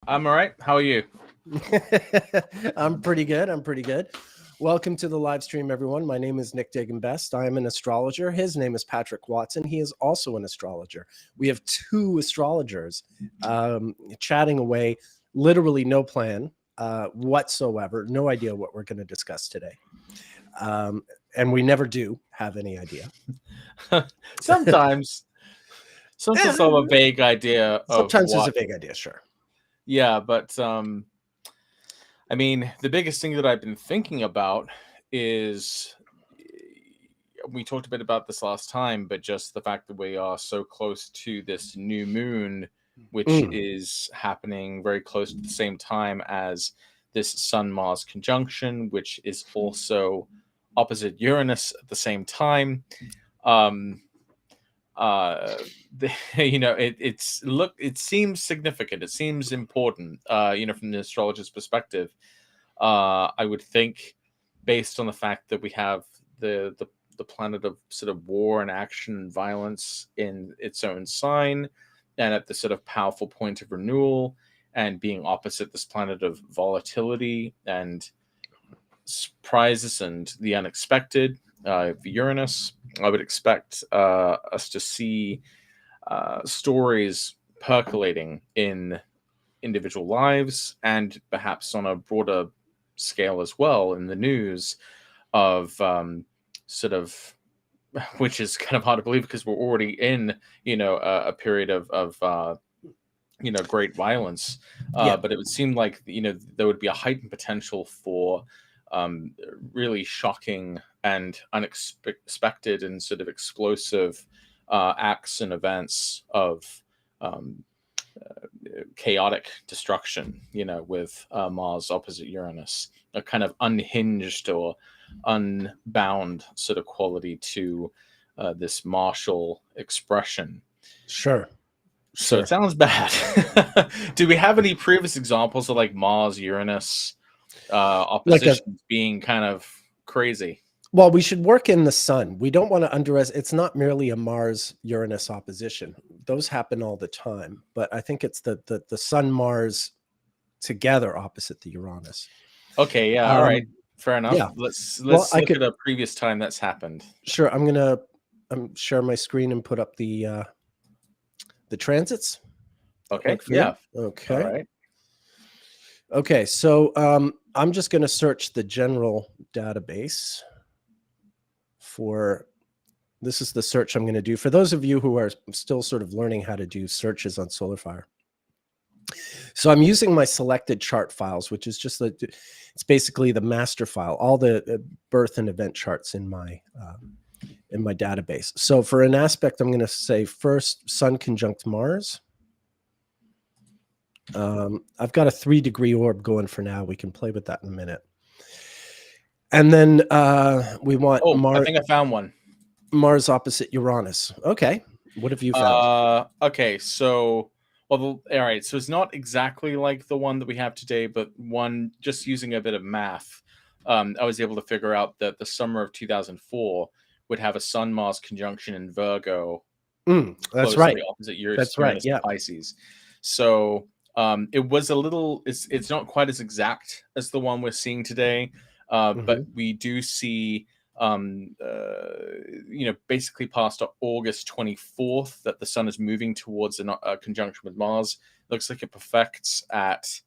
I'm all right. How are you? I'm pretty good. Welcome to the live stream, everyone. My name is Nick Dagan Best. I am an astrologer. His name is Patrick Watson. He is also an astrologer. We have two astrologers chatting away, literally no plan whatsoever. No idea what we're going to discuss today. And we never do have any idea. Sometimes I have a vague idea of Sometimes what. there's a vague idea, sure. Yeah, but I mean, the biggest thing that I've been thinking about is we talked a bit about this last time, but just the fact that we are so close to this new moon, which is happening very close to the same time as this Sun-Mars conjunction, which is also opposite Uranus at the same time. It seems significant. It seems important. From the astrologer's perspective, I would think, based on the fact that we have the planet of sort of war and action and violence in its own sign, and at the sort of powerful point of renewal, and being opposite this planet of volatility and surprises and the unexpected, Uranus, I would expect us to see stories percolating in individual lives and perhaps on a broader scale as well in the news of sort of, which is kind of hard to believe because we're already in a period of great violence, but it would seem like there would be a heightened potential for really shocking and unexpected and sort of explosive acts and events of chaotic destruction, with Mars opposite Uranus, a kind of unhinged or unbound sort of quality to this martial expression. Sure. So it sounds bad. Do we have any previous examples of like Mars Uranus oppositions being kind of crazy? Well, we should work in the sun. We don't want to underestimate. It's not merely a Mars-Uranus opposition. Those happen all the time. But I think it's the Sun-Mars together opposite the Uranus. Okay, yeah, all right. Fair enough. Yeah. Let's look at a previous time that's happened. Sure. I'm going to share my screen and put up the transits. Okay, yeah. Okay. All right. Okay, so I'm just going to search the general database for, this is the search I'm going to do. For those of you who are still sort of learning how to do searches on SolarFire. So I'm using my selected chart files, which is just, it's basically the master file, all the birth and event charts in my database. So for an aspect, I'm going to say first Sun conjunct Mars. I've got a 3-degree orb going for now. We can play with that in a minute. And then we want Mars. I think I found one. Mars opposite Uranus. Okay. What have you found? Okay. So, all right. So it's not exactly like the one that we have today, but one just using a bit of math. I was able to figure out that the summer of 2004 would have a Sun-Mars conjunction in Virgo. That's right. Opposite Uranus, yeah. Pisces. So it was a little. It's not quite as exact as the one we're seeing today. But we do see, basically past August 24th that the sun is moving towards a conjunction with Mars. Looks like it perfects at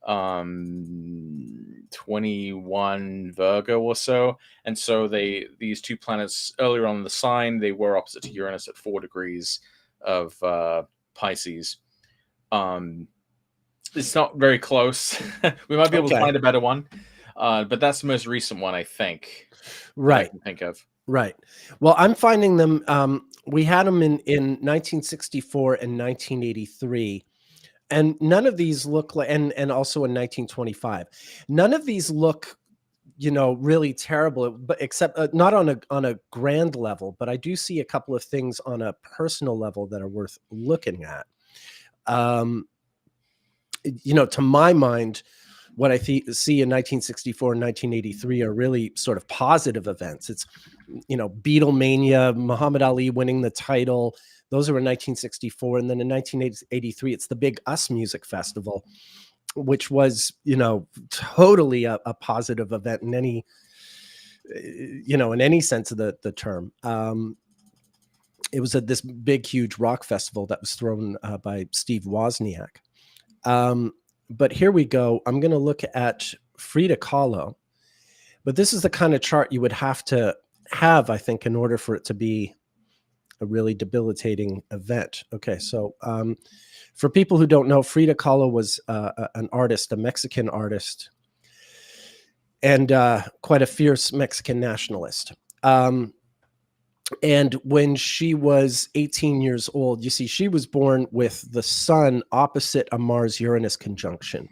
21 Virgo or so. And so these two planets earlier on in the sign, they were opposite to Uranus at 4 degrees of Pisces. It's not very close. We might be able to find a better one. But that's the most recent one, I think. Right. I can think of. Right. Well, I'm finding them. We had them in 1964 and 1983, and none of these look like, and also in 1925. None of these look, really terrible. But except not on a grand level. But I do see a couple of things on a personal level that are worth looking at. To my mind, what I see in 1964 and 1983 are really sort of positive events. It's, Beatlemania, Muhammad Ali winning the title, Those are in 1964. And then in 1983, it's the big Us Music Festival, which was, totally a positive event in any, in any sense of the term. It was at this big, huge rock festival that was thrown by Steve Wozniak. But here we go. I'm going to look at Frida Kahlo. But this is the kind of chart you would have to have, I think, in order for it to be a really debilitating event. Okay, so for people who don't know, Frida Kahlo was an artist, a Mexican artist, and quite a fierce Mexican nationalist. And when she was 18 years old, you see, she was born with the sun opposite a Mars-Uranus conjunction.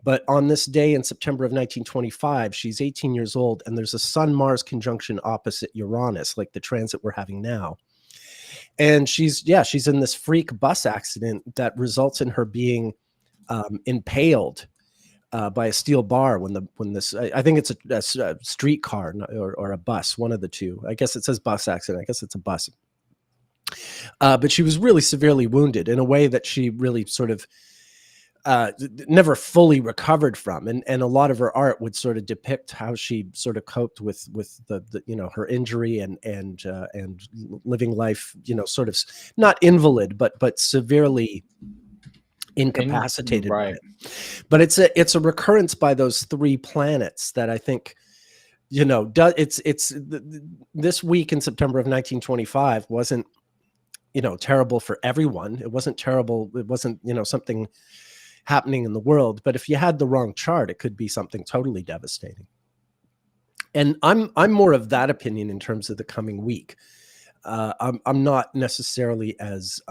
But on this day in September of 1925, she's 18 years old, and there's a Sun-Mars conjunction opposite Uranus, like the transit we're having now. And she's in this freak bus accident that results in her being impaled by a steel bar when this I think it's a streetcar or a bus, one of the two. I guess it says bus accident. I guess it's a bus. But she was really severely wounded in a way that she really sort of never fully recovered from, and a lot of her art would sort of depict how she sort of coped with the her injury and living life, sort of not invalid but severely incapacitated. Right. But it's a recurrence by those three planets that I think, it's this week in September of 1925 wasn't, terrible for everyone. It wasn't terrible. It wasn't, something happening in the world. But if you had the wrong chart, it could be something totally devastating. And I'm more of that opinion in terms of the coming week. I'm not necessarily as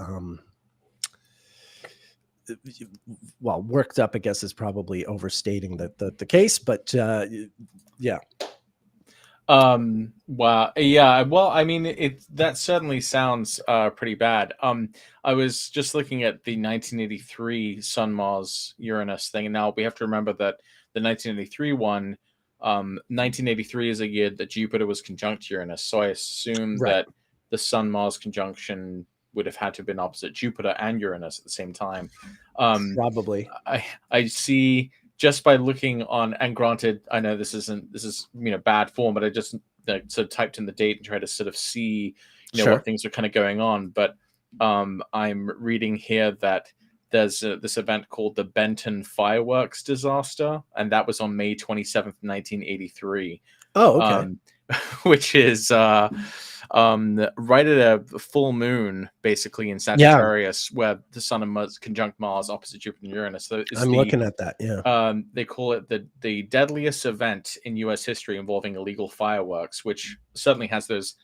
worked up, I guess, is probably overstating the case, but yeah. Wow. Yeah. Well, I mean, that certainly sounds pretty bad. I was just looking at the 1983 Sun Mars Uranus thing, and now we have to remember that the 1983 one, 1983 is a year that Jupiter was conjunct Uranus. So I assume that the Sun Mars conjunction would have had to have been opposite Jupiter and Uranus at the same time. Probably. I see, just by looking on, and granted, I know this is bad form, but I just sort of typed in the date and tried to sort of see what things are kind of going on. But I'm reading here that there's this event called the Benton fireworks disaster, and that was on May 27th, 1983. Oh, okay. Which is right at a full moon, basically, in Sagittarius, where the Sun and Mars conjunct Mars opposite Jupiter and Uranus. So I'm looking at that. Yeah. They call it the deadliest event in U.S. history involving illegal fireworks, which certainly has those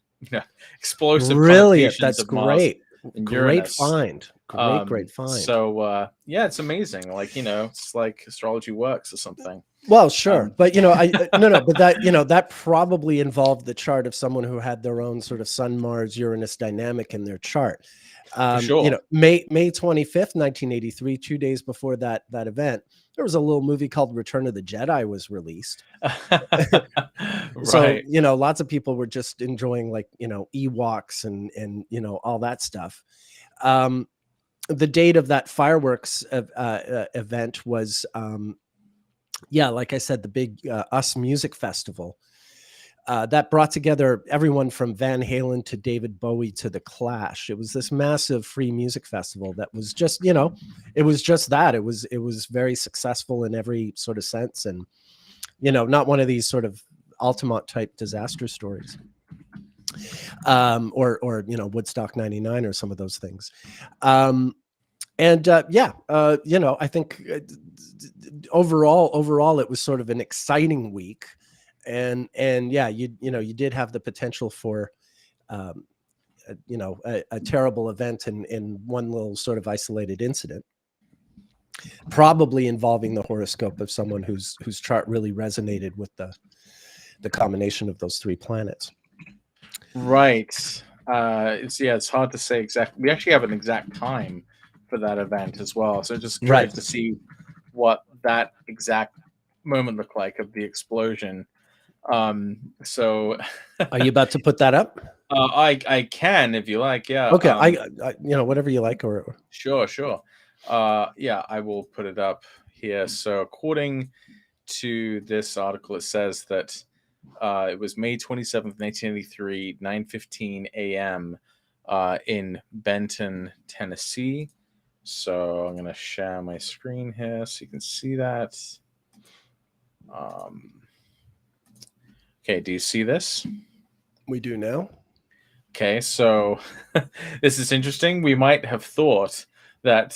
explosive. Brilliant. That's great. Great find. Great find. So it's amazing. Like, it's like astrology works or something. Well, sure. But, but that probably involved the chart of someone who had their own sort of Sun, Mars, Uranus dynamic in their chart. Sure. May 25th, 1983, 2 days before that event, there was a little movie called Return of the Jedi was released. So, lots of people were just enjoying Ewoks and all that stuff. The date of that fireworks event was, like I said, the big Us Music Festival that brought together everyone from Van Halen to David Bowie to The Clash. It was this massive free music festival that was just, it was just that. It was very successful in every sort of sense, and not one of these sort of Altamont type disaster stories, or Woodstock '99 or some of those things. I think overall it was sort of an exciting week, and you did have the potential for a terrible event in one little sort of isolated incident, probably involving the horoscope of someone whose chart really resonated with the combination of those three planets. Right. It's hard to say exactly. We actually have an exact time for that event as well, so just curious to see what that exact moment looked like of the explosion. So are you about to put that up? I can if you like. Yeah. Okay, I whatever you like, or Sure. Yeah, I will put it up here. So according to this article, it says that it was May 27th, 1983, 9:15 a.m. In Benton, Tennessee. So I'm going to share my screen here so you can see that. Okay, do you see this? we do now. Okay, so this is interesting. We might have thought that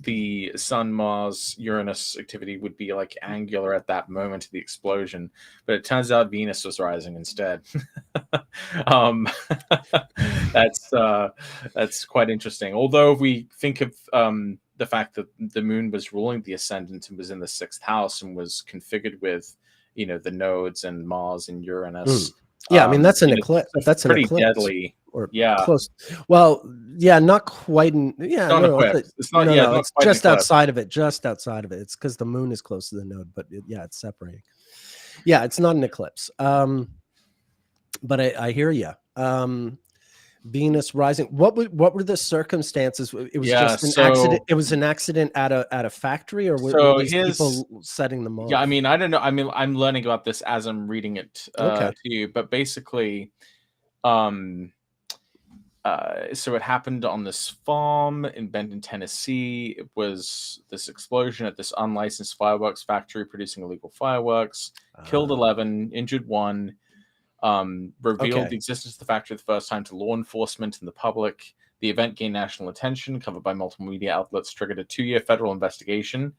the Sun, Mars, Uranus activity would be like angular at that moment of the explosion, but it turns out Venus was rising instead. um, that's quite interesting. Although if we think of the fact that the moon was ruling the ascendant and was in the 6th house and was configured with, the nodes and Mars and Uranus. Yeah, I mean that's an eclipse. That's pretty an eclipse, deadly. or Yeah. Close. Well, yeah, not quite. Yeah, Not no, eclipse. It's not. no, Yeah, no, not it's quite just an eclipse. outside of it. Just outside of it. It's because the moon is close to the node, but yeah, it's separating. Yeah, it's not an eclipse. But I hear you. Venus rising. What were the circumstances? It was just an accident. It was an accident at a factory, or were these people setting them off? Yeah, I mean, I don't know. I mean, I'm learning about this as I'm reading it to you. But basically, so it happened on this farm in Benton, Tennessee. It was this explosion at this unlicensed fireworks factory producing illegal fireworks. Killed 11, injured 1. Revealed the existence of the factory the first time to law enforcement and the public. The event gained national attention, covered by multiple media outlets, triggered a 2-year federal investigation.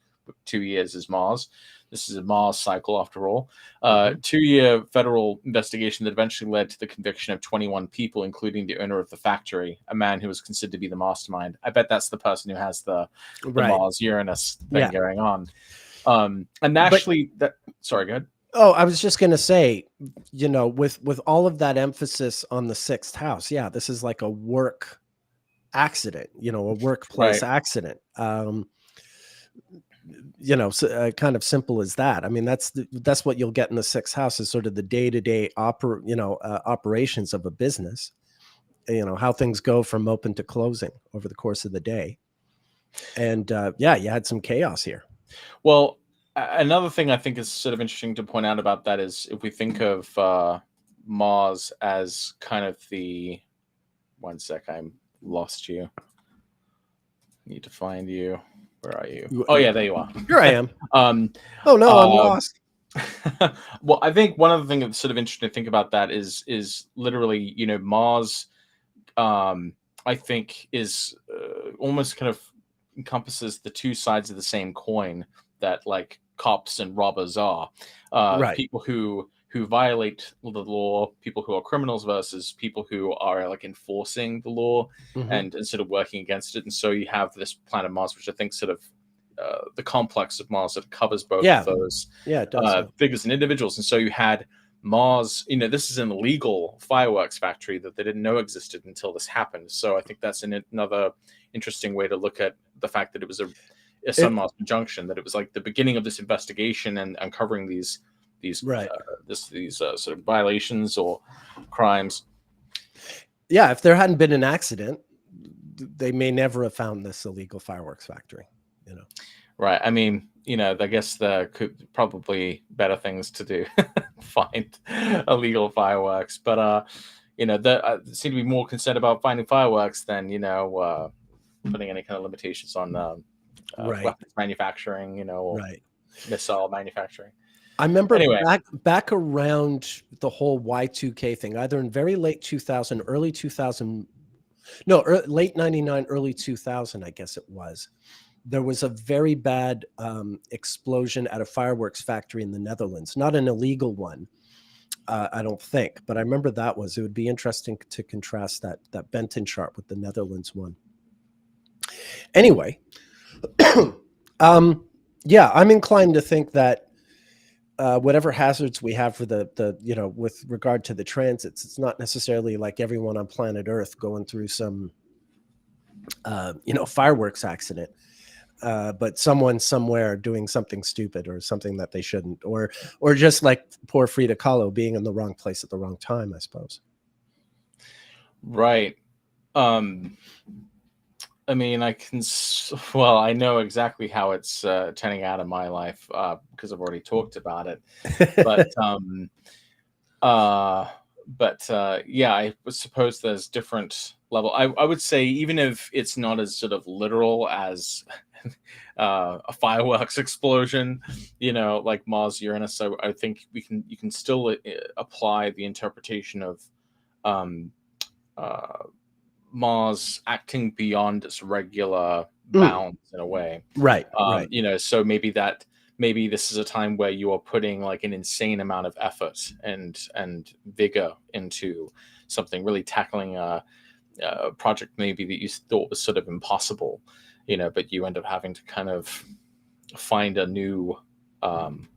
2 years is Mars. This is a Mars cycle, after all. 2-year federal investigation that eventually led to the conviction of 21 people, including the owner of the factory, a man who was considered to be the mastermind. I bet that's the person who has the Mars-Uranus thing going on. And actually, sorry, go ahead. Oh, I was just going to say, with all of that emphasis on the 6th house, yeah, this is like a work accident, a workplace accident. So, kind of simple as that. I mean, that's what you'll get in the 6th house, is sort of the day-to-day operations of a business. How things go from open to closing over the course of the day. And you had some chaos here. Well, another thing I think is sort of interesting to point out about that is if we think of Mars as kind of the... One sec, I lost you. Need to find you. Where are you? Oh, yeah, there you are. Here I am. I'm lost. Well, I think one of the things that's sort of interesting to think about that is literally, Mars, I think, is almost kind of encompasses the two sides of the same coin that, like, cops and robbers are. People who violate the law, people who are criminals versus people who are like enforcing the law and sort of working against it. And so you have this planet Mars, which I think sort of the complex of Mars that covers both of those figures and individuals. And so you had Mars, this is an illegal fireworks factory that they didn't know existed until this happened. So I think that's another interesting way to look at the fact that it was a Sun-Mars conjunction, that it was like the beginning of this investigation and uncovering these sort of violations or crimes. Yeah, if there hadn't been an accident, they may never have found this illegal fireworks factory. Right. I mean, I guess there could probably better things to do, find illegal fireworks. But they seem to be more concerned about finding fireworks than putting any kind of limitations on weapons manufacturing, or missile manufacturing. I remember back around the whole Y2K thing, either in very late 2000, early 2000, late 99, early 2000, I guess it was. There was a very bad explosion at a fireworks factory in the Netherlands, not an illegal one, I don't think, but I remember it would be interesting to contrast that Benton chart with the Netherlands one. Anyway, I'm inclined to think that whatever hazards we have for the with regard to the transits, it's not necessarily like everyone on planet Earth going through some fireworks accident, but someone somewhere doing something stupid or something that they shouldn't, or just like poor Frida Kahlo being in the wrong place at the wrong time, I suppose. Right. Um, I mean, well, I know exactly how it's turning out in my life because I've already talked about it. But uh, yeah, I would suppose there's different level. I would say even if it's not as sort of literal as a fireworks explosion, like Mars Uranus. So I think you can still apply the interpretation of um, uh, Mars acting beyond its regular Mm, bounds in a way. right, right. So maybe this is a time where you are putting like an insane amount of effort and vigor into something, really tackling a project maybe that you thought was sort of impossible, but you end up having to kind of find a new um,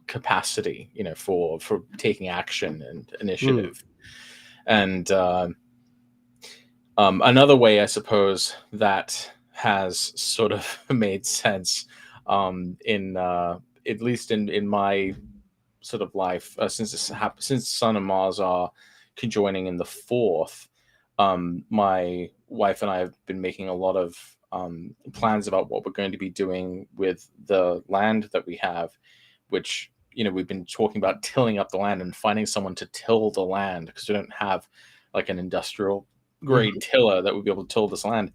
capacity, for taking action and Mm, initiative. And another way, I suppose, that has sort of made sense in at least in my sort of life since Sun and Mars are conjoining in the fourth. My wife and I have been making a lot of plans about what we're going to be doing with the land that we have, which we've been talking about tilling up the land and finding someone to till the land because we don't have like an industrial grade mhm. tiller that would be able to till this land.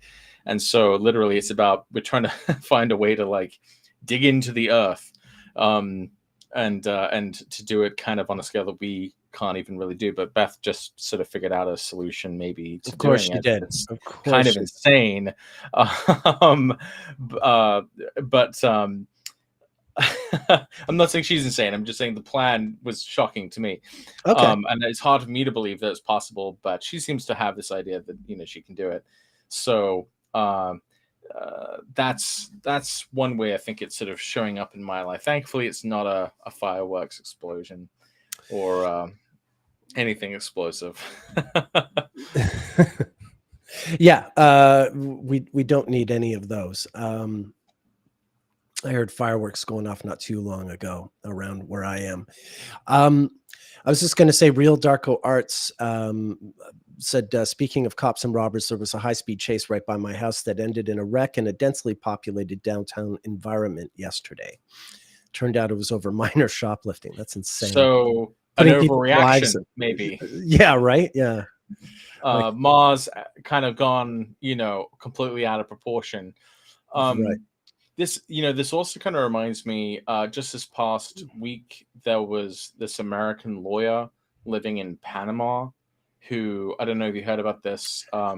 And so literally it's about we're trying to find a way to like dig into the earth and to do it kind of on a scale that we can't even really do. But Beth just sort of figured out a solution maybe to Of course doing you it. did. It's Of kind course of you insane. um, but I'm not saying she's insane. I'm just saying the plan was shocking to me. did. Okay. And it's hard for me to believe that it's possible, but she seems to have this idea that, she can do it. So, that's one way I think it's sort of showing up in my life. Thankfully, it's not a fireworks explosion or anything explosive. Yeah, we don't need any of those. I heard fireworks going off not too long ago around where I am. Um, I was just going to say, Real Darko Arts said, speaking of cops and robbers, there was a high-speed chase right by my house that ended in a wreck in a densely populated downtown environment yesterday. Turned out it was over minor shoplifting. That's insane. So an Putting people's lives. overreaction, maybe. Yeah, right. Yeah. Like, Mars kind of gone, completely out of proportion. right. This also kind of reminds me, just this past week, there was this American lawyer living in Panama who, I don't know if you heard about this. I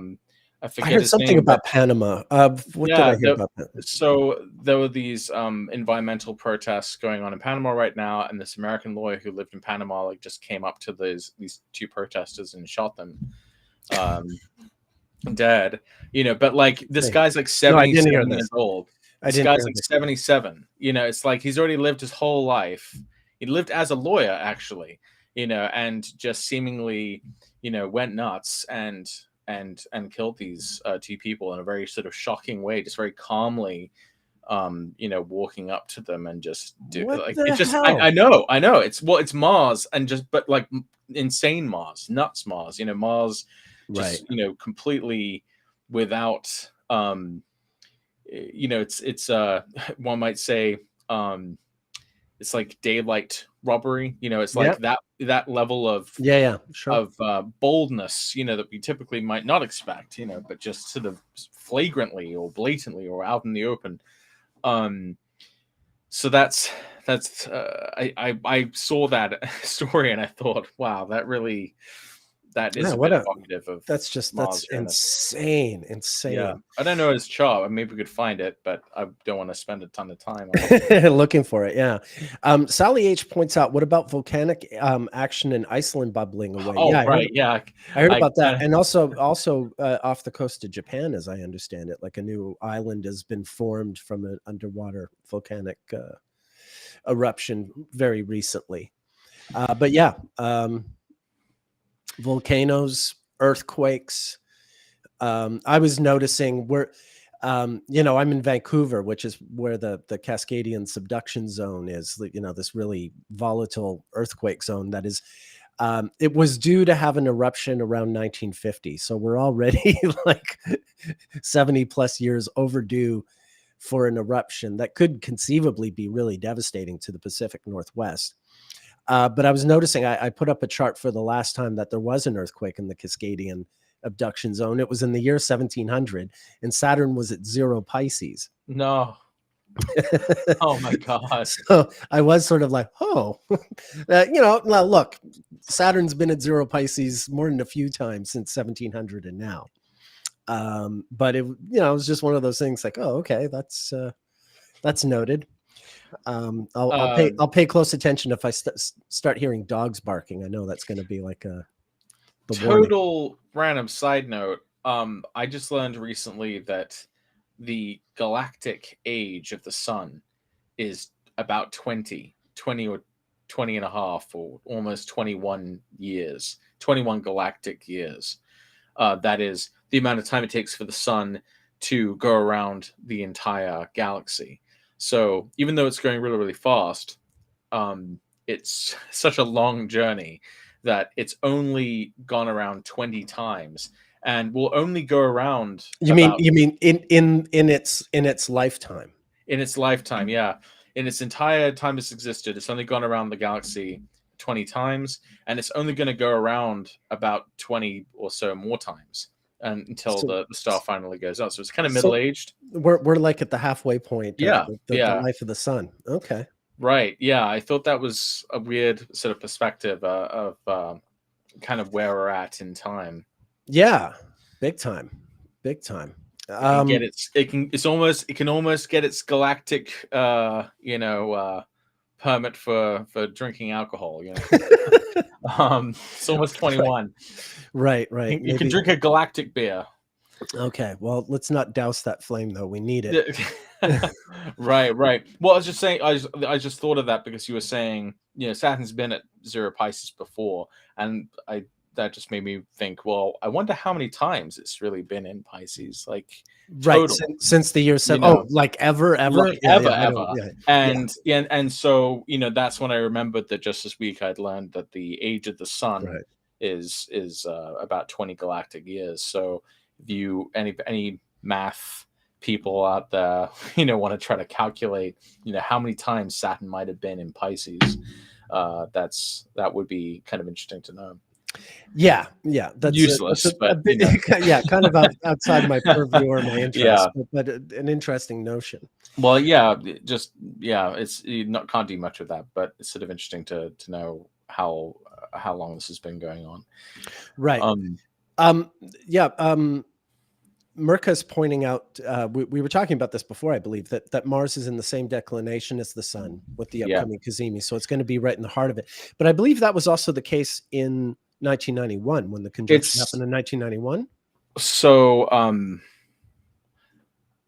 I forget heard his something name, but about Panama. What did yeah, I hear about that? so there were these environmental protests going on in Panama right now, and this American lawyer who lived in Panama like just came up to these two protesters and shot them. Dead, but like this Hey. guy's like No, I didn't hear 77 this. years old. I This didn't guy's hear like this. 77. It's like he's already lived his whole life. He lived as a lawyer, actually, and just seemingly, went nuts and killed these two people in a very sort of shocking way, just very calmly, walking up to them and just What like the it's just hell? I know it's Mars and just but like insane Mars, nuts Mars, Mars Right. just completely without it's one might say it's like daylight robbery, it's Yeah. like that level of Yeah. Sure. boldness, that we typically might not expect, but just sort of flagrantly or blatantly or out in the open. So that's I saw that story and I thought, wow, that is Yeah. a What bit a. evocative of That's Mars Uranus. insane. Yeah, Insane. I don't know his chart. Maybe we could find it, but I don't want to spend a ton of time on it. Looking for it. Yeah. Sally H points out, what about volcanic action in Iceland bubbling away? Oh, Yeah, right, yeah. I heard I about that. And also off the coast of Japan, as I understand it, like a new island has been formed from an underwater volcanic eruption very recently. But yeah, volcanoes, earthquakes. I was noticing I'm in Vancouver, which is where the Cascadian subduction zone is, this really volatile earthquake zone that is It was due to have an eruption around 1950. So we're already like 70 plus years overdue for an eruption that could conceivably be really devastating to the Pacific Northwest. But I was noticing, I put up a chart for the last time that there was an earthquake in the Cascadian abduction zone. It was in the year 1700, and Saturn was at 0 Pisces. No. Oh my God. So I was sort of like, oh, look, Saturn's been at 0 Pisces more than a few times since 1700 and now. But it was just one of those things like, oh, okay, that's noted. I'll pay close attention if I start hearing dogs barking. I know that's going to be like the total random side note. I just learned recently that the galactic age of the sun is about 20 or 20 and a half, or almost 21 years, 21 galactic years. That is the amount of time it takes for the sun to go around the entire galaxy. So even though it's going really, really fast, it's such a long journey that it's only gone around 20 times, and will only go around. You mean in its lifetime? In its lifetime, yeah. In its entire time it's existed, it's only gone around the galaxy 20 times, and it's only going to go around about 20 or so more times until the star finally goes out. So it's kind of middle-aged. We're like at the halfway point. Yeah, the life of the sun. Okay. Right. Yeah, I thought that was a weird sort of perspective of kind of where we're at in time. Yeah, big time. It can almost get its galactic permit for drinking alcohol. It's almost 21. Right. You can drink a galactic beer. Okay, well, let's not douse that flame though. We need it. Right. Well, I was just saying, I just thought of that because you were saying, Saturn's been at 0 Pisces before, and that just made me think, well, I wonder how many times it's really been in Pisces, like right since the year 7. Oh, like ever, like ever. And so that's when I remembered that just this week I'd learned that the age of the sun is about 20 galactic years. So if you any math people out there want to try to calculate how many times Saturn might have been in Pisces, that would be kind of interesting to know. Yeah, that's useless, but kind of outside my purview or my interest, but an interesting notion. Well, it's can't do much with that, but it's sort of interesting to know how long this has been going on. Right. Mirka's pointing out, we were talking about this before, I believe, that Mars is in the same declination as the sun with the upcoming Cazimi, so it's going to be right in the heart of it. But I believe that was also the case in 1991 when the conjunction happened in 1991. So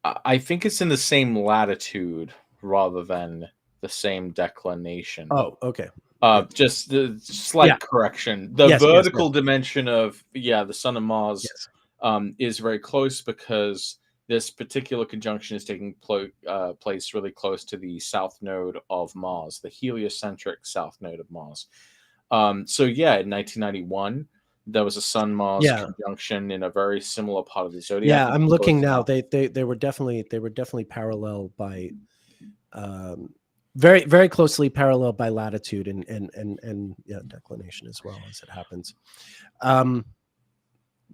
I think it's in the same latitude rather than the same declination. Oh, okay. Just the slight correction. The vertical dimension of the sun and Mars is very close because this particular conjunction is taking place really close to the south node of Mars, the heliocentric south node of Mars. So in 1991, there was a Sun-Mars conjunction in a very similar part of the zodiac. Yeah, I'm looking now. They were definitely parallel by very, very closely parallel by latitude and declination as well, as it happens.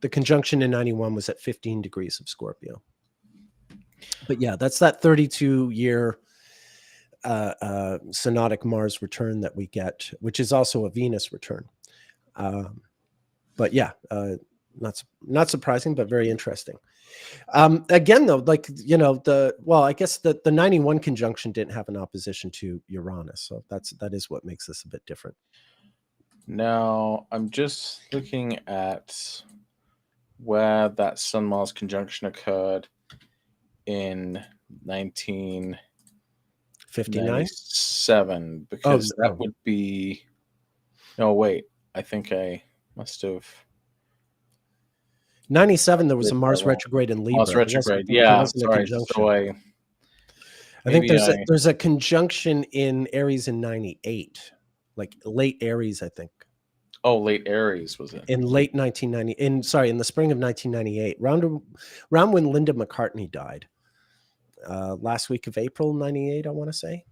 The conjunction in 91 was at 15 degrees of Scorpio. But that's that 32-year synodic Mars return that we get, which is also a Venus return. But not surprising, but very interesting. Again, though, I guess the 91 conjunction didn't have an opposition to Uranus, so that is what makes this a bit different. Now I'm just looking at where that Sun-Mars conjunction occurred in 1959, because that would be. No, wait. I think I must have. 97. There was a Mars retrograde in Libra. Mars retrograde, sorry. So I think there's a conjunction in Aries in 98, like late Aries, I think. Oh, late Aries was it? in late 1990. In the spring of 1998, round when Linda McCartney died. Last week of April 98, I want to say.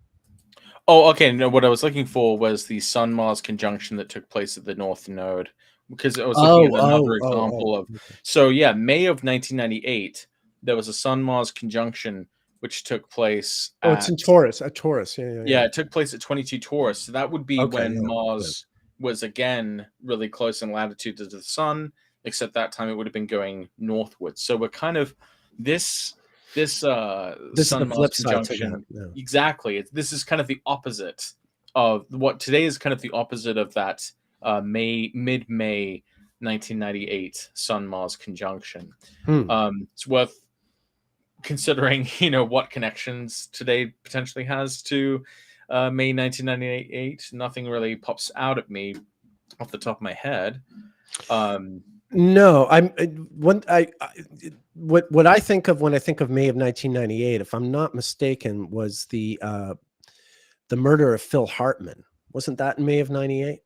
Oh, okay. No, what I was looking for was the Sun Mars conjunction that took place at the North Node, because I was looking at another example of. Okay. So yeah, May of 1998, there was a Sun Mars conjunction which took place Oh, it's at. in Taurus. At Taurus. Yeah, it took place at 22 Taurus. So that would be Okay, when yeah. Mars was again really close in latitude to the Sun, except that time it would have been going northwards. So we're kind of this This is Sun the Mars flip side to that. conjunction. Yeah. Exactly. This is kind of the opposite of what today is kind of the opposite of that mid-May 1998 Sun Mars conjunction. It's worth considering, what connections today potentially has to May 1998. Nothing really pops out at me off the top of my head. No, what I think of when I think of May of 1998, if I'm not mistaken, was the murder of Phil Hartman. Wasn't that in May of 98?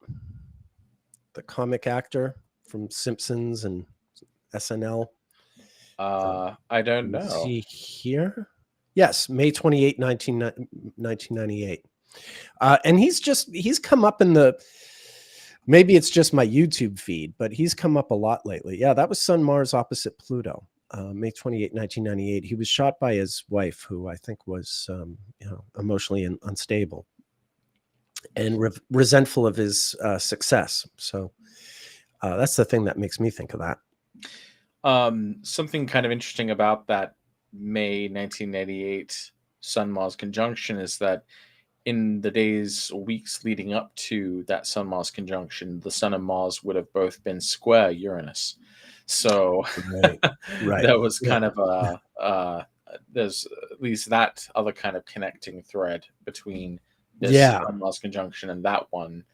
The comic actor from Simpsons and SNL. I don't know. Is he here? Yes, May 28, 1998. And he's come up in the, maybe it's just my YouTube feed, but he's come up a lot lately. Yeah, that was Sun Mars opposite Pluto, May 28, 1998. He was shot by his wife, who I think was emotionally unstable and resentful of his success. So that's the thing that makes me think of that. Something kind of interesting about that May 1988 Sun Mars conjunction is that in the days or weeks leading up to that Sun Mars conjunction, the Sun and Mars would have both been square Uranus. So right. there was kind of there's at least that other kind of connecting thread between this Sun Mars conjunction and that one.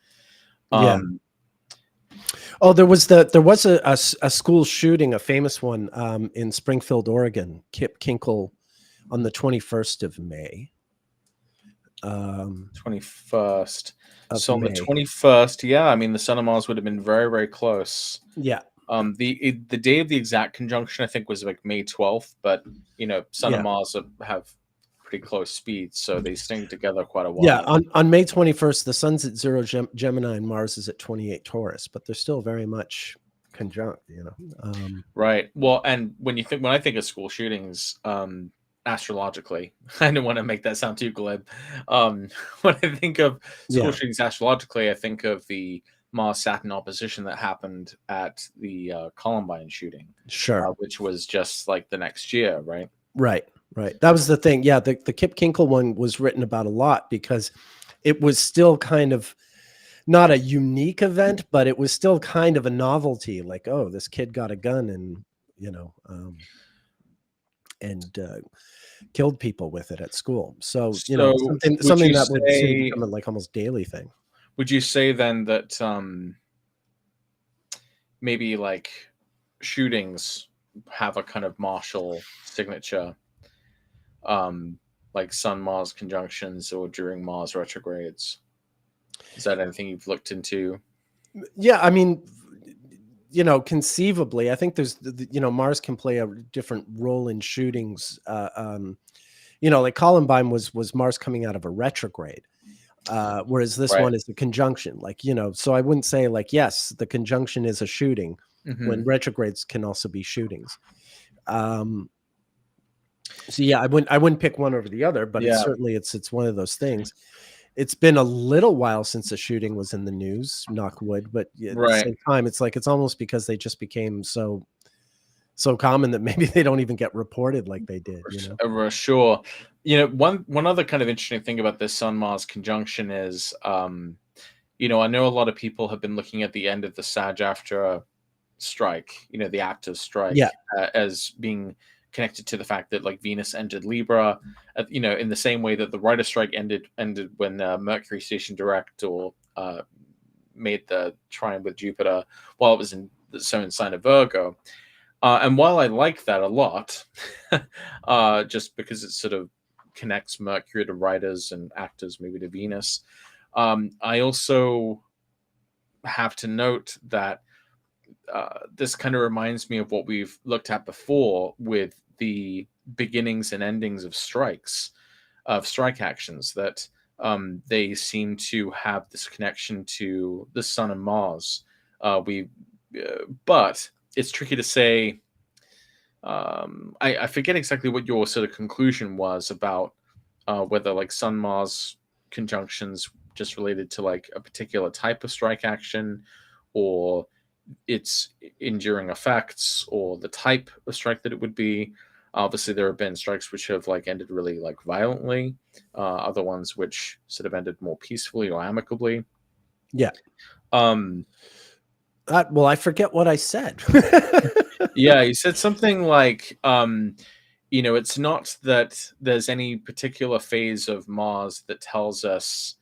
Oh, there was a school shooting, a famous one in Springfield, Oregon. Kip Kinkle on the 21st of May. 21st. So on May. the 21st, yeah, I mean the Sun and Mars would have been very, very close. Yeah. The day of the exact conjunction, I think, was like May 12th, but Sun and Mars have pretty close speeds, so they stay together quite a while. Yeah, on May 21st, the Sun's at 0 Gemini and Mars is at 28 Taurus, but they're still very much conjunct, Right. Well, and when I think of school shootings, astrologically, I don't want to make that sound too glib. When I think of school shootings astrologically, I think of the Mars-Saturn opposition that happened at the Columbine shooting. Sure. Which was just like the next year, right? Right. That was the thing. Yeah, the Kip Kinkle one was written about a lot because it was still kind of not a unique event, but it was still kind of a novelty. Like, oh, this kid got a gun and killed people with it at school. So something that would soon become a like almost daily thing. Would you say then that maybe like shootings have a kind of martial signature, like Sun Mars conjunctions or during Mars retrogrades? Is that anything you've looked into? Yeah, I mean, conceivably, I think there's Mars can play a different role in shootings. Like Columbine was Mars coming out of a retrograde. Whereas this one is a conjunction, so I wouldn't say like, yes, the conjunction is a shooting when retrogrades can also be shootings. So yeah, I wouldn't pick one over the other, but it's one of those things. It's been a little while since a shooting was in the news, knock wood, but at the same time, it's like, it's almost because they just became so common that maybe they don't even get reported like they did. Sure. One other kind of interesting thing about this Sun Mars conjunction is, I know a lot of people have been looking at the end of the SAG-AFTRA strike, the actors strike, as being connected to the fact that like Venus entered Libra, in the same way that the writer strike ended when Mercury stationed direct or made the trine with Jupiter while it was in the sign of Virgo. And while I like that a lot, just because it sort of connects Mercury to writers and actors, maybe to Venus, I also have to note that this kind of reminds me of what we've looked at before with the beginnings and endings of strike actions, that they seem to have this connection to the sun and Mars. But it's tricky to say. I forget exactly what your sort of conclusion was about whether like Sun Mars conjunctions just related to like a particular type of strike action, or its enduring effects, or the type of strike that it would be. Obviously, there have been strikes which have like ended really like violently, other ones which sort of ended more peacefully or amicably. Yeah. Well, I forget what I said. Yeah, you said something like, it's not that there's any particular phase of Mars that tells us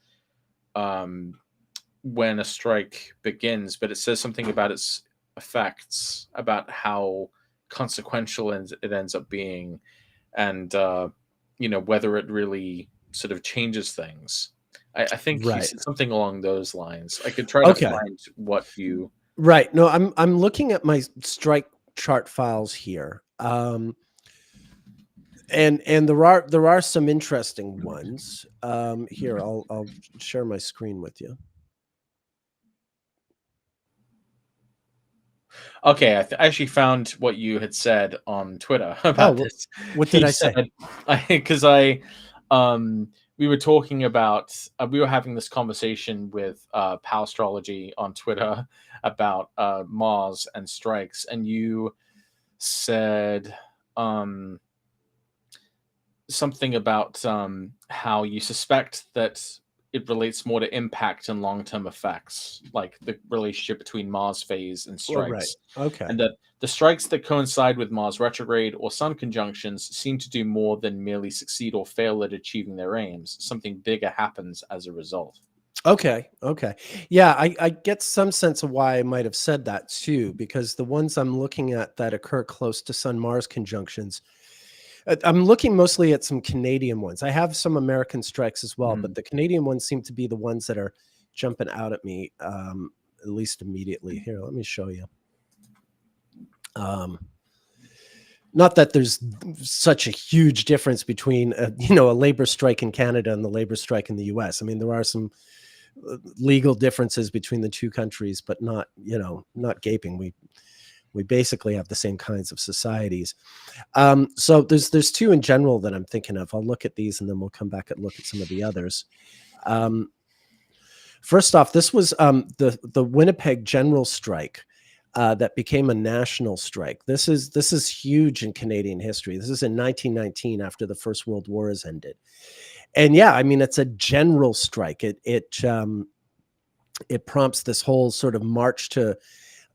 when a strike begins, but it says something about its effects, about how consequential it ends up being, and whether it really sort of changes things. I think you said something along those lines. I could try to find what you. Right. No, I'm looking at my strike chart files here. And there are some interesting ones. Here, I'll share my screen with you. Okay, I actually found what you had said on Twitter about this. What did I say? Because we were talking about, we were having this conversation with Pal Astrology on Twitter about Mars and strikes, and you said something about how you suspect that it relates more to impact and long-term effects, like the relationship between Mars phase and strikes. Right. Okay. And that the strikes that coincide with Mars retrograde or sun conjunctions seem to do more than merely succeed or fail at achieving their aims. Something bigger happens as a result. Okay. Yeah, I get some sense of why I might have said that too, because the ones I'm looking at that occur close to Sun-Mars conjunctions, I'm looking mostly at some Canadian ones. I have some American strikes as well, but the Canadian ones seem to be the ones that are jumping out at me, at least immediately. Here, let me show you. Not that there's such a huge difference between, a labor strike in Canada and the labor strike in the US. I mean, there are some legal differences between the two countries, but not gaping. We basically have the same kinds of societies. So there's two in general that I'm thinking of. I'll look at these and then we'll come back and look at some of the others. First off, this was the Winnipeg general strike that became a national strike. This is huge in Canadian history. This is in 1919 after the First World War has ended. And yeah, I mean, it's a general strike. It prompts this whole sort of march to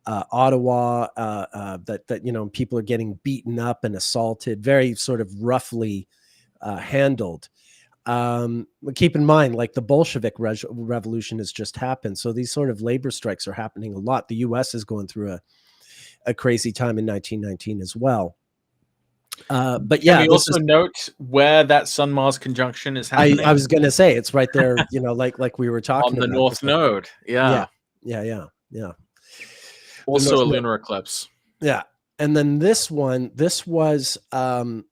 Ottawa, that people are getting beaten up and assaulted, very sort of roughly handled. Keep in mind, like the Bolshevik revolution has just happened, so these sort of labor strikes are happening a lot. The U.S. is going through a crazy time in 1919 as well. But yeah, can we also note where that Sun-Mars conjunction is happening? I was going to say it's right there, like we were talking on the about. North Node. Yeah. Also a lunar eclipse. Yeah. And then this was, for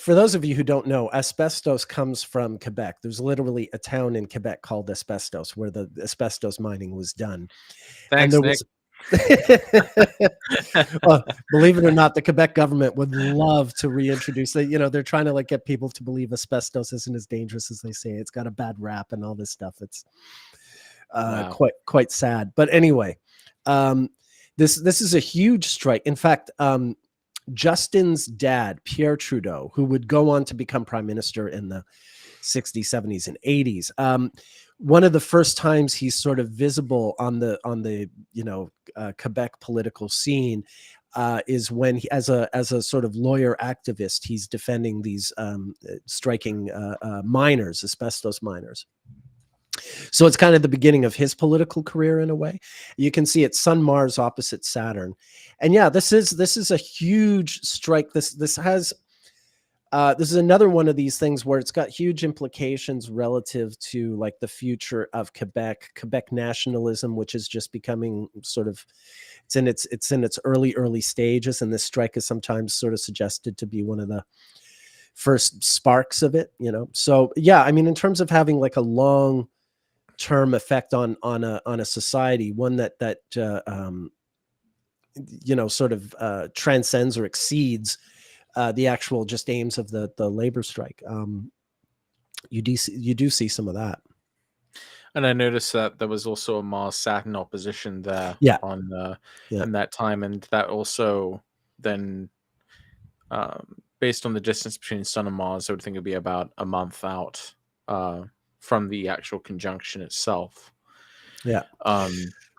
those of you who don't know, asbestos comes from Quebec. There's literally a town in Quebec called Asbestos where the asbestos mining was done. Thanks, Nick. Well, believe it or not, the Quebec government would love to reintroduce it. They're trying to get people to believe asbestos isn't as dangerous as they say. It's got a bad rap and all this stuff. It's wow. quite sad. But anyway, this is a huge strike. In fact, Justin's dad, Pierre Trudeau, who would go on to become prime minister in the 60s, 70s, and 80s. One of the first times he's sort of visible on the Quebec political scene is when he, as a sort of lawyer activist, he's defending these striking miners, asbestos miners. So it's kind of the beginning of his political career in a way. You can see it's Sun Mars opposite Saturn, and yeah, this is a huge strike. This has This is another one of these things where it's got huge implications relative to like the future of Quebec nationalism, which is just becoming sort of, it's in its early stages. And this strike is sometimes sort of suggested to be one of the first sparks of it, you know? So yeah, I mean, in terms of having like a long term effect on a society, one that you know, sort of transcends or exceeds the actual just aims of the labor strike. You do see some of that. And I noticed that there was also a Mars Saturn opposition there Yeah. on Yeah. in that time, and that also then based on the distance between Sun and Mars, I would think it'd be about a month out from the actual conjunction itself. Yeah.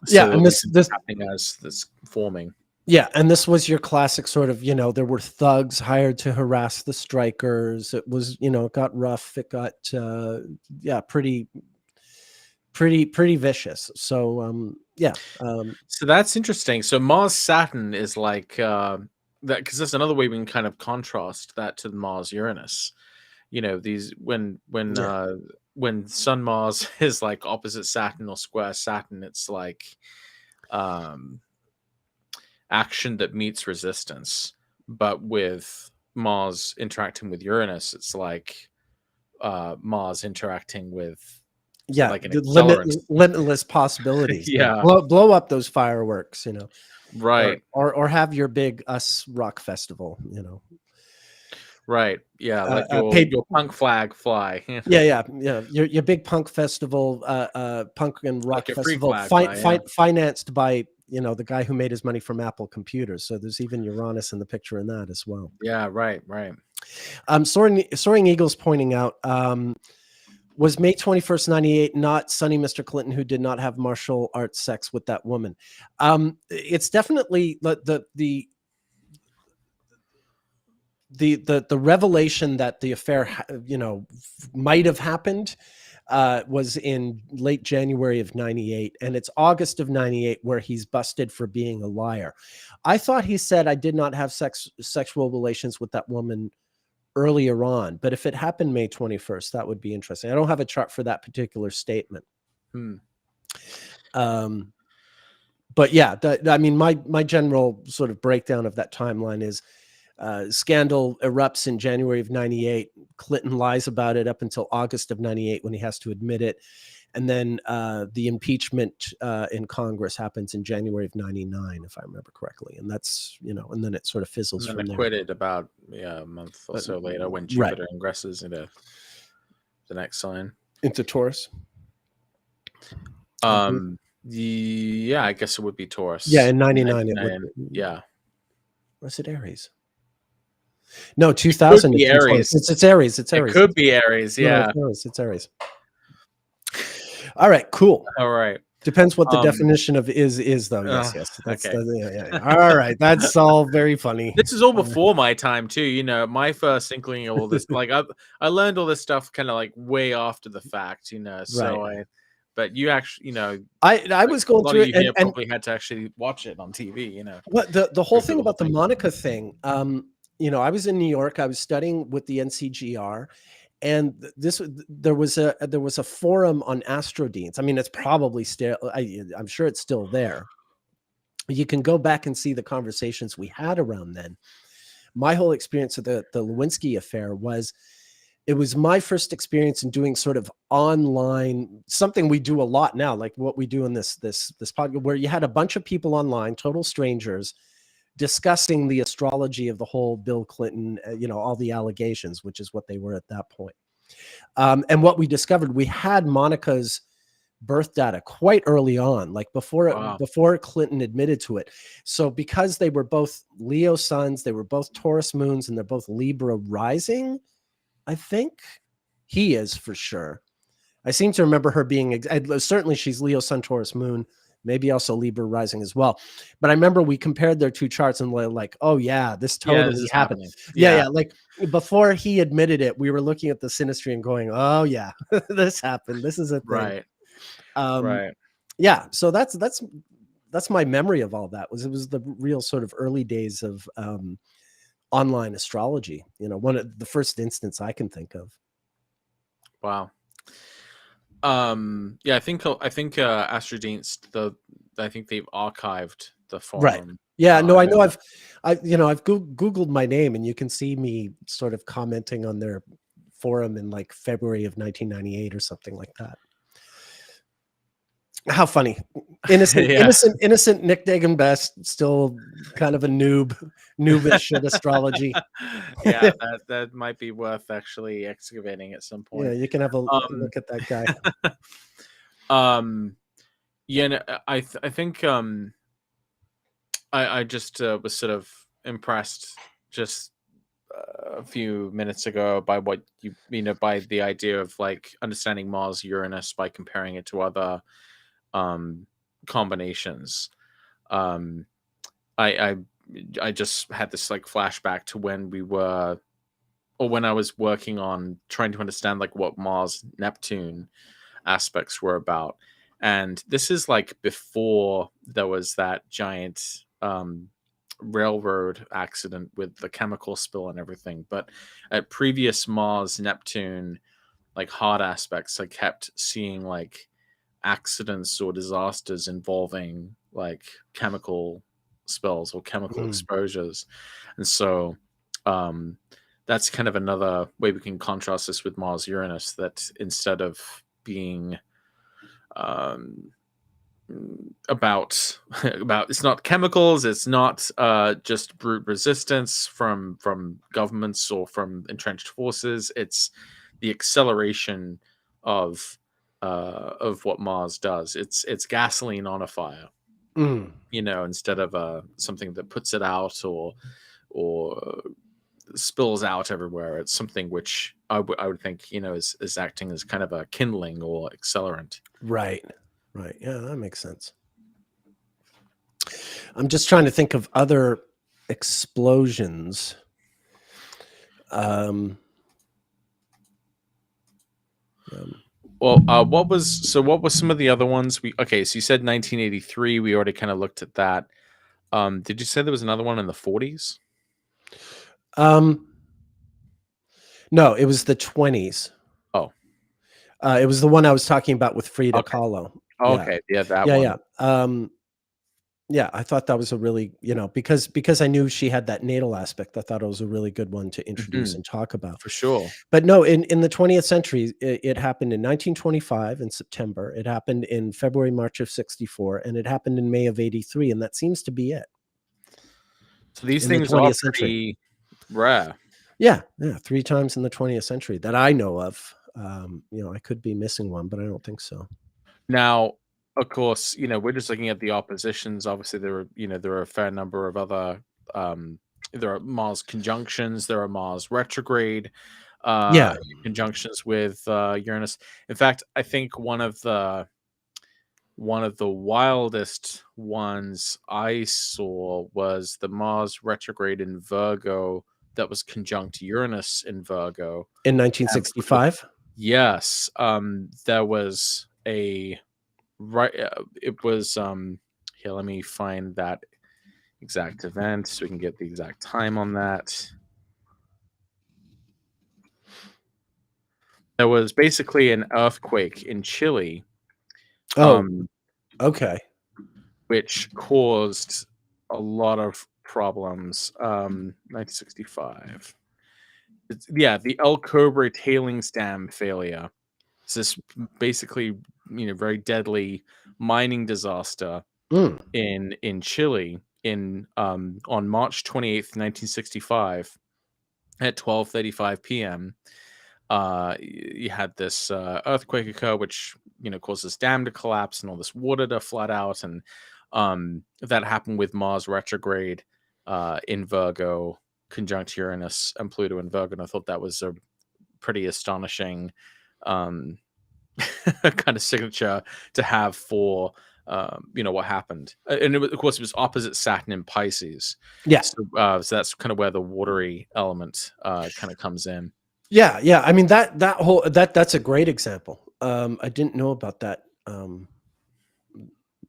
So And this happening as this forming. Yeah, and this was your classic sort of, you know, there were thugs hired to harass the strikers. It was, you know, it got rough. It got pretty vicious. So yeah. So that's interesting. So Mars Saturn is like that, because that's another way we can kind of contrast that to Mars Uranus. You know, these when Sun Mars is like opposite Saturn or square Saturn, it's like action that meets resistance. But with Mars interacting with Uranus, it's like Mars interacting with like an limitless possibilities. Yeah, blow up those fireworks, you know, right, or have your big us rock festival, you know. Right. Yeah. Like your punk flag fly. yeah. Your big punk festival, punk and rock like festival, financed by, you know, the guy who made his money from Apple computers. So there's even Uranus in the picture in that as well. Yeah. Right. Soaring Eagles pointing out, was May 21st, 98, not Sonny Mr. Clinton, who did not have martial arts sex with that woman. It's definitely the revelation that the affair, you know, might have happened was in late January of 98, and it's August of 98 where he's busted for being a liar. I thought he said, I did not have sexual relations with that woman earlier on, but if it happened May 21st, that would be interesting. I don't have a chart for that particular statement. But yeah, I mean, my general sort of breakdown of that timeline is scandal erupts in January of 98. Clinton lies about it up until August of 98 when he has to admit it. And then the impeachment in Congress happens in January of 99, if I remember correctly. And that's, you know, and then it sort of fizzles from there. Acquitted about a month or so later when Jupiter ingresses into the next sign. Into Taurus. Yeah, I guess it would be Taurus. Yeah, in 99 it would. Yeah. Was it Aries? No, 2000. It Aries. It's Aries. It's Aries. It could be Aries. Yeah. No, it's Aries. All right, cool. All right. Depends what the definition of is though. Yes. That's, okay. Yeah. All right, that's all very funny. This is all before my time too. You know, my first inkling of all this, like I learned all this stuff kind of like way after the fact. You know, so but you actually, you know, I was going through it and probably had to actually watch it on TV. You know, what the whole thing about the Monica thing. You know, I was in New York. I was studying with the NCGR. And there was a forum on astrodeans. I mean, it's probably still, I'm sure it's still there. You can go back and see the conversations we had around then. My whole experience of the Lewinsky affair was, it was my first experience in doing sort of online, something we do a lot now, like what we do in this podcast, where you had a bunch of people online, total strangers, discussing the astrology of the whole Bill Clinton, you know, all the allegations, which is what they were at that point. And what we discovered, we had Monica's birth data quite early on, like before Clinton admitted to it. So because they were both Leo suns, they were both Taurus moons, and they're both Libra rising, I think he is for sure. I seem to remember her being, certainly she's Leo sun, Taurus moon, maybe also Libra rising as well. But I remember we compared their two charts and we're like, oh yeah, this totally happened. Yeah. Like before he admitted it, we were looking at the synastry and going, oh yeah, this happened. This is a thing. Right. Yeah. So that's my memory of all that. It was the real sort of early days of online astrology. One of the first instance I can think of. Wow. Yeah, I think Astrodienst, I think they've archived the Right. forum. Yeah. No, I know. I've Googled my name, and you can see me sort of commenting on their forum in like February of 1998 or something like that. How funny. Innocent, Yeah. innocent Nick Dagan Best, still kind of a noobish at astrology. Yeah, that might be worth actually excavating at some point. Yeah, you can have a look at that guy. Yeah, no, I think I just was sort of impressed just a few minutes ago by what by the idea of like understanding Mars Uranus by comparing it to other combinations. I just had this like flashback to when I was working on trying to understand like what Mars Neptune aspects were about. And this is like before there was that giant railroad accident with the chemical spill and everything. But at previous Mars Neptune like hard aspects, I kept seeing like accidents or disasters involving like chemical spills or chemical exposures. And so that's kind of another way we can contrast this with Mars Uranus, that instead of being about it's not chemicals, it's not just brute resistance from governments or from entrenched forces, it's the acceleration of what Mars does. It's gasoline on a fire, instead of something that puts it out or spills out everywhere. It's something which I would think is acting as kind of a kindling or accelerant. Right. Yeah, that makes sense. I'm just trying to think of other explosions. Well, what was some of the other ones? So you said 1983. We already kind of looked at that. Did you say there was another one in the 40s? No, it was the 20s. Oh, it was the one I was talking about with Frida Kahlo. Okay, yeah, that one. Yeah, I thought that was a really, because I knew she had that natal aspect, I thought it was a really good one to introduce and talk about. For sure. But no, in the 20th century, it happened in 1925 in September. It happened in February, March of 64, and it happened in May of 83, and that seems to be it. So these things are pretty rare. Yeah, 3 times in the 20th century that I know of. I could be missing one, but I don't think so. Now, of course, we're just looking at the oppositions. Obviously, there are a fair number of other. There are Mars conjunctions. There are Mars retrograde. Conjunctions with Uranus. In fact, I think one of the wildest ones I saw was the Mars retrograde in Virgo that was conjunct Uranus in Virgo in 1965. Yes, there was a it was here, let me find that exact event so we can get the exact time on that. There was basically an earthquake in Chile. Okay. Which caused a lot of problems. 1965. The El Cobre tailings dam failure. It's this basically, very deadly mining disaster in Chile on March 28th, 1965 at 12:35 p.m. You had this earthquake occur, which caused this dam to collapse and all this water to flood out, and that happened with Mars retrograde in Virgo, conjunct Uranus and Pluto in Virgo. And I thought that was a pretty astonishing kind of signature to have for what happened. And of course, it was opposite Saturn in Pisces. Yeah. So that's kind of where the watery element kind of comes in. Yeah. I mean, that's a great example. I didn't know about that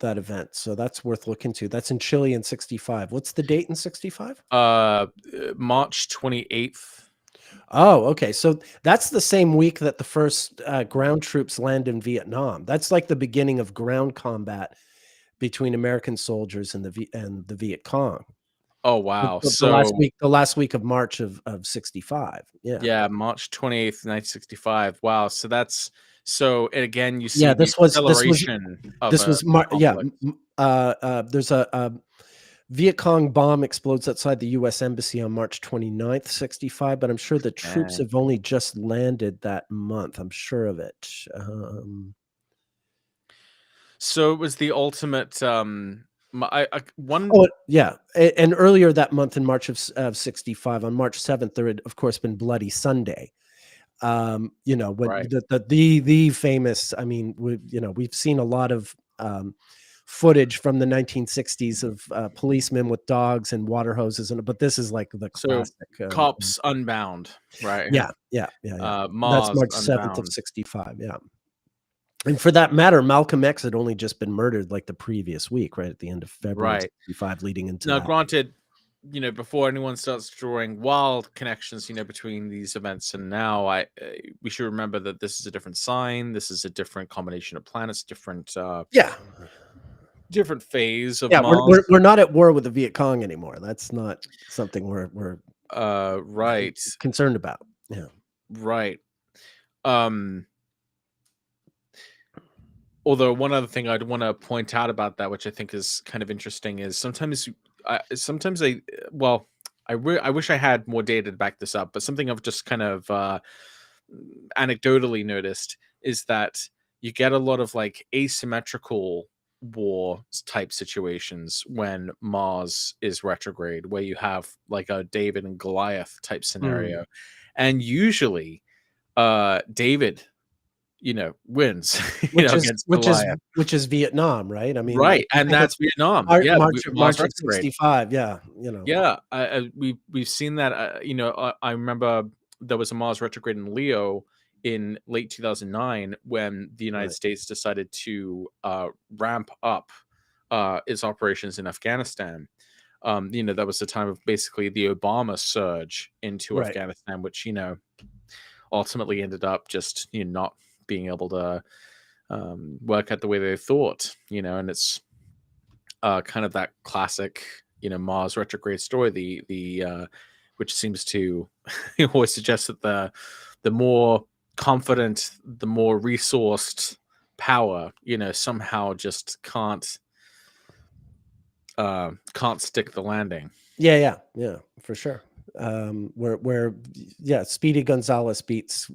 that event. So that's worth looking to. That's in Chile in 65. What's the date in 65? March 28th. Oh, okay. So that's the same week that the first ground troops land in Vietnam. That's like the beginning of ground combat between American soldiers and the Viet Cong. Oh wow! The last week of March of 65. Yeah, March 28th, 1965. Wow. So that's again you see This was there's a Viet Cong bomb explodes outside the U.S. Embassy on March 29th, 65, but I'm sure the troops have only just landed that month. I'm sure of it. So it was the ultimate. And earlier that month in March of 65, on March 7th, there had, of course, been Bloody Sunday. When the famous, I mean, we've seen a lot of footage from the 1960s of policemen with dogs and water hoses, but this is like the classic. Cops Unbound, right? Yeah. Mars That's March 7th of 65. Yeah. And for that matter, Malcolm X had only just been murdered like the previous week, right at the end of February 65, leading into now. Granted, before anyone starts drawing wild connections, between these events and now, we should remember that this is a different sign. This is a different combination of planets, different phase of Mars. We're not at war with the Viet Cong anymore. That's not something we're concerned about. Yeah, right. Although one other thing I'd want to point out about that, which I think is kind of interesting, is sometimes I wish I had more data to back this up, but something I've just kind of anecdotally noticed is that you get a lot of like asymmetrical war type situations when Mars is retrograde, where you have like a David and Goliath type scenario, and usually David wins, which is Vietnam, right? I mean, right, and that's Vietnam. March of 65. Yeah, we've seen that. I remember there was a Mars retrograde in Leo in late 2009 when the United States decided to ramp up its operations in Afghanistan. That was the time of basically the Obama surge into Afghanistan, which ultimately ended up just not being able to work out the way they thought, and it's kind of that classic, Mars retrograde story, the which seems to always suggest that the more confident, the more resourced power, somehow just can't stick the landing. Yeah, for sure. Where Speedy Gonzalez beats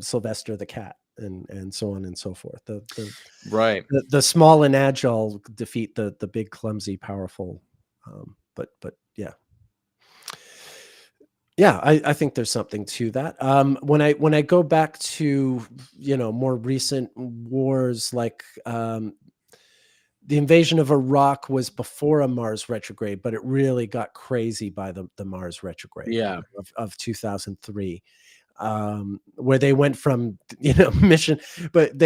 Sylvester the Cat, and so on and so forth. The small and agile defeat the big, clumsy, powerful. But I think there's something to that. When I go back to more recent wars, like the invasion of Iraq was before a Mars retrograde, but it really got crazy by the Mars retrograde of 2003. Where they went from mission, but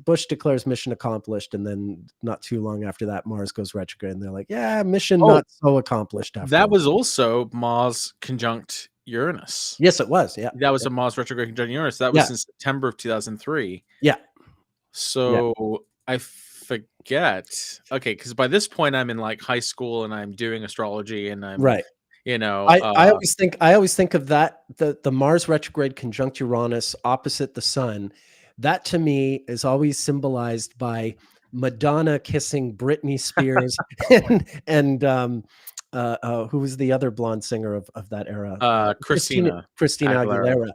Bush declares mission accomplished, and then not too long after that, Mars goes retrograde, and they're like, mission not so accomplished. That was also Mars conjunct Uranus. Yes, it was. Yeah, that was a Mars retrograde conjunct Uranus. That was in September of 2003. Yeah. So I forget. Okay, because by this point I'm in like high school and I'm doing astrology, and I'm I always think of that, the Mars retrograde conjunct Uranus opposite the sun. That to me is always symbolized by Madonna kissing Britney Spears and who was the other blonde singer of that era? Christina Aguilera.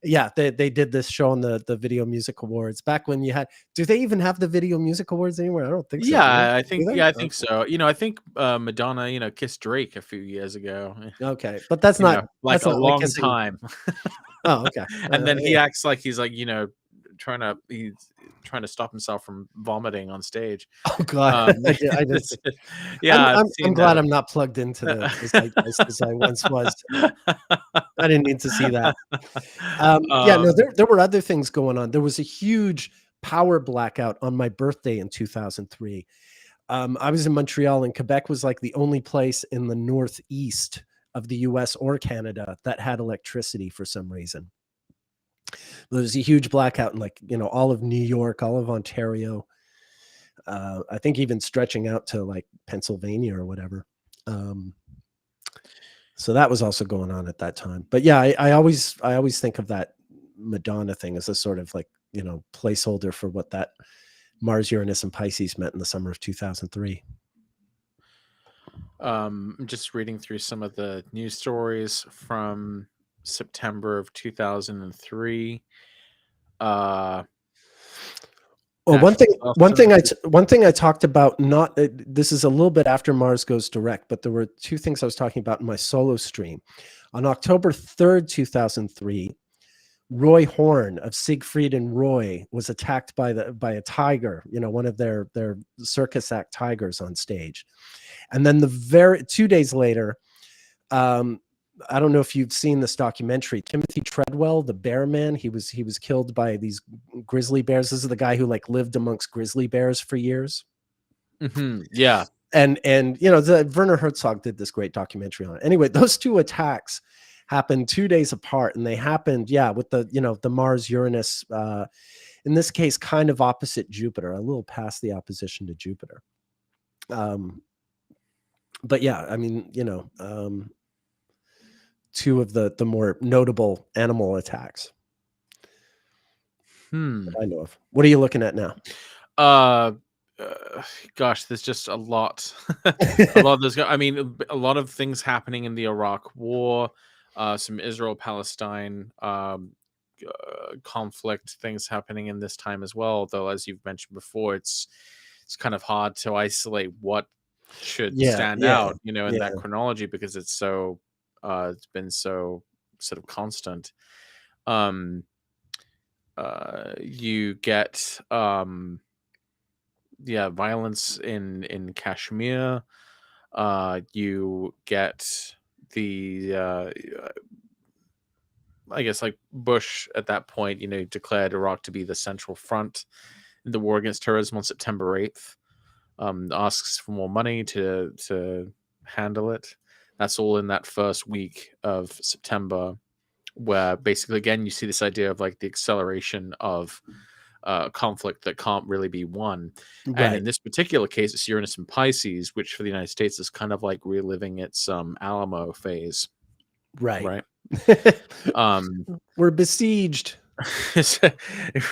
Yeah, they did this show on the Video Music Awards back when you had. Do they even have the Video Music Awards anymore? I don't think so. Yeah, I think so. I think Madonna, kissed Drake a few years ago. Okay, but that's not like a long time. Oh, okay. And then he acts like he's like trying to stop himself from vomiting on stage. Oh God! I'm glad I'm not plugged into the as I once was. I didn't need to see that. No, there were other things going on. There was a huge power blackout on my birthday in 2003. I was in Montreal, and Quebec was like the only place in the northeast of the US or Canada that had electricity for some reason. There was a huge blackout in, like, you know, all of New York, all of Ontario. I think even stretching out to like Pennsylvania or whatever. So that was also going on at that time. But yeah, I always think of that Madonna thing as a sort of like, you know, placeholder for what that Mars, Uranus, and Pisces meant in the summer of 2003. I'm just reading through some of the news stories from September of 2003. Well, one thing I talked about, not this is a little bit after Mars goes direct, but there were two things I was talking about in my solo stream. On October 3rd, 2003, Roy Horn of Siegfried and Roy was attacked by a tiger, you know, one of their circus act tigers on stage. And then 2 days later, I don't know if you've seen this documentary, Timothy Treadwell, the bear man. He was killed by these grizzly bears. This is the guy who like lived amongst grizzly bears for years. Mm-hmm. Yeah. And you know, Werner Herzog did this great documentary on it. Anyway, those two attacks happened 2 days apart, and they happened, yeah, with the, you know, the Mars Uranus, in this case, kind of opposite Jupiter, a little past the opposition to Jupiter. But yeah, I mean, you know, two of the more notable animal attacks that I know of. What are you looking at now? Gosh, there's just a lot. A lot of those. I mean, a lot of things happening in the Iraq War, some Israel-Palestine conflict things happening in this time as well. Though, as you've mentioned before, it's kind of hard to isolate what should stand out, you know, in that chronology, because it's so it's been so sort of constant. You get violence in Kashmir. You get the I guess like Bush at that point, you know, declared Iraq to be the central front in the war against terrorism on September 8th. Asks for more money to handle it. That's all in that first week of September, where basically, again, you see this idea of like the acceleration of conflict that can't really be won. Right. And in this particular case, it's Uranus and Pisces, which for the United States is kind of like reliving its Alamo phase. Right. Right. We're besieged.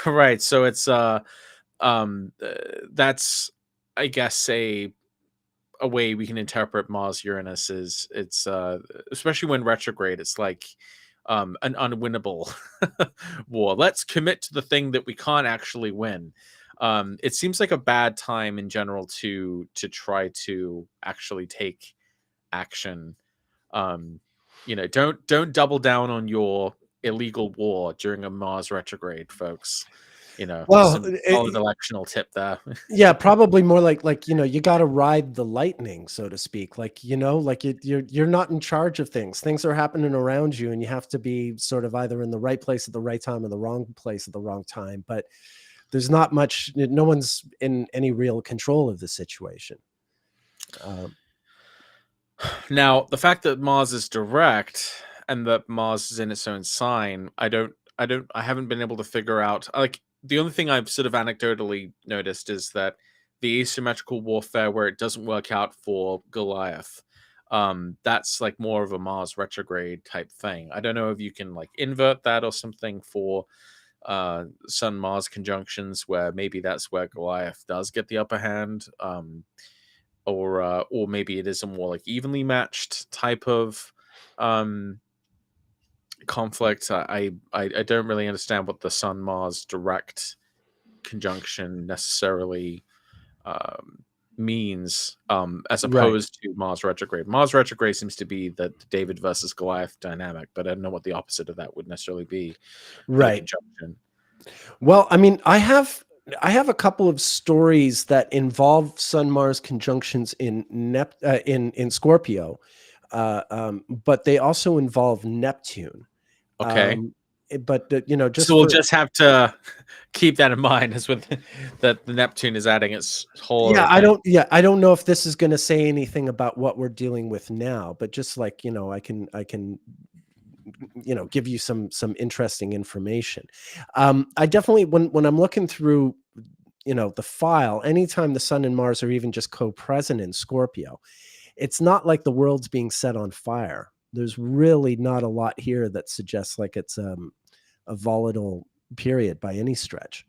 Right. So it's that's, I guess, a way we can interpret Mars Uranus is it's especially when retrograde, it's like an unwinnable war. Let's commit to the thing that we can't actually win. It seems like a bad time in general to try to actually take action. You know, don't double down on your illegal war during a Mars retrograde, folks. You know, well, some solid electional tip there. Yeah, probably more like, you know, you got to ride the lightning, so to speak. Like, you know, like you're not in charge of things. Things are happening around you, and you have to be sort of either in the right place at the right time or the wrong place at the wrong time. But there's not much. No one's in any real control of the situation. Now, the fact that Mars is direct and that Mars is in its own sign, I haven't been able to figure out. Like, the only thing I've sort of anecdotally noticed is that the asymmetrical warfare where it doesn't work out for Goliath, that's like more of a Mars retrograde type thing. I don't know if you can like invert that or something for Sun Mars conjunctions, where maybe that's where Goliath does get the upper hand, or maybe it is a more like evenly matched type of conflict. I don't really understand what the Sun Mars direct conjunction necessarily means, as opposed to Mars retrograde. Mars retrograde seems to be the David versus Goliath dynamic, but I don't know what the opposite of that would necessarily be. Right. Well, I mean, I have a couple of stories that involve Sun Mars conjunctions in Scorpio, but they also involve Neptune. Okay. you know, just so we'll just have to keep that in mind as with that the Neptune is adding its whole. Yeah, I don't know if this is going to say anything about what we're dealing with now, but just like, you know, I can you know, give you some interesting information. I definitely, when I'm looking through, you know, the file, anytime the Sun and Mars are even just co-present in Scorpio, it's not like the world's being set on fire. There's really not a lot here that suggests like it's a volatile period by any stretch.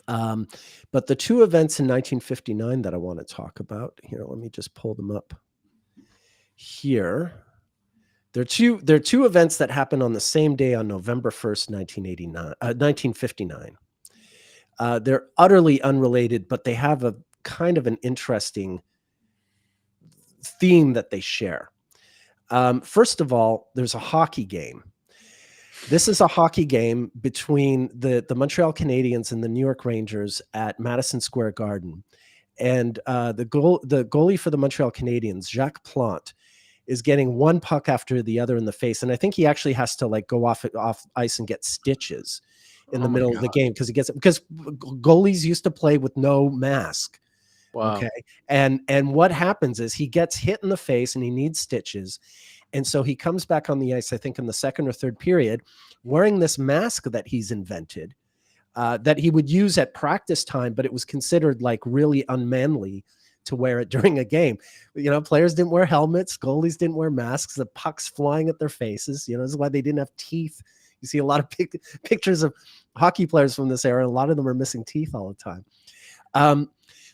But the two events in 1959 that I want to talk about here, let me just pull them up here. They're two events that happened on the same day on November 1st, 1959. They're utterly unrelated, but they have a kind of an interesting theme that they share. First of all, there's a hockey game. This is a hockey game between the Montreal Canadiens and the New York Rangers at Madison Square Garden. And the goalie for the Montreal Canadiens, Jacques Plante, is getting one puck after the other in the face. And I think he actually has to like go off ice and get stitches in the middle of the game because goalies used to play with no mask. Wow. Okay. And what happens is he gets hit in the face and he needs stitches. And so he comes back on the ice, I think in the second or third period, wearing this mask that he's invented, that he would use at practice time, but it was considered like really unmanly to wear it during a game. You know, players didn't wear helmets, goalies didn't wear masks, the pucks flying at their faces. You know, this is why they didn't have teeth. You see a lot of pictures of hockey players from this era. A lot of them are missing teeth all the time.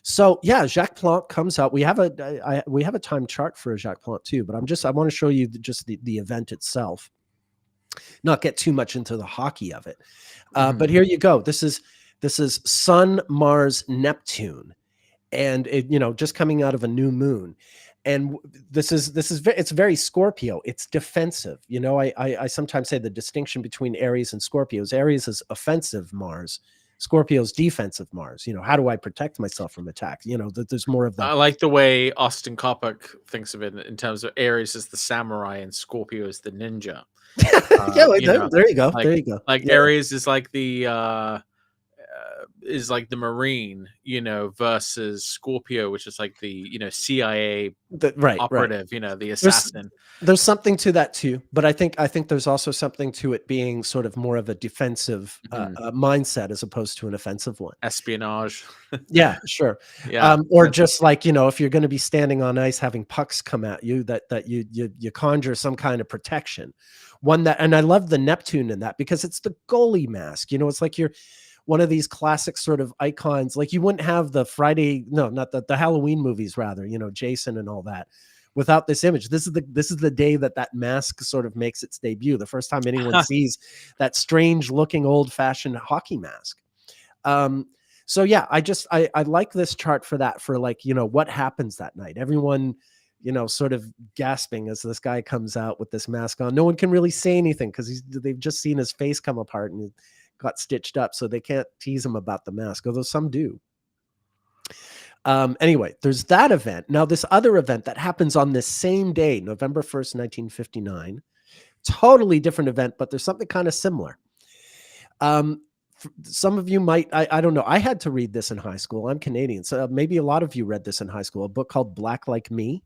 So yeah, Jacques Plante comes out. We have a time chart for Jacques Plante too, but I want to show you just the event itself, not get too much into the hockey of it. But here you go. This is Sun, Mars, Neptune, and it, you know, just coming out of a new moon. And it's very Scorpio. It's defensive. You know, I sometimes say the distinction between Aries and Scorpios. Aries is offensive Mars. Scorpio's defensive Mars. You know, how do I protect myself from attack? You know, there's more of that. I like the way Austin Coppock thinks of it in terms of Aries as the samurai and Scorpio as the ninja. Yeah, there you go. Like, there you go. Like yeah. Aries is like the Marine, you know, versus Scorpio, which is like the, you know, CIA operative, you know, the assassin. There's something to that too, but I think there's also something to it being sort of more of a defensive mindset as opposed to an offensive one. Espionage. Yeah, sure. Yeah. Or just like, you know, if you're going to be standing on ice having pucks come at you, that you conjure some kind of protection. And I love the Neptune in that because it's the goalie mask. You know, it's like you're one of these classic sort of icons. Like you wouldn't have the the Halloween movies, rather, you know, Jason and all that, without this image. This is the day that mask sort of makes its debut. The first time anyone sees that strange looking old fashioned hockey mask. So yeah, I like this chart for that, for like, you know, what happens that night. Everyone, you know, sort of gasping as this guy comes out with this mask on. No one can really say anything because they've just seen his face come apart and got stitched up, so they can't tease him about the mask, although some do. Anyway, there's that event. Now, this other event that happens on this same day, November 1st, 1959, totally different event, but there's something kind of similar. Some of you might, I don't know. I had to read this in high school. I'm Canadian, so maybe a lot of you read this in high school, a book called Black Like Me.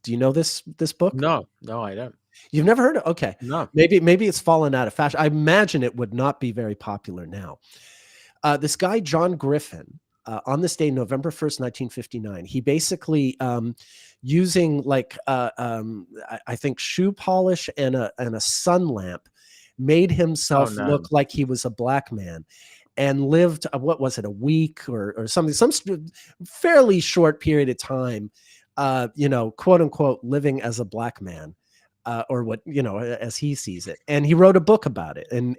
Do you know this book? No, I don't. You've never heard of it? Okay. No. Maybe it's fallen out of fashion. I imagine it would not be very popular now. This guy, John Griffin, on this day, November 1st, 1959, he basically, using like, I think shoe polish and a sun lamp, made himself look like he was a black man and lived, what was it, a week or something, some fairly short period of time, you know, quote unquote, living as a black man. Or what, you know, as he sees it. And he wrote a book about it. And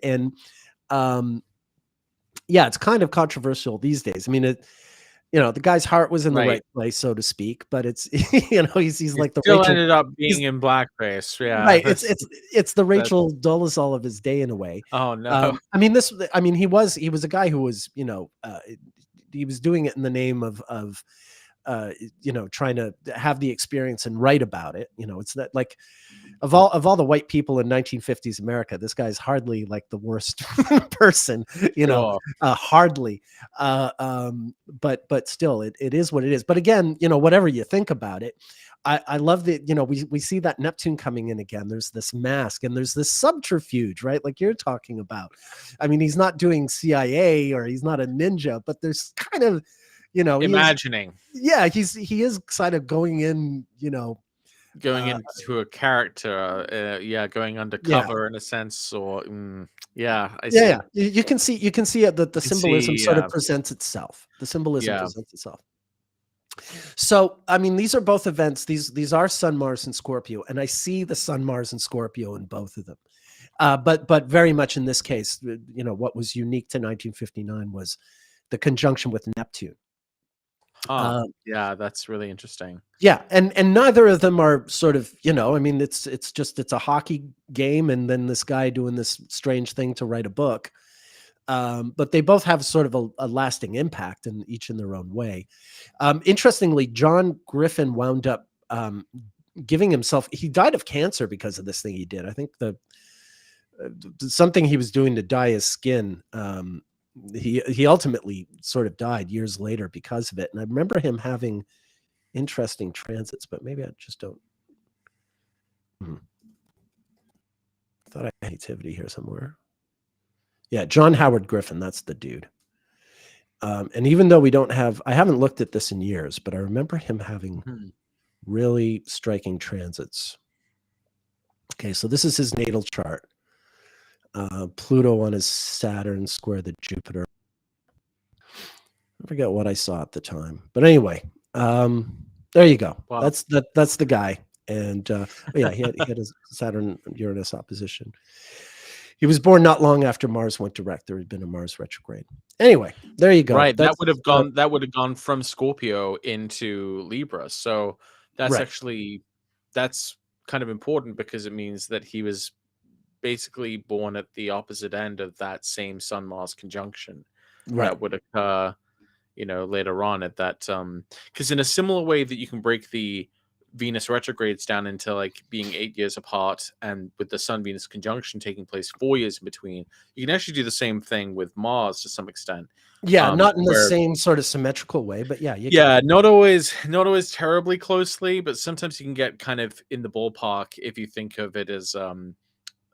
yeah, it's kind of controversial these days. I mean, you know, the guy's heart was in the right place, so to speak, but it's, you know, he's like the still ended up being in blackface. Yeah. Right. It's the Rachel Dolezal of his day in a way. Oh no. I mean, he was a guy who was, you know, he was doing it in the name of trying to have the experience and write about it. It's that, like, of all the white people in 1950s America, this guy's hardly like the worst person, Sure. hardly. But still, it is what it is. But again, whatever you think about it, I love that, we see that Neptune coming in again. There's this mask and there's this subterfuge, right? Like you're talking about. I mean, he's not doing CIA or he's not a ninja, but there's kind of, Imagining. He is kind of going in, Going into a character, going undercover in a sense, or I see. Yeah. You can see it, that the symbolism sort of presents itself. The symbolism presents itself. So, I mean, these are both events. These are Sun, Mars, and Scorpio, and I see the Sun, Mars, and Scorpio in both of them. But very much in this case, what was unique to 1959 was the conjunction with Neptune. Yeah, that's really interesting. Yeah, and neither of them are sort of, I mean, it's a hockey game, and then this guy doing this strange thing to write a book. But they both have sort of a lasting impact, and each in their own way. Interestingly, John Griffin wound up giving himself. He died of cancer because of this thing he did. I think something he was doing to dye his skin. He ultimately sort of died years later because of it. And I remember him having interesting transits, but maybe I just don't. I thought I had nativity here somewhere. Yeah, John Howard Griffin, that's the dude. And even though I haven't looked at this in years, but I remember him having really striking transits. Okay, so this is his natal chart. Pluto on his Saturn, square the Jupiter. I forget what I saw at the time, but anyway, there you go. Wow. That's the guy, and he had his Saturn Uranus opposition. He was born not long after Mars went direct. There had been a Mars retrograde. Anyway, there you go. Right, that would have gone from Scorpio into Libra. So that's right. That's kind of important because it means that he was basically born at the opposite end of that same Sun Mars conjunction that would occur, later on at that. Because in a similar way that you can break the Venus retrogrades down into like being 8 years apart, and with the Sun Venus conjunction taking place 4 years in between, you can actually do the same thing with Mars to some extent. Yeah, not in the same sort of symmetrical way, but not always terribly closely, but sometimes you can get kind of in the ballpark if you think of it as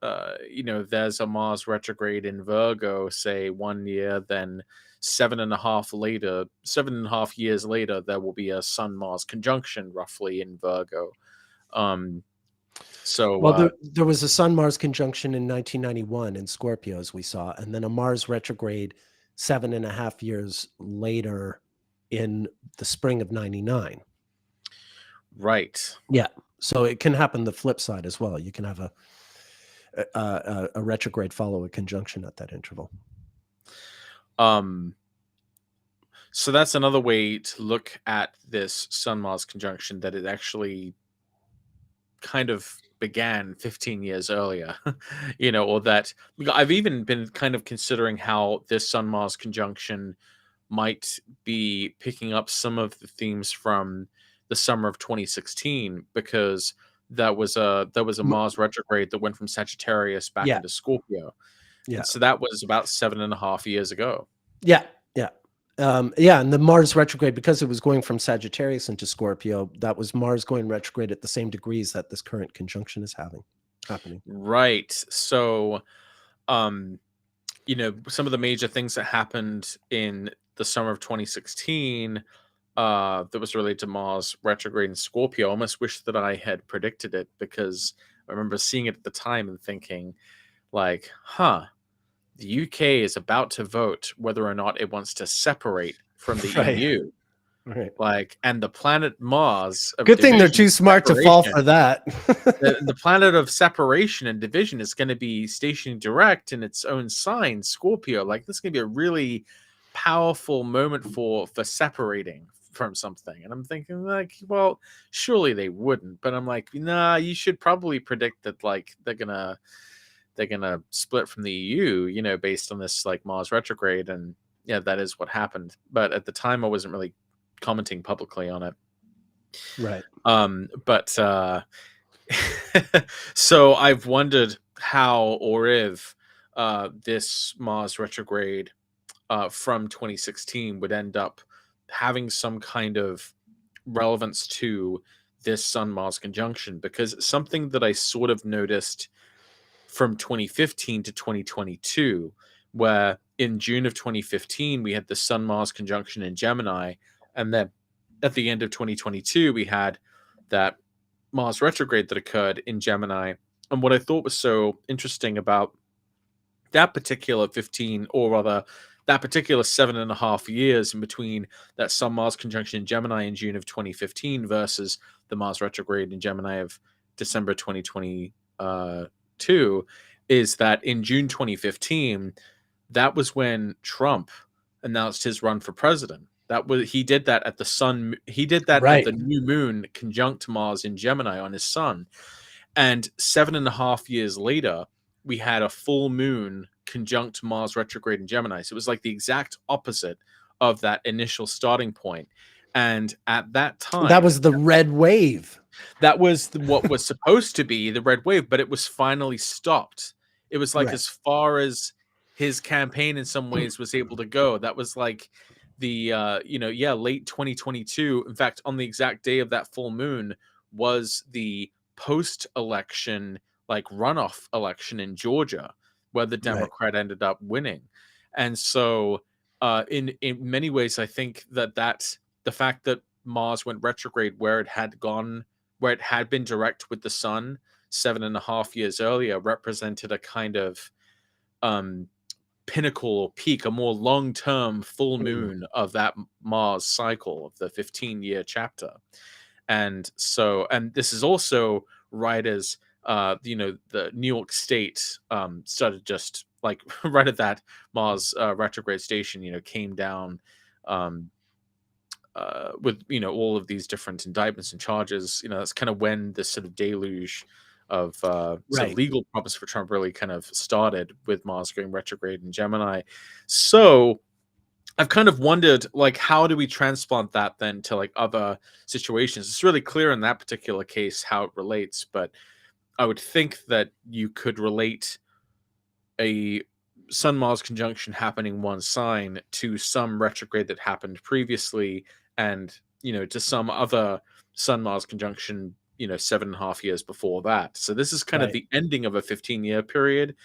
there's a Mars retrograde in Virgo, say 1 year, then 7.5 years later, there will be a Sun Mars conjunction roughly in Virgo. There was a Sun Mars conjunction in 1991 in Scorpio, as we saw, and then a Mars retrograde 7.5 years later in the spring of 99. Right. Yeah. So it can happen the flip side as well. You can have a retrograde follow a conjunction at that interval. So that's another way to look at this Sun Mars conjunction, that it actually kind of began 15 years earlier, or that I've even been kind of considering how this Sun Mars conjunction might be picking up some of the themes from the summer of 2016, because there was a Mars retrograde that went from Sagittarius back into Scorpio. Yeah. And so that was about 7.5 years ago. Yeah. And the Mars retrograde, because it was going from Sagittarius into Scorpio, that was Mars going retrograde at the same degrees that this current conjunction is happening. Right. So, some of the major things that happened in the summer of 2016 that was related to Mars retrograde in Scorpio, I almost wish that I had predicted it, because I remember seeing it at the time and thinking, like, the UK is about to vote whether or not it wants to separate from the EU. Right. Like, and the planet Mars. Good thing they're too smart to fall for that. the planet of separation and division is going to be stationed direct in its own sign, Scorpio. Like, this is going to be a really powerful moment for separating from something. And I'm thinking, like, well, surely they wouldn't. But I'm like, nah, you should probably predict that, like, they're gonna split from the EU, based on this like Mars retrograde. And yeah, that is what happened. But at the time, I wasn't really commenting publicly on it. Right. But so I've wondered how or if this Mars retrograde from 2016 would end up having some kind of relevance to this Sun-Mars conjunction, because something that I sort of noticed from 2015 to 2022, where in June of 2015 we had the Sun-Mars conjunction in Gemini, and then at the end of 2022 we had that Mars retrograde that occurred in Gemini. And what I thought was so interesting about that particular 15, or rather that particular 7.5 years in between that Sun-Mars conjunction in Gemini in June of 2015 versus the Mars retrograde in Gemini of December 2022, is that in June 2015, that was when Trump announced his run for president. He did that at the sun. He did that Right. at the new moon conjunct Mars in Gemini on his sun. And 7.5 years later, we had a full moon conjunct Mars retrograde in Gemini. So it was like the exact opposite of that initial starting point. And at that time, That was the red wave. that was what was supposed to be the red wave, but it was finally stopped. It was like Right. as far as his campaign in some ways was able to go. That was like the late 2022. In fact, on the exact day of that full moon was the post-election like runoff election in Georgia, where the Democrat ended up winning. And so in many ways, I think that the fact that Mars went retrograde where it had been direct with the sun 7.5 years earlier represented a kind of pinnacle or peak, a more long-term full moon of that Mars cycle of the 15-year chapter. And so, and this is also right as the New York State started just like right at that Mars retrograde station, came down with all of these different indictments and charges. That's kind of when this sort of deluge of sort of legal problems for Trump really kind of started, with Mars going retrograde in Gemini. So I've kind of wondered, like, how do we transplant that then to like other situations? It's really clear in that particular case how it relates, but I would think that you could relate a Sun-Mars conjunction happening one sign to some retrograde that happened previously, and to some other Sun-Mars conjunction 7.5 years before that. So this is kind of the ending of a 15-year period,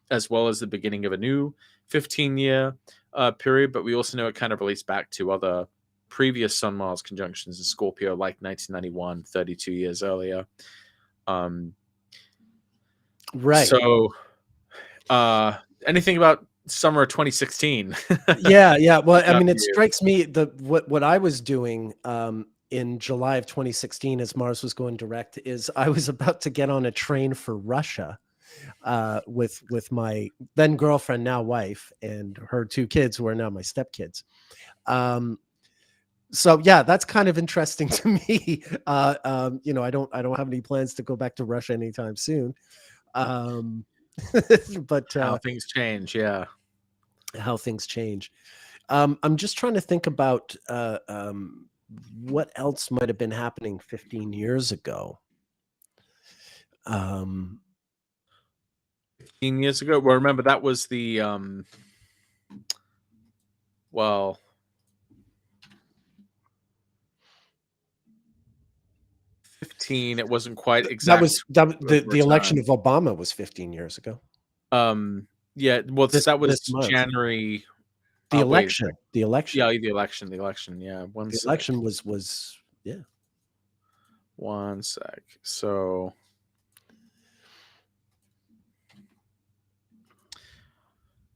as well as the beginning of a new 15-year period. But we also know it kind of relates back to other previous Sun-Mars conjunctions in Scorpio, like 1991, 32 years earlier. So anything about summer 2016? Yeah. Well, I mean, it strikes me what I was doing in July of 2016 as Mars was going direct is I was about to get on a train for Russia with my then girlfriend, now wife, and her 2 kids, who are now my stepkids. So yeah, that's kind of interesting to me. I don't have any plans to go back to Russia anytime soon. But how things change. How things change. I'm just trying to think about what else might have been happening 15 years ago. 15 years ago. Well, remember that was the 15. It wasn't quite exact. The election of Obama was 15 years ago. Yeah, well, that was January. The election. The election. Yeah, the election. Yeah, the election was yeah. One sec. So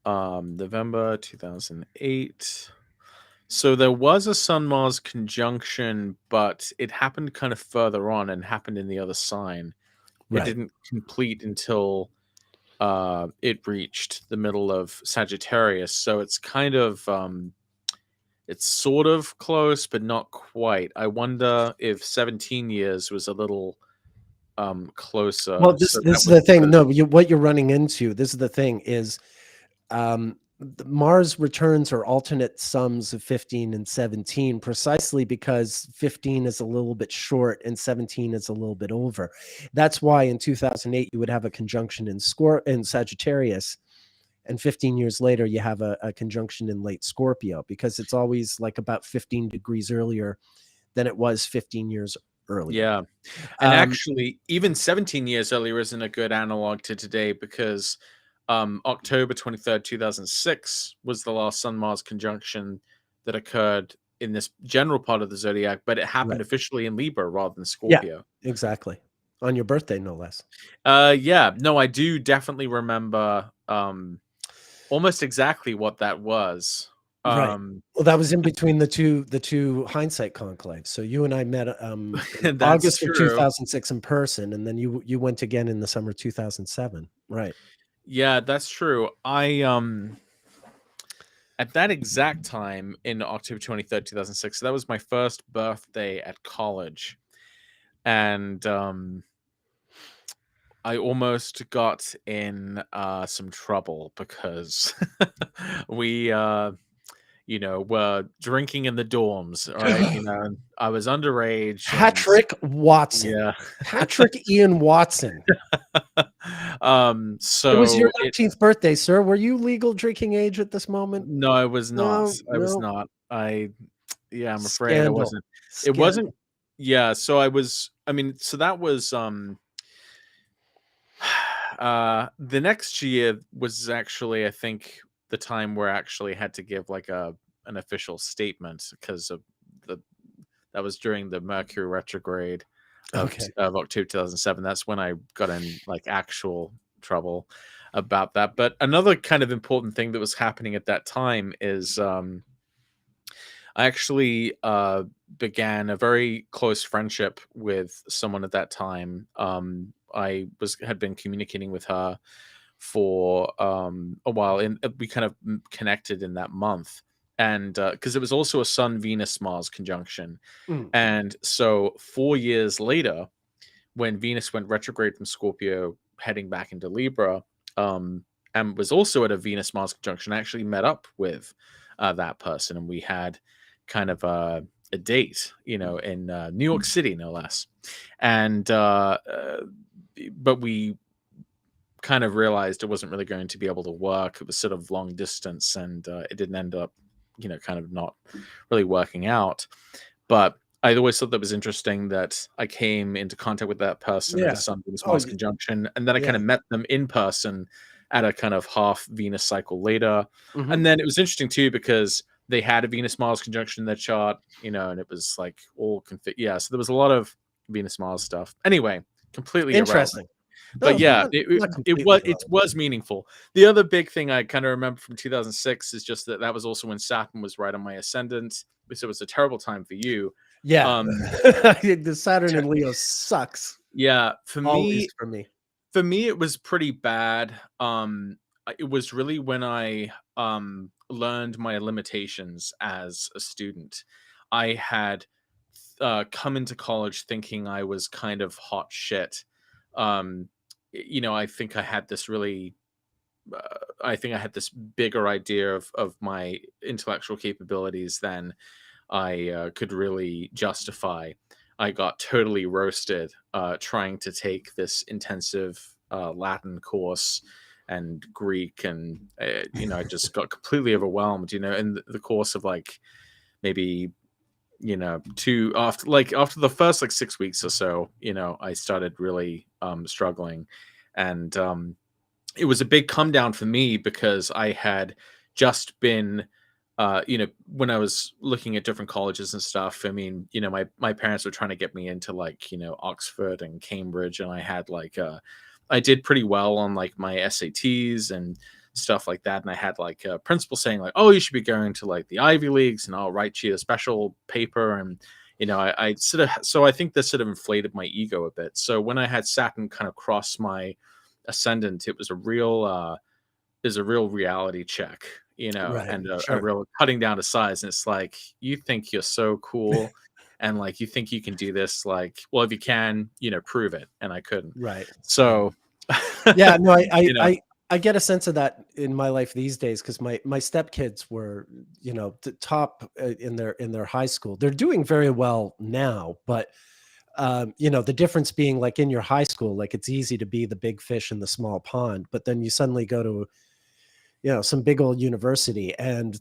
November 2008. So there was a Sun-Mars conjunction, but it happened kind of further on and happened in the other sign. It didn't complete until it reached the middle of Sagittarius. So it's kind of it's sort of close, but not quite. I wonder if 17 years was a little closer. Well, this is the thing. No, what you're running into, this is the thing, is the Mars returns are alternate sums of 15 and 17, precisely because 15 is a little bit short and 17 is a little bit over. That's why in 2008 you would have a conjunction in Sagittarius, and 15 years later you have a conjunction in late Scorpio, because it's always like about 15 degrees earlier than it was 15 years earlier. Yeah. And actually, even 17 years earlier isn't a good analog to today, because October 23rd, 2006 was the last Sun-Mars conjunction that occurred in this general part of the zodiac, but it happened officially in Libra rather than Scorpio. Yeah, exactly. On your birthday, no less. Yeah. No, I do definitely remember almost exactly what that was. Right. Well, that was in between the two hindsight conclaves. So you and I met in August of 2006 in person, and then you went again in the summer 2007. Right. Yeah, that's true. I at that exact time in October 23rd, 2006, so that was my first birthday at college. And I almost got in some trouble because we were drinking in the dorms, right? And I was underage. Patrick Watson. Yeah. Patrick Ian Watson. So it was your 19th birthday, sir. Were you legal drinking age at this moment? No, I was not. I was not. I'm afraid I wasn't. It wasn't. Yeah. So I was. I mean, so that was. The next year was actually, I think, the time where I actually had to give like an official statement, because of that was during the Mercury retrograde of October 2007. That's when I got in like actual trouble about that. But another kind of important thing that was happening at that time is I actually began a very close friendship with someone at that time. I had been communicating with her for a while, and we kind of connected in that month. And because it was also a Sun Venus Mars conjunction. And so 4 years later, when Venus went retrograde from Scorpio heading back into Libra, and was also at a Venus Mars conjunction, I actually met up with that person, and we had kind of a date, in New York City, no less. And but we kind of realized it wasn't really going to be able to work. It was sort of long distance, and it didn't end up, kind of not really working out. But I always thought that was interesting that I came into contact with that person at the Sun Venus Mars conjunction, and then I kind of met them in person at a kind of half Venus cycle later. And then it was interesting too, because they had a Venus Mars conjunction in their chart, and it was like all so there was a lot of Venus Mars stuff. Anyway, completely interesting. But it was meaningful. The other big thing I kind of remember from 2006 is just that was also when Saturn was right on my ascendant, so it was a terrible time for you. Yeah, the Saturn and Leo sucks. Yeah, for me, it was pretty bad. It was really when I learned my limitations as a student. I had come into college thinking I was kind of hot shit. I think I had this really, I think I had this bigger idea of my intellectual capabilities than I could really justify. I got totally roasted trying to take this intensive Latin course and Greek, and I just got completely overwhelmed. In the course of like maybe after the first like 6 weeks or so, I started really struggling, and it was a big come down for me, because I had just been when I was looking at different colleges and stuff. I mean, my parents were trying to get me into like Oxford and Cambridge, and I had like I did pretty well on like my SATs and stuff like that, and I had like a principal saying like, oh, you should be going to like the Ivy Leagues, and I'll write you a special paper. And I sort of, so I think this sort of inflated my ego a bit. So when I had Saturn kind of cross my ascendant, it was a real reality check, and a real cutting down to size. And it's like, you think you're so cool and like you think you can do this, like, well, if you can, prove it. And I couldn't. Right. So yeah, no, I get a sense of that in my life these days because my stepkids were, the top in their high school. They're doing very well now, but the difference being like in your high school, like it's easy to be the big fish in the small pond, but then you suddenly go to some big old university and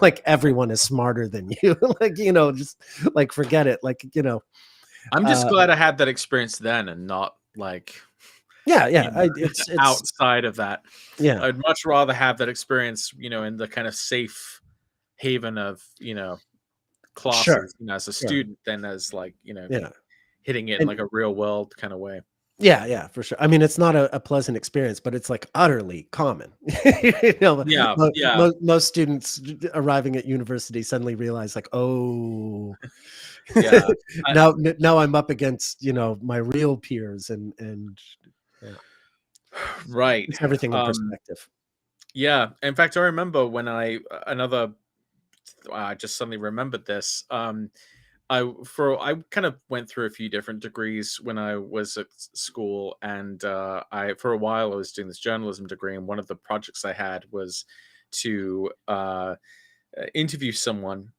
like everyone is smarter than you. Like, just like forget it. Like, I'm just glad I had that experience then and not like yeah. it's outside of that. Yeah. I'd much rather have that experience, in the kind of safe haven of, classes, Sure. as a student than as like, Yeah. hitting it in like a real world kind of way. Yeah, for sure. I mean, it's not a pleasant experience, but it's like utterly common. Most students arriving at university suddenly realize like, oh, yeah, now I'm up against, my real peers and yeah. Right. It's everything in perspective. Yeah. In fact, I remember when I just suddenly remembered this. I kind of went through a few different degrees when I was at school, and for a while I was doing this journalism degree, and one of the projects I had was to interview someone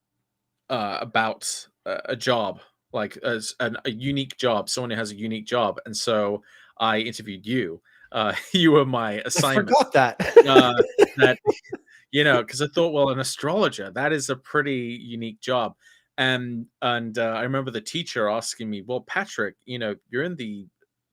about a job, like as a unique job, someone who has a unique job, and so I interviewed you. You were my assignment. I forgot that. That because I thought, well, an astrologer, that is a pretty unique job. And I remember the teacher asking me, well, Patrick, you're in the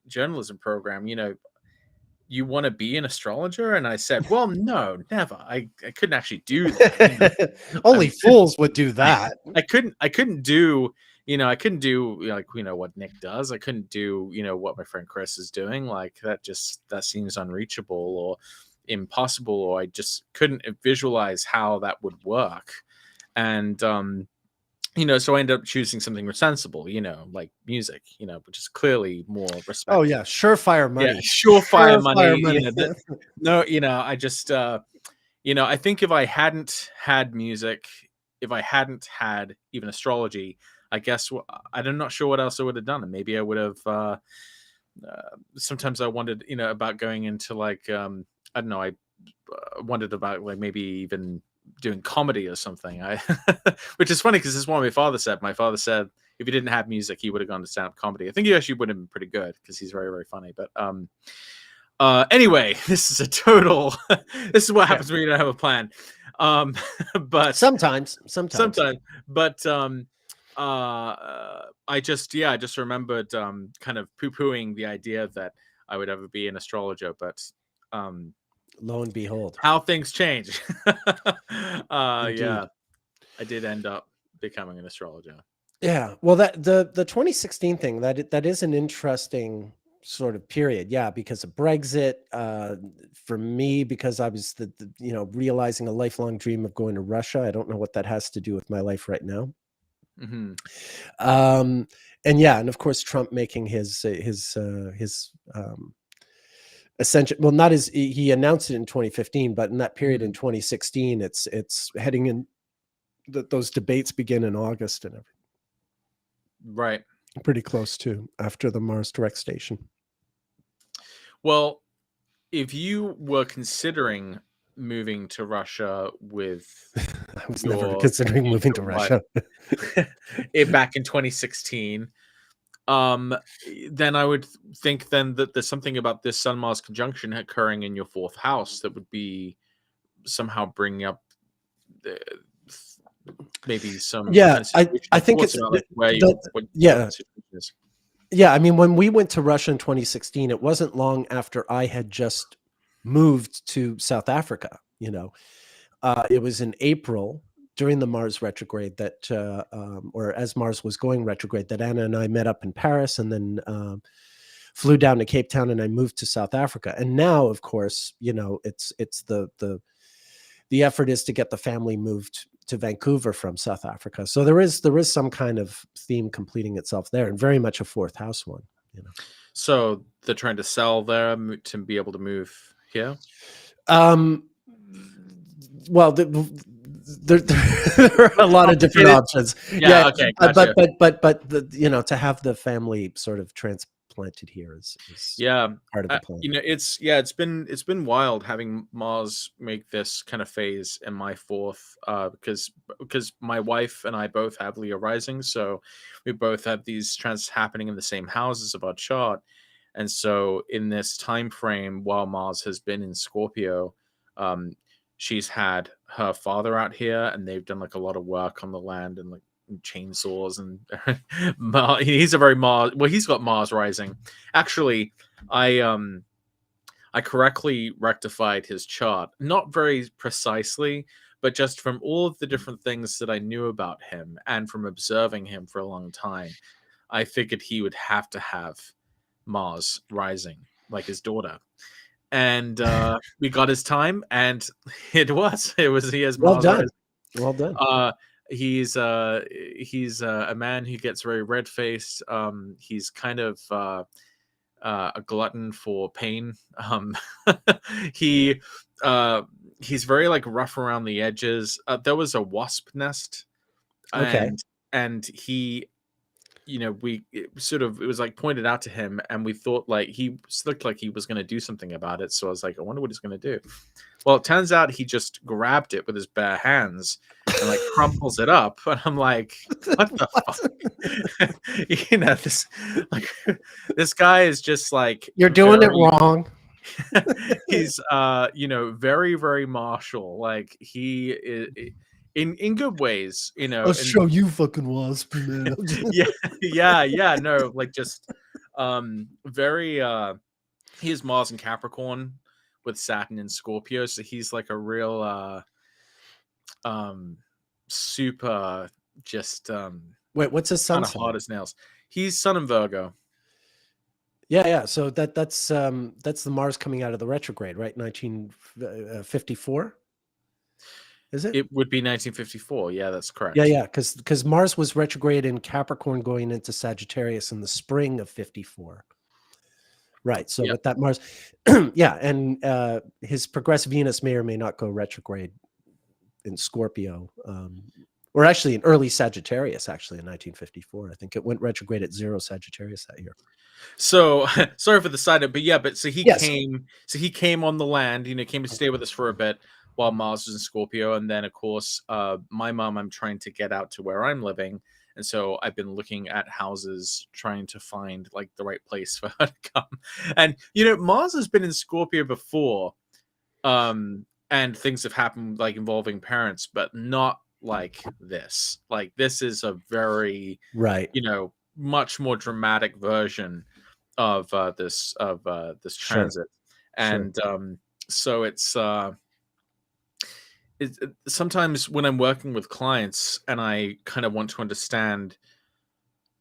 journalism program, you want to be an astrologer? And I said, well, no, never. I couldn't actually do that. Only fools would do that. I couldn't do, I couldn't do like, what Nick does. I couldn't do, what my friend Chris is doing. Like that seems unreachable or impossible, or I just couldn't visualize how that would work. And, so I ended up choosing something more sensible, like music, which is clearly more respected. Oh yeah, surefire money. Yeah, surefire money. I just, I think if I hadn't had music, if I hadn't had even astrology, I guess I'm not sure what else I would have done. And maybe I would have. Sometimes I wondered, about going into like, I don't know. I wondered about like maybe even doing comedy or something. Which is funny because this is what my father said. My father said if he didn't have music, he would have gone to stand-up comedy. I think he actually would have been pretty good because he's very, very funny. But anyway, this is a total. This is what happens when you don't have a plan. But sometimes. But I just remembered kind of poo-pooing the idea that I would ever be an astrologer, but lo and behold, how things change. I did end up becoming an astrologer. Yeah, well, that the 2016 thing, that is an interesting sort of period. Yeah, because of Brexit. For me, because I was realizing a lifelong dream of going to Russia. I don't know what that has to do with my life right now. Mm-hmm. And of course Trump making his ascension. Well, not as he announced it in 2015, but in that period in 2016, it's heading in those debates begin in August and everything. Right. Pretty close to after the Mars direct station. Well, if you were considering moving to Russia with I was never considering moving to Russia. Back in 2016, then I would think then that there's something about this Sun-Mars conjunction occurring in your fourth house that would be somehow bringing up maybe some. I think it's yeah. I mean, when we went to Russia in 2016, it wasn't long after I had just moved to South Africa. It was in April during the Mars retrograde that, or as Mars was going retrograde, that Anna and I met up in Paris and then flew down to Cape Town, and I moved to South Africa. And now, of course, it's the effort is to get the family moved to Vancouver from South Africa. So there is some kind of theme completing itself there, and very much a fourth house one. So they're trying to sell there to be able to move here. Well, there are a lot of different options. Yeah. Okay. Gotcha. But to have the family sort of transplant planted here is Yeah, part of the plan. it's been wild having Mars make this kind of phase in my fourth, because my wife and I both have Leo rising, so we both have these transits happening in the same houses of our chart, and so in this time frame while Mars has been in Scorpio, um, she's had her father out here, and they've done like a lot of work on the land and like chainsaws and he's a very Mars. Well, he's got Mars rising. Actually, I correctly rectified his chart, not very precisely, but just from all of the different things that I knew about him and from observing him for a long time, I figured he would have to have Mars rising, like his daughter. And we got his time, and it was he has Well Mars done. rising. Well done. He's a man who gets very red faced. He's kind of a glutton for pain. He he's very like rough around the edges. There was a wasp nest, Okay. and he, it was like pointed out to him, and we thought like he looked like he was going to do something about it. So I was like, I wonder what he's going to do. Well, it turns out he just grabbed it with his bare hands and like crumples it up, and I'm like, what the fuck? This guy is just like, You're doing it wrong. He's very, very martial. Like he is in good ways, I'll show you, fucking wasp, man. no, like just very he has Mars in Capricorn with Saturn in Scorpio, so he's like a real super just Wait, what's his sun kind of hard as nails. He's Sun in Virgo. Yeah. So that's the Mars coming out of the retrograde, right? 1954. Is it? It would be 1954. Yeah, that's correct. Yeah. Because Mars was retrograde in Capricorn going into Sagittarius in the spring of 54. Right. So with that Mars, and his progressive Venus may or may not go retrograde in Scorpio, or actually in early Sagittarius, actually in 1954. I think it went retrograde at 0 Sagittarius that year. So sorry for the side note, but so he came on the land, came to stay with us for a bit while Mars was in Scorpio. And then of course, my mom, I'm trying to get out to where I'm living. And so I've been looking at houses, trying to find like the right place for her to come. And, Mars has been in Scorpio before. And things have happened like involving parents, but not like this. Like this is a very, much more dramatic version of this transit. And so it's sometimes when I'm working with clients and I kind of want to understand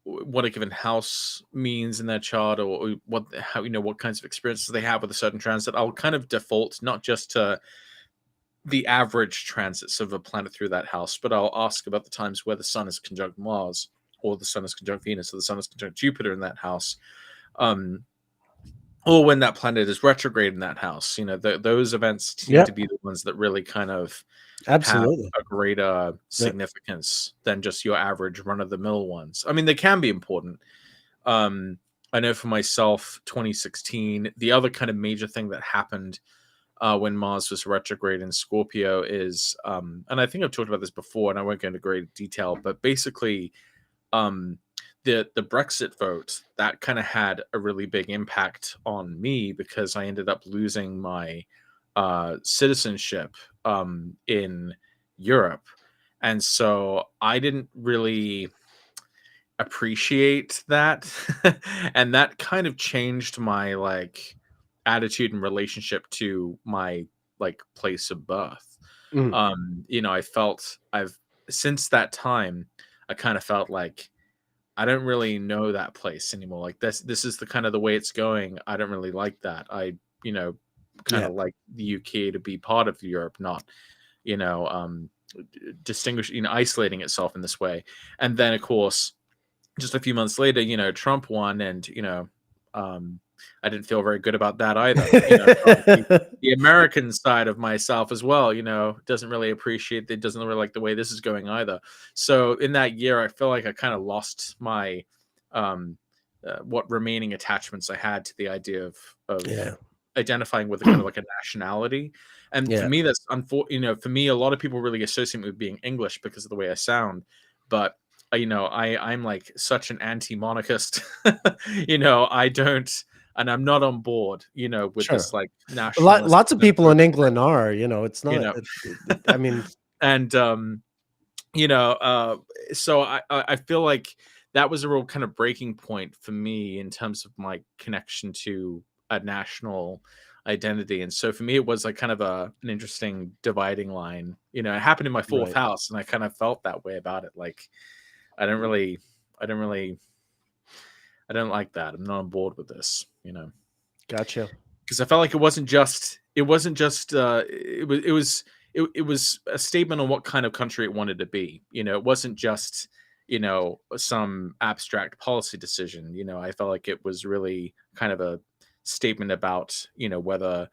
what a given house means in their chart, or what kinds of experiences they have with a certain transit, I'll kind of default not just to the average transits of a planet through that house, but I'll ask about the times where the sun is conjunct Mars, or the sun is conjunct Venus, or the sun is conjunct Jupiter in that house, or when that planet is retrograde in that house. Those events seem to be the ones that really kind of have a greater significance than just your average run-of-the-mill ones. I mean, they can be important. I know for myself, 2016, the other kind of major thing that happened when Mars was retrograde in Scorpio is, and I think I've talked about this before, and I won't go into great detail, but basically, the Brexit vote, that kind of had a really big impact on me, because I ended up losing my citizenship in Europe. And so I didn't really appreciate that. And that kind of changed my attitude and relationship to my place of birth. I felt since that time, I kind of felt like I don't really know that place anymore. Like this is the kind of the way it's going. I don't really like that. I, kind of like the UK to be part of Europe, not, distinguish, isolating itself in this way. And then of course, just a few months later, Trump won, and, I didn't feel very good about that either. The American side of myself as well, doesn't really appreciate it, doesn't really like the way this is going either. So in that year, I feel like I kind of lost my what remaining attachments I had to the idea of Yeah. identifying with a kind of like a nationality. And for Yeah. me, that's for me, a lot of people really associate me with being English because of the way I sound. But I'm like such an anti-monarchist. I don't, and I'm not on board, with Sure. this like nationalist Lots of kind of people in England are, it's you not, know, I mean, and so I feel like that was a real kind of breaking point for me in terms of my connection to a national identity. And so for me, it was like kind of an interesting dividing line. It happened in my fourth right. house, and I kind of felt that way about it. Like I don't really, I don't really, I don't like that. I'm not on board with this. Gotcha. Because I felt like it wasn't just it was a statement on what kind of country it wanted to be. It wasn't just some abstract policy decision. I felt like it was really kind of a statement about whether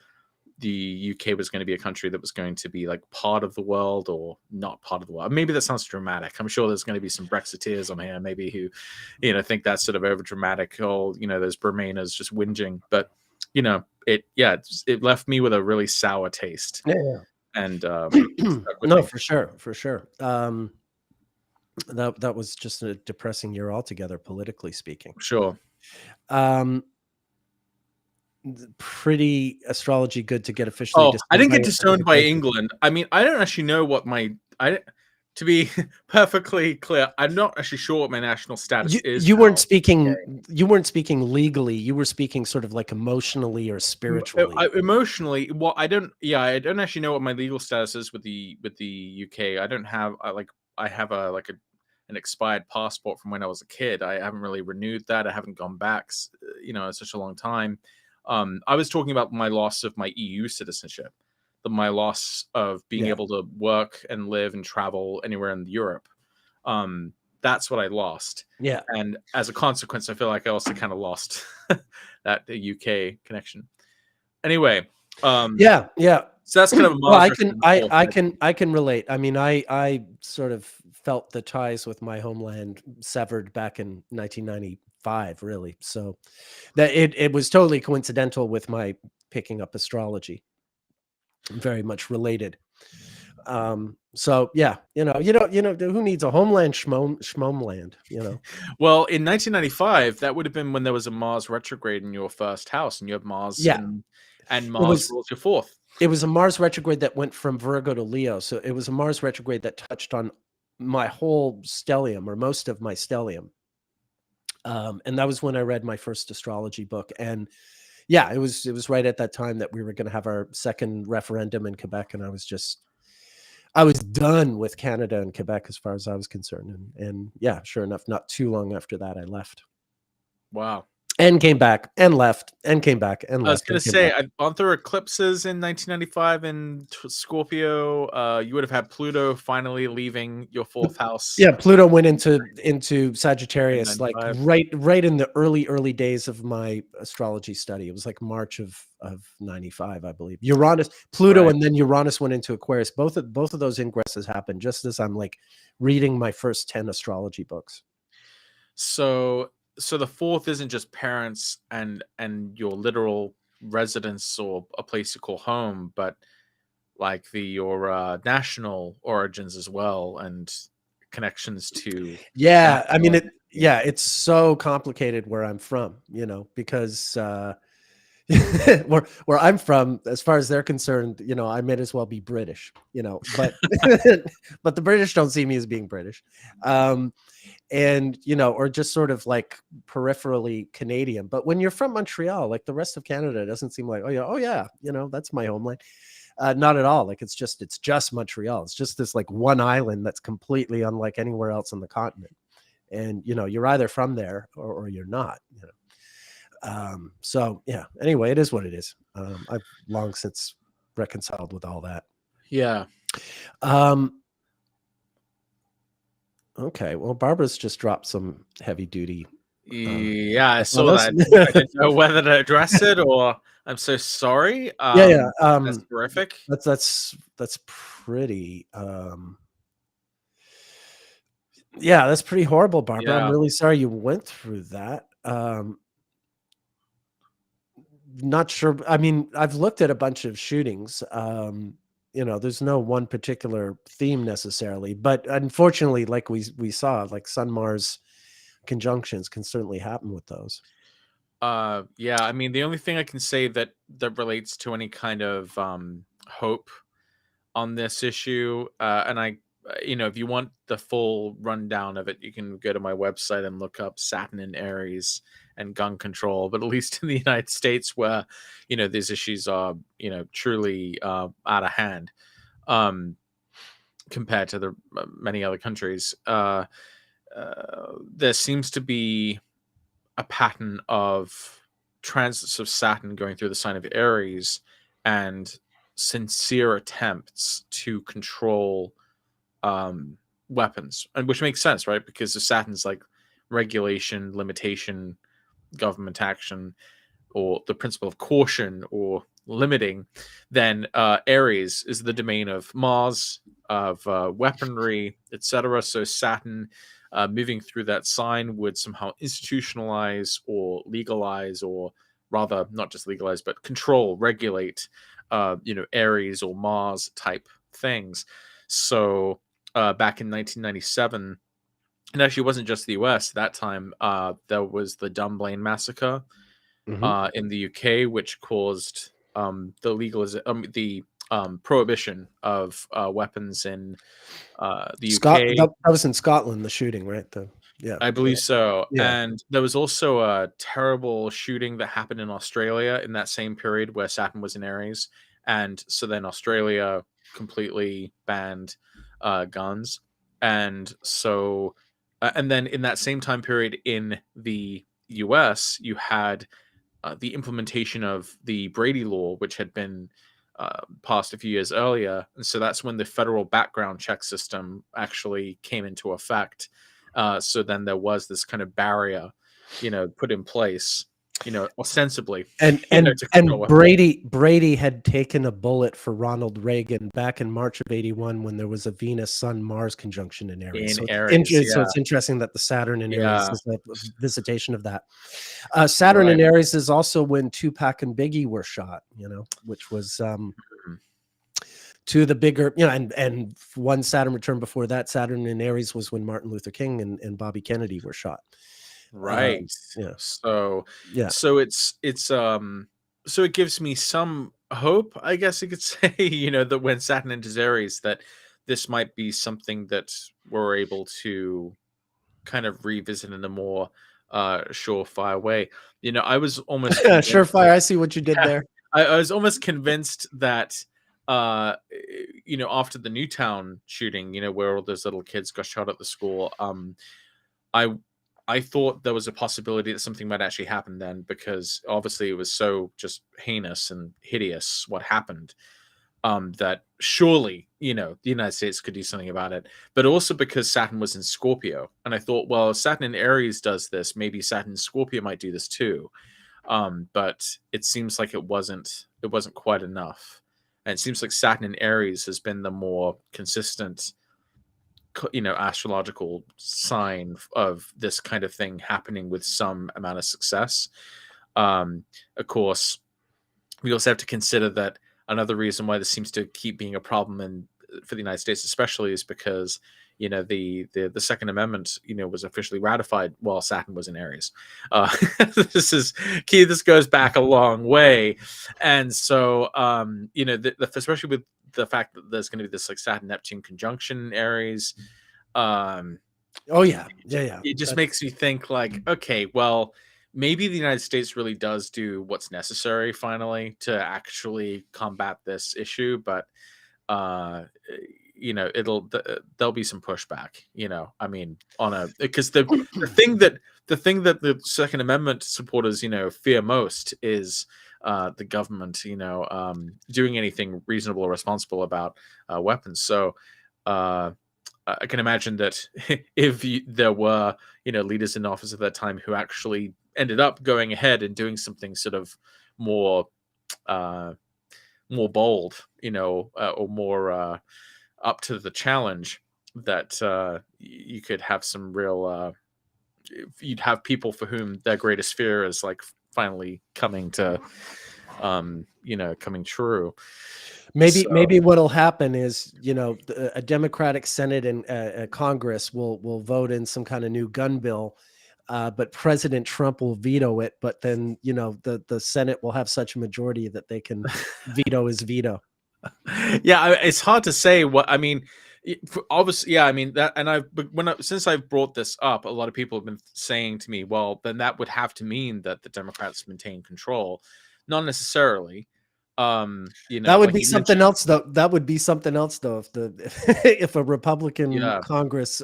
the UK was going to be a country that was going to be like part of the world or not part of the world. Maybe that sounds dramatic. I'm sure there's going to be some Brexiteers on here, maybe who, think that's sort of over dramatic. Or those Remainers just whinging, but it left me with a really sour taste. Yeah. And No, for sure. That was just a depressing year altogether, politically speaking. Sure. Pretty astrology good to get officially. I didn't get disowned by England. I mean, I don't actually know what to be perfectly clear, I'm not actually sure what my national status is. You weren't speaking. You weren't speaking legally. You were speaking sort of like emotionally or spiritually. Emotionally, well, I don't actually know what my legal status is with the UK. I don't have I have an expired passport from when I was a kid. I haven't really renewed that. I haven't gone back, in such a long time. I was talking about my loss of my EU citizenship, my loss of being able to work and live and travel anywhere in Europe. That's what I lost. Yeah. And as a consequence, I feel like I also kind of lost that UK connection. Anyway. Yeah. So that's kind of a well, I can relate. I mean, I sort of felt the ties with my homeland severed back in 1995, really. So that it was totally coincidental with my picking up astrology. Very much related. So yeah, who needs a homeland schmomeland, Well, in 1995, that would have been when there was a Mars retrograde in your first house, and you have Mars and Mars rules your fourth. It was a Mars retrograde that went from Virgo to Leo. So it was a Mars retrograde that touched on my whole stellium, or most of my stellium. And that was when I read my first astrology book. And yeah, it was right at that time that we were going to have our second referendum in Quebec. And I was done with Canada and Quebec as far as I was concerned. And yeah, sure enough, not too long after that, I left. Wow. And came back and left and came back and left. I was going to say, I've gone through eclipses in 1995 in Scorpio. You would have had Pluto finally leaving your fourth house. Yeah, Pluto went into Sagittarius, like right in the early days of my astrology study. It was like March of 95, I believe. Pluto, and then Uranus went into Aquarius. Both of those ingresses happened just as I'm like reading my first 10 astrology books. So the fourth isn't just parents and your literal residence or a place you call home, but like your national origins as well, and connections to. Yeah, I mean it's so complicated where I'm from, because where I'm from, as far as they're concerned, I might as well be British, but but the British don't see me as being British. And or just sort of like peripherally Canadian. But when you're from Montreal, like the rest of Canada, it doesn't seem like, oh yeah, that's my homeland. Not at all. Like it's just Montreal. It's just this like one island that's completely unlike anywhere else on the continent. And you're either from there or you're not. So yeah. Anyway, it is what it is. I've long since reconciled with all that. Yeah. Okay, well, Barbara's just dropped some heavy duty. Yeah, I saw that. I didn't know whether to address it or I'm so sorry. Yeah. That's terrific. That's pretty. Yeah, that's pretty horrible, Barbara. Yeah. I'm really sorry you went through that. Not sure. I mean, I've looked at a bunch of shootings. There's no one particular theme necessarily, but unfortunately, like we saw, like Sun Mars conjunctions can certainly happen with those. Yeah, I mean, the only thing I can say that relates to any kind of hope on this issue, and if you want the full rundown of it, you can go to my website and look up Saturn and Aries and gun control. But at least in the United States, where these issues are truly out of hand, compared to the many other countries, there seems to be a pattern of transits of Saturn going through the sign of Aries and sincere attempts to control weapons, and which makes sense, right? Because of Saturn's like regulation, limitation, government action, or the principle of caution or limiting. Then Aries is the domain of Mars, of weaponry, etc. So Saturn moving through that sign would somehow institutionalize or legalize, or rather not just legalize but control, regulate Aries or Mars type things. So back in 1997, and actually it wasn't just the US at that time, there was the Dunblane massacre in the UK, which caused the prohibition of weapons in the UK. That was in Scotland, the shooting, right? I believe so. Yeah. And there was also a terrible shooting that happened in Australia in that same period where Saturn was in Aries. And so then Australia completely banned guns. And so, and then in that same time period in the US, you had the implementation of the Brady Law, which had been passed a few years earlier. And so that's when the federal background check system actually came into effect. So then there was this kind of barrier, put in place, ostensibly. And Brady had taken a bullet for Ronald Reagan back in March of '81 when there was a Venus Sun Mars conjunction in Aries. So it's interesting that the Saturn in Aries is a visitation of that. Saturn in Aries is also when Tupac and Biggie were shot, which was two of the bigger, and one Saturn return before that, Saturn in Aries, was when Martin Luther King and Bobby Kennedy were shot. Right. So it gives me some hope, I guess you could say, that when Saturn enters Aries, that this might be something that we're able to kind of revisit in a more surefire way. I was almost surefire. I see what you did there. I was almost convinced that after the Newtown shooting, where all those little kids got shot at the school, I thought there was a possibility that something might actually happen then, because obviously it was so just heinous and hideous what happened, that surely, the United States could do something about it. But also because Saturn was in Scorpio. And I thought, well, if Saturn in Aries does this, maybe Saturn in Scorpio might do this too. But it seems like it wasn't quite enough. And it seems like Saturn in Aries has been the more consistent astrological sign of this kind of thing happening with some amount of success. Of course, we also have to consider that another reason why this seems to keep being a problem for the United States especially is because the Second Amendment was officially ratified while Saturn was in Aries. This is key. This goes back a long way, and so especially with the fact that there's going to be this like Saturn Neptune conjunction in Aries. It just makes me think like, okay, well, maybe the United States really does do what's necessary finally to actually combat this issue, but there'll be some pushback. I mean, because the thing that the Second Amendment supporters fear most is the government doing anything reasonable or responsible about weapons. So I can imagine that if there were leaders in office at that time who actually ended up going ahead and doing something sort of more bold, or more up to the challenge, that you could have some real you'd have people for whom their greatest fear is like finally coming to, coming true. Maybe what'll happen is, a Democratic Senate and Congress will vote in some kind of new gun bill, but President Trump will veto it. But then, the Senate will have such a majority that they can veto his veto. Yeah, it's hard to say what I mean. Obviously, yeah, I mean that, and since I've brought this up, a lot of people have been saying to me, well, then that would have to mean that the Democrats maintain control. Not necessarily. That would be something else, though. That would be something else, though, if a Republican Congress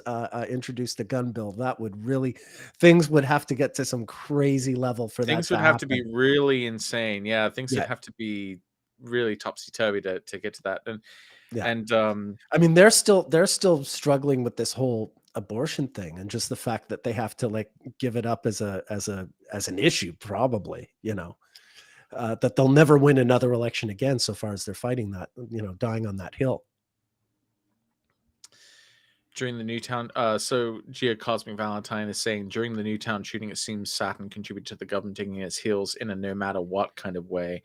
introduced a gun bill. That would really, things would have to get to some crazy level for that. Things would have to be really insane. Yeah, things would have to be really topsy turvy to get to that. And I mean, they're still struggling with this whole abortion thing, and just the fact that they have to like give it up as an issue, probably, that they'll never win another election again, so far as they're fighting that, dying on that hill. During the Newtown, so Gia Cosmic Valentine is saying, during the Newtown shooting, it seems Saturn contributed to the government digging its heels in a no matter what kind of way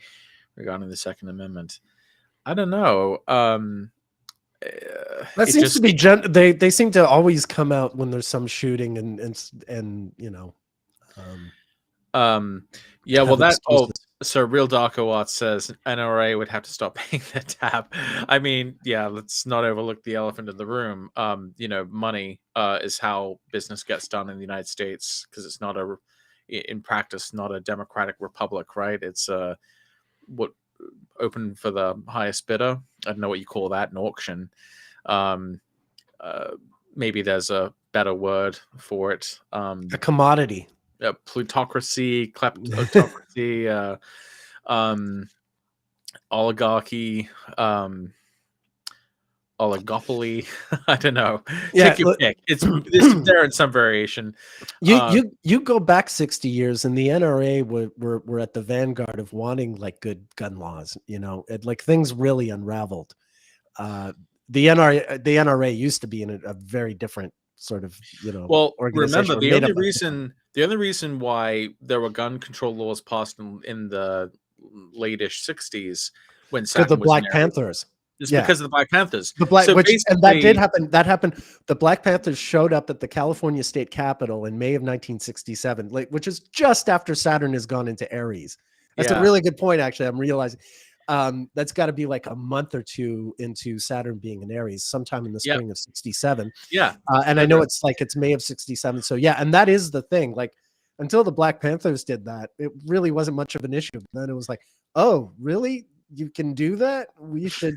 regarding the Second Amendment. I don't know. That seems to be they seem to always come out when there's some shooting and yeah, well, that so Real Darko Art says NRA would have to stop paying their tab. I mean, yeah, let's not overlook the elephant in the room. Money is how business gets done in the United States, because it's not in practice, not a democratic republic, right? It's what open for the highest bidder. I don't know what you call that, an auction. Maybe there's a better word for it. A commodity. Plutocracy, kleptocracy, oligarchy, oligopoly. I don't know. Take your pick. It's there in some variation. You go back 60 years, and the NRA were at the vanguard of wanting like good gun laws. Like things really unraveled. The NRA used to be in a very different sort of well, remember the only reason why there were gun control laws passed in the late-ish 60s when Saturn the Black Panthers. Just because of the Black Panthers. And that did happen. That happened. The Black Panthers showed up at the California State Capitol in May of 1967, which is just after Saturn has gone into Aries. That's a really good point, actually. I'm realizing that's got to be like a month or two into Saturn being in Aries, sometime in the spring of 67. Yeah. And I know it's May of 67. So yeah, and that is the thing. Like, until the Black Panthers did that, it really wasn't much of an issue. Then it was like, oh, really? You can do that? We should,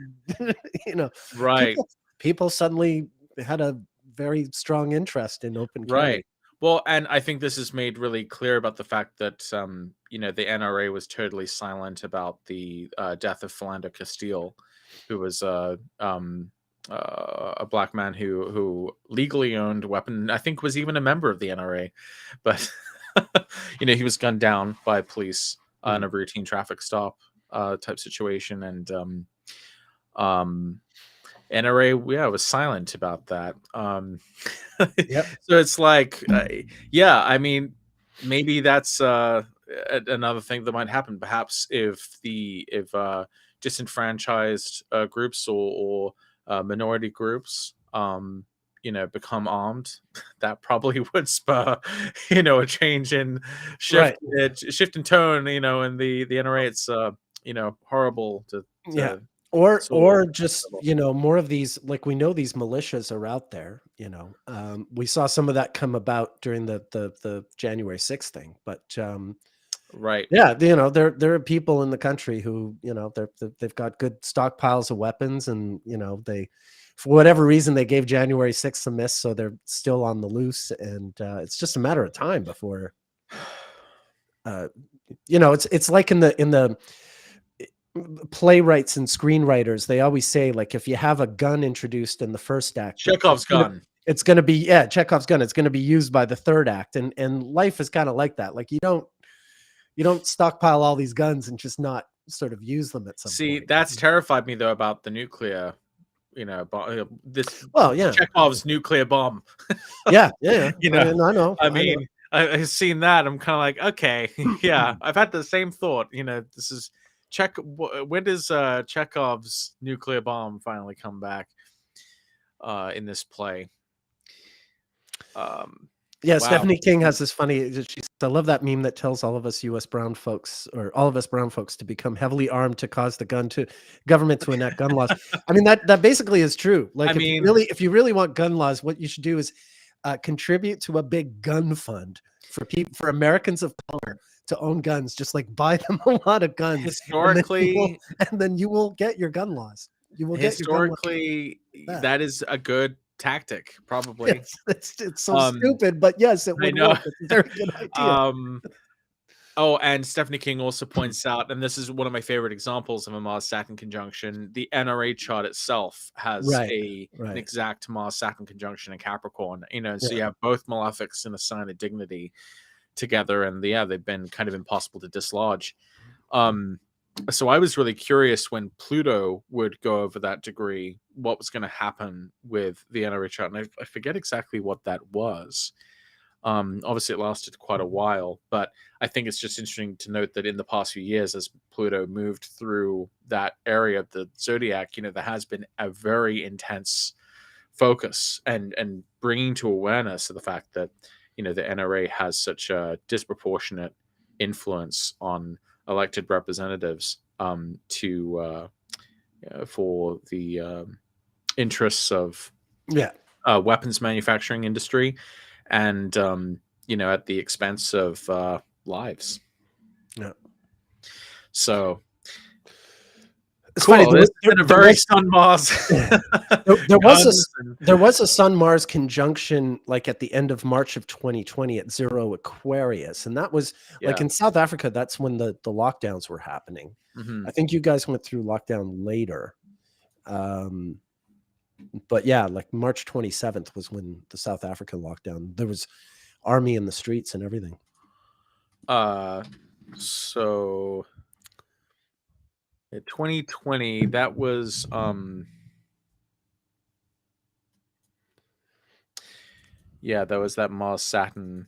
right. People suddenly had a very strong interest in open carry. Right. Well, and I think this is made really clear about the fact that, the NRA was totally silent about the death of Philando Castile, who was a black man who legally owned a weapon. I think was even a member of the NRA, but he was gunned down by police in a routine traffic stop type situation, and NRA was silent about that. So it's like I mean, maybe that's another thing that might happen, perhaps if disenfranchised groups or minority groups become armed. That probably would spur a change in shift in tone in the NRA. It's horrible to or just more of these, like, we know these militias are out there. We saw some of that come about during the January 6th thing, but there are people in the country who they've got good stockpiles of weapons, and they, for whatever reason, they gave January 6th a miss, so they're still on the loose, and it's just a matter of time before it's like in the playwrights and screenwriters, they always say, like, if you have a gun introduced in the first act, Chekhov's gun, it's going to be Chekhov's gun, it's going to be used by the third act, and life is kind of like that. Like, you don't stockpile all these guns and just not sort of use them at some point. That's terrified me though about the nuclear this Well, yeah, Chekhov's nuclear bomb. yeah, yeah. You know, I know. I mean, I've seen that. I'm kind of like, okay, yeah, I've had the same thought. This is when does Chekhov's nuclear bomb finally come back in this play? Yeah, Wow. Stephanie King has this funny. I love that meme that tells all of us U.S. brown folks, or all of us brown folks, to become heavily armed to cause the government to enact gun laws. I mean, that basically is true. Like, if you really want gun laws, what you should do is contribute to a big gun fund for Americans of color to own guns. Just like buy them a lot of guns. Historically, and then you will get your gun laws. You will get your gun laws. That is a good tactic, probably. It's so stupid, but yes, it would work. It's a very good idea. And Stephanie King also points out, and this is one of my favorite examples of a Mars-Saturn conjunction, the NRA chart itself has an exact Mars-Saturn conjunction in Capricorn. So you have both malefics in a sign of dignity together, and they've been kind of impossible to dislodge. So I was really curious when Pluto would go over that degree, what was going to happen with the NRA chart. And I forget exactly what that was. Obviously, it lasted quite a while, but I think it's just interesting to note that in the past few years, as Pluto moved through that area of the zodiac, there has been a very intense focus and bringing to awareness of the fact that, the NRA has such a disproportionate influence on elected representatives for the interests of weapons manufacturing industry, and at the expense of lives. So it's cool. Funny. It's been a very Sun Mars. there was a Sun Mars conjunction like at the end of March of 2020 at 0 Aquarius, and that was like in South Africa. That's when the lockdowns were happening. I think you guys went through lockdown later, but yeah, like March 27th was when the South African lockdown. There was army in the streets and everything. So. In 2020, that was that was that Mars-Saturn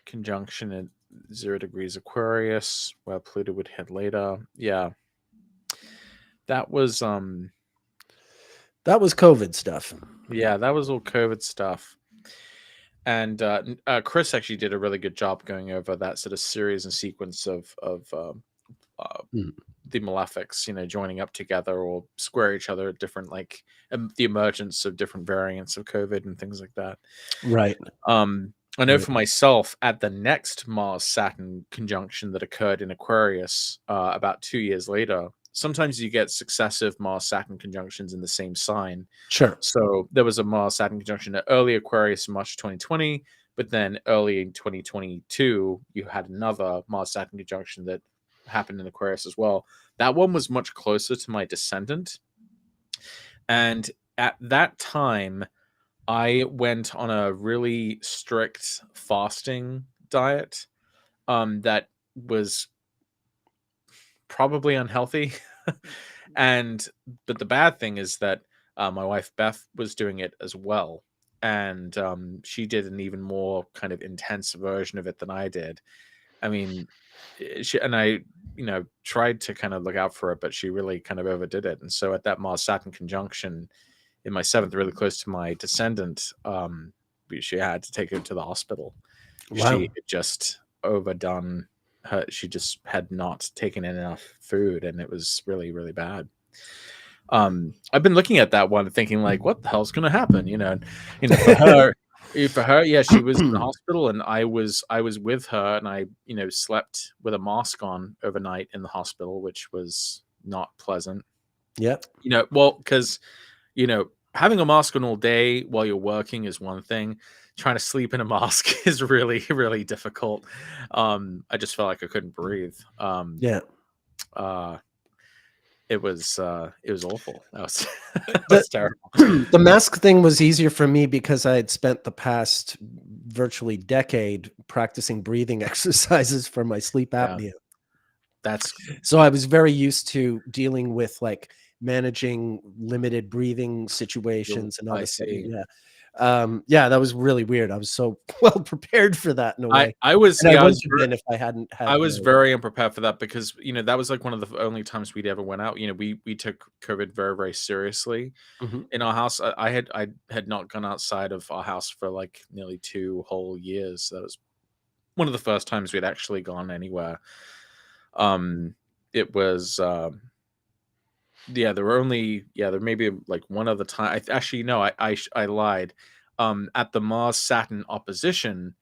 conjunction at 0 degrees Aquarius, where Pluto would hit later. Yeah. That was COVID stuff. Yeah, that was all COVID stuff. And Chris actually did a really good job going over that sort of series and sequence of the malefics, joining up together or square each other at different, like the emergence of different variants of COVID and things like that. Right. I know for myself, at the next Mars-Saturn conjunction that occurred in Aquarius about 2 years later, sometimes you get successive Mars-Saturn conjunctions in the same sign. Sure. So there was a Mars-Saturn conjunction at early Aquarius in March 2020, but then early in 2022, you had another Mars-Saturn conjunction that happened in Aquarius as well. That one was much closer to my descendant, and at that time I went on a really strict fasting diet that was probably unhealthy. But the bad thing is that my wife Beth was doing it as well, and she did an even more kind of intense version of it than I did. I mean, I tried to kind of look out for it, but she really kind of overdid it. And so at that Mars-Saturn conjunction in my 7th, really close to my descendant, she had to take her to the hospital. Wow. She had just overdone her. She just had not taken enough food, and it was really, really bad. I've been looking at that one and thinking, like, what the hell's going to happen? For her, yeah, she was in the hospital, and I was with her, and I, slept with a mask on overnight in the hospital, which was not pleasant. Yeah. Because, having a mask on all day while you're working is one thing. Trying to sleep in a mask is really, really difficult. I just felt like I couldn't breathe. It was awful. That was terrible. The mask thing was easier for me because I had spent the past virtually decade practicing breathing exercises for my sleep apnea. That's so I was very used to dealing with like managing limited breathing situations, and all of I a sudden, see. yeah, that was really weird. I was so well prepared for that in a way, I was and I yeah, wouldn't have been if I hadn't I had was the. very unprepared for that because that was like one of the only times we'd ever went out. We took COVID very, very seriously Mhm. in our house. I had not gone outside of our house for like nearly 2 whole years. That was one of the first times we'd actually gone anywhere. It was there may be like one other time. Actually, no, I lied. At the Mars Saturn opposition,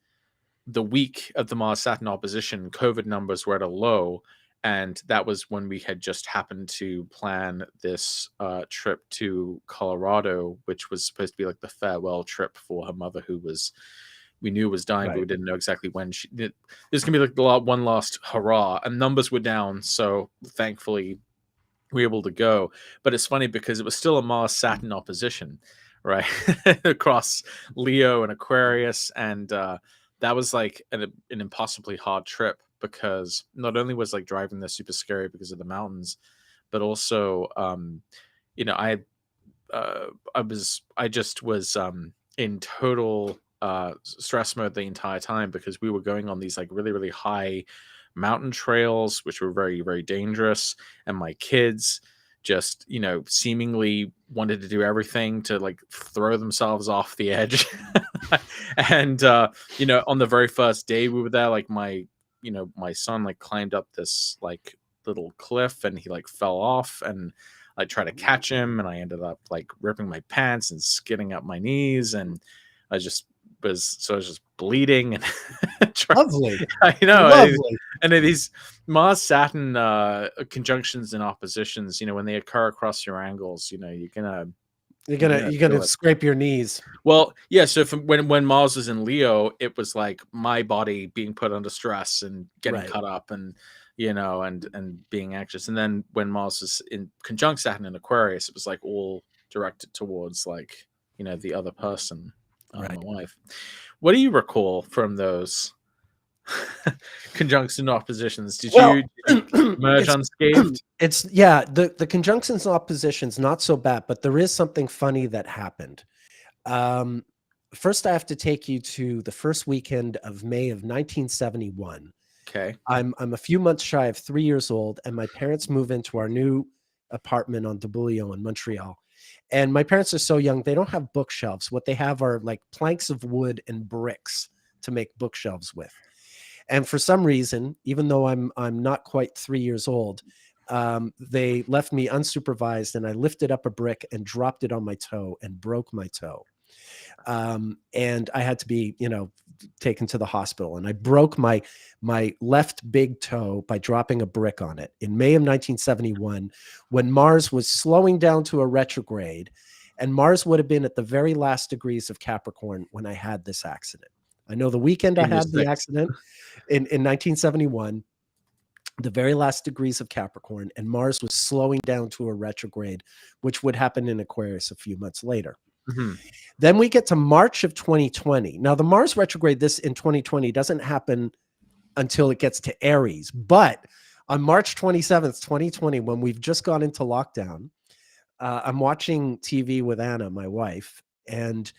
the week of the Mars Saturn opposition, COVID numbers were at a low, and that was when we had just happened to plan this trip to Colorado, which was supposed to be like the farewell trip for her mother, who we knew was dying, but Right. we didn't know exactly when she did. There's gonna be like one last hurrah, and numbers were down, so thankfully we were able to go. But it's funny because it was still a Mars Saturn opposition, right? Across Leo and Aquarius, and that was like an impossibly hard trip because not only was like driving there super scary because of the mountains, but also I I just was in total stress mode the entire time because we were going on these like really, really high mountain trails, which were very, very dangerous. And my kids just, seemingly wanted to do everything to like throw themselves off the edge. And, on the very first day we were there, like my son like climbed up this like little cliff and he like fell off, and I tried to catch him and I ended up like ripping my pants and skidding up my knees, and I was just bleeding and Lovely, I know. lovely. And these Mars Saturn conjunctions and oppositions, when they occur across your angles, You're you're gonna gonna you're feel gonna it. scrape your knees. Well, yeah. So when Mars was in Leo, it was like my body being put under stress and getting Right. cut up, and and being anxious. And then when Mars was in conjunct Saturn in Aquarius, it was like all directed towards like the other person, my Right. wife. What do you recall from those conjuncts and oppositions? Did Well, you emerge it's unscathed? it's yeah, the conjunctions and oppositions not so bad, but there is something funny that happened. Um, First, I have to take you to the first weekend of May of 1971. Okay. I'm a few months shy of 3 years old, and my parents move into our new apartment on Debouillon in Montreal. And my parents are so young, they don't have bookshelves. What they have are like planks of wood and bricks to make bookshelves with. And for some reason, even though I'm not quite 3 years old, they left me unsupervised, and I lifted up a brick and dropped it on my toe and broke my toe. And I had to be, taken to the hospital. And I broke my left big toe by dropping a brick on it in May of 1971, when Mars was slowing down to a retrograde, and Mars would have been at the very last degrees of Capricorn when I had this accident. I know the weekend I In your had the sixth. accident in 1971, the very last degrees of Capricorn, and Mars was slowing down to a retrograde, which would happen in Aquarius a few months later. Mhm. Then we get to March of 2020. Now, the Mars retrograde this in 2020 doesn't happen until it gets to Aries. But on March 27th, 2020, when we've just gone into lockdown, I'm watching TV with Anna, my wife, and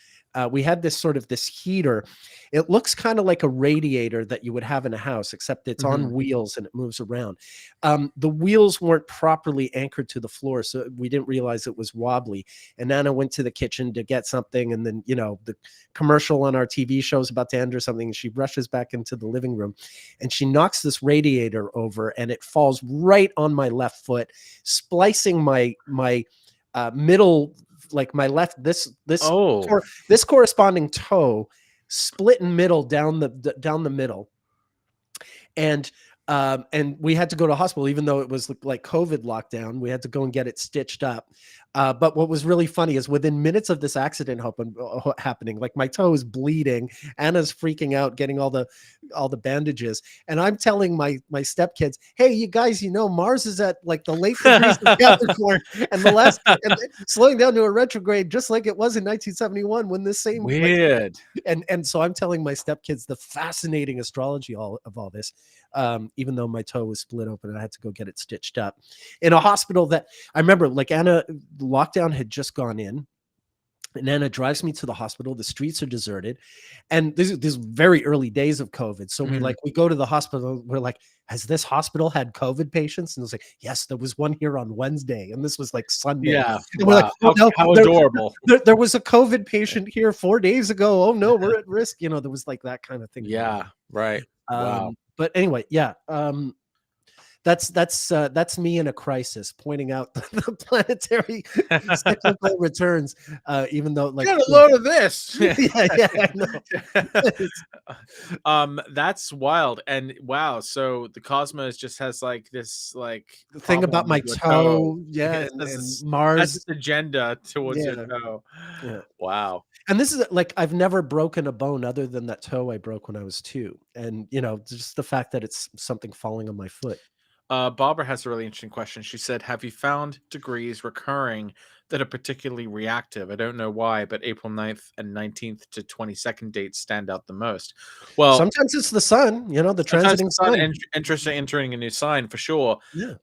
we had this heater. It looks kind of like a radiator that you would have in a house, except it's on wheels and it moves around. The wheels weren't properly anchored to the floor, so we didn't realize it was wobbly. And Anna went to the kitchen to get something, and then the commercial on our TV show is about to end or something, and she rushes back into the living room, and she knocks this radiator over, and it falls right on my left foot, splicing my middle, like my left, this corresponding toe split in middle down the middle. And we had to go to hospital, even though it was like COVID lockdown. We had to go and get it stitched up. But what was really funny is within minutes of this accident happening, like my toe is bleeding, Anna's freaking out, getting all the bandages, and I'm telling my stepkids, "Hey, you guys, Mars is at like the late degrees of Capricorn, and slowing down to a retrograde, just like it was in 1971 when this same Weird. and so I'm telling my stepkids the fascinating astrology of all this. even though my toe was split open and I had to go get it stitched up in a hospital that I remember, like, Anna, lockdown had just gone in. And Anna drives me to the hospital. The streets are deserted. And this is very early days of COVID. So we go to the hospital. We're like, has this hospital had COVID patients? And it was like, yes, there was one here on Wednesday. And this was like Sunday. Yeah. And we're like, oh, no, how adorable. There was a COVID patient here 4 days ago. Oh no, we're at risk. You know, there was like that kind of thing. Yeah. Right. Wow. But anyway, yeah. That's me in a crisis, pointing out the planetary cyclical returns. Even though, like, get a load of this. yeah, I know. That's wild. And wow, so the cosmos just has like this like the thing about my toe, yeah, and Mars, that's its agenda towards your toe. Yeah. Wow. And this is like, I've never broken a bone other than that toe I broke when I was 2, and you know, just the fact that it's something falling on my foot. Barbara has a really interesting question. She said, have you found degrees recurring that are particularly reactive? I don't know why, but April 9th and 19th to 22nd dates stand out the most. Well, sometimes it's the sun, you know, the transiting sun. Interesting, entering a new sign for sure. Yeah.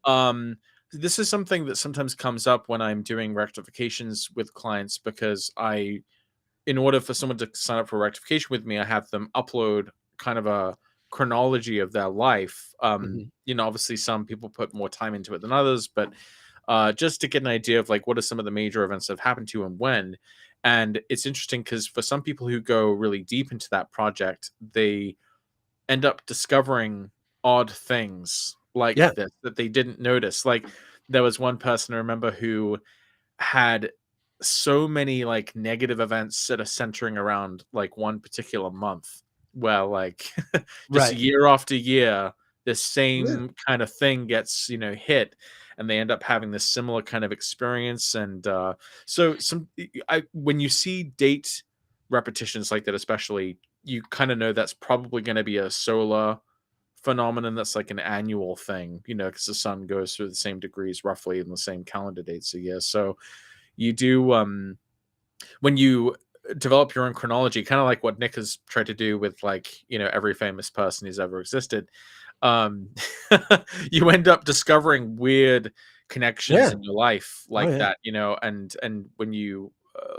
This is something that sometimes comes up when I'm doing rectifications with clients, because in order for someone to sign up for rectification with me, I have them upload kind of a chronology of their life. You know, obviously some people put more time into it than others, but just to get an idea of like what are some of the major events that have happened to you and when. And it's interesting because for some people who go really deep into that project, they end up discovering odd things like this that they didn't notice. Like there was one person I remember who had so many like negative events that are centering around like one particular month, where like just year after year this same kind of thing gets, you know, hit, and they end up having this similar kind of experience. And so when you see date repetitions like that, especially, you kind of know that's probably going to be a solar phenomenon that's like an annual thing, you know, because the sun goes through the same degrees roughly in the same calendar dates a year. So you do when you develop your own chronology, kind of like what Nick has tried to do with, like, you know, every famous person who's ever existed, you end up discovering weird connections in your life like that, you know, and when you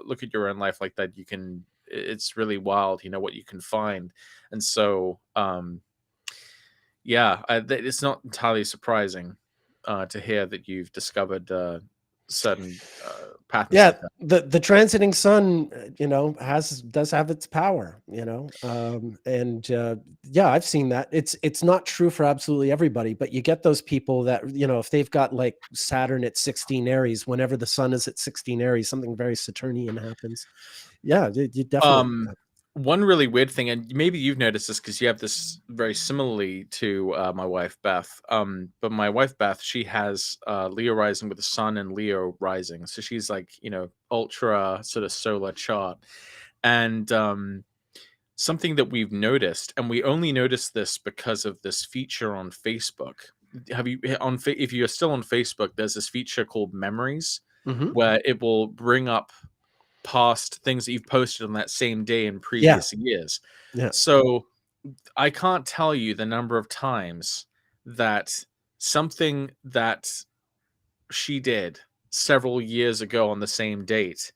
look at your own life like that, you can, it's really wild, you know, what you can find. And so it's not entirely surprising to hear that you've discovered certain patterns. The transiting sun, you know, does have its power, you know, and I've seen that. It's not true for absolutely everybody, but you get those people that, you know, if they've got like Saturn at 16 Aries, whenever the sun is at 16 Aries, something very Saturnian happens. Yeah, you definitely. One really weird thing, and maybe you've noticed this because you have this very similarly to my wife Beth. But my wife Beth, she has Leo rising with the sun and Leo rising, so she's like, you know, ultra sort of solar chart. And something that we've noticed, and we only noticed this because of this feature on Facebook. Have you if you're still on Facebook, there's this feature called Memories, where it will bring up past things that you've posted on that same day in previous years. So I can't tell you the number of times that something that she did several years ago on the same date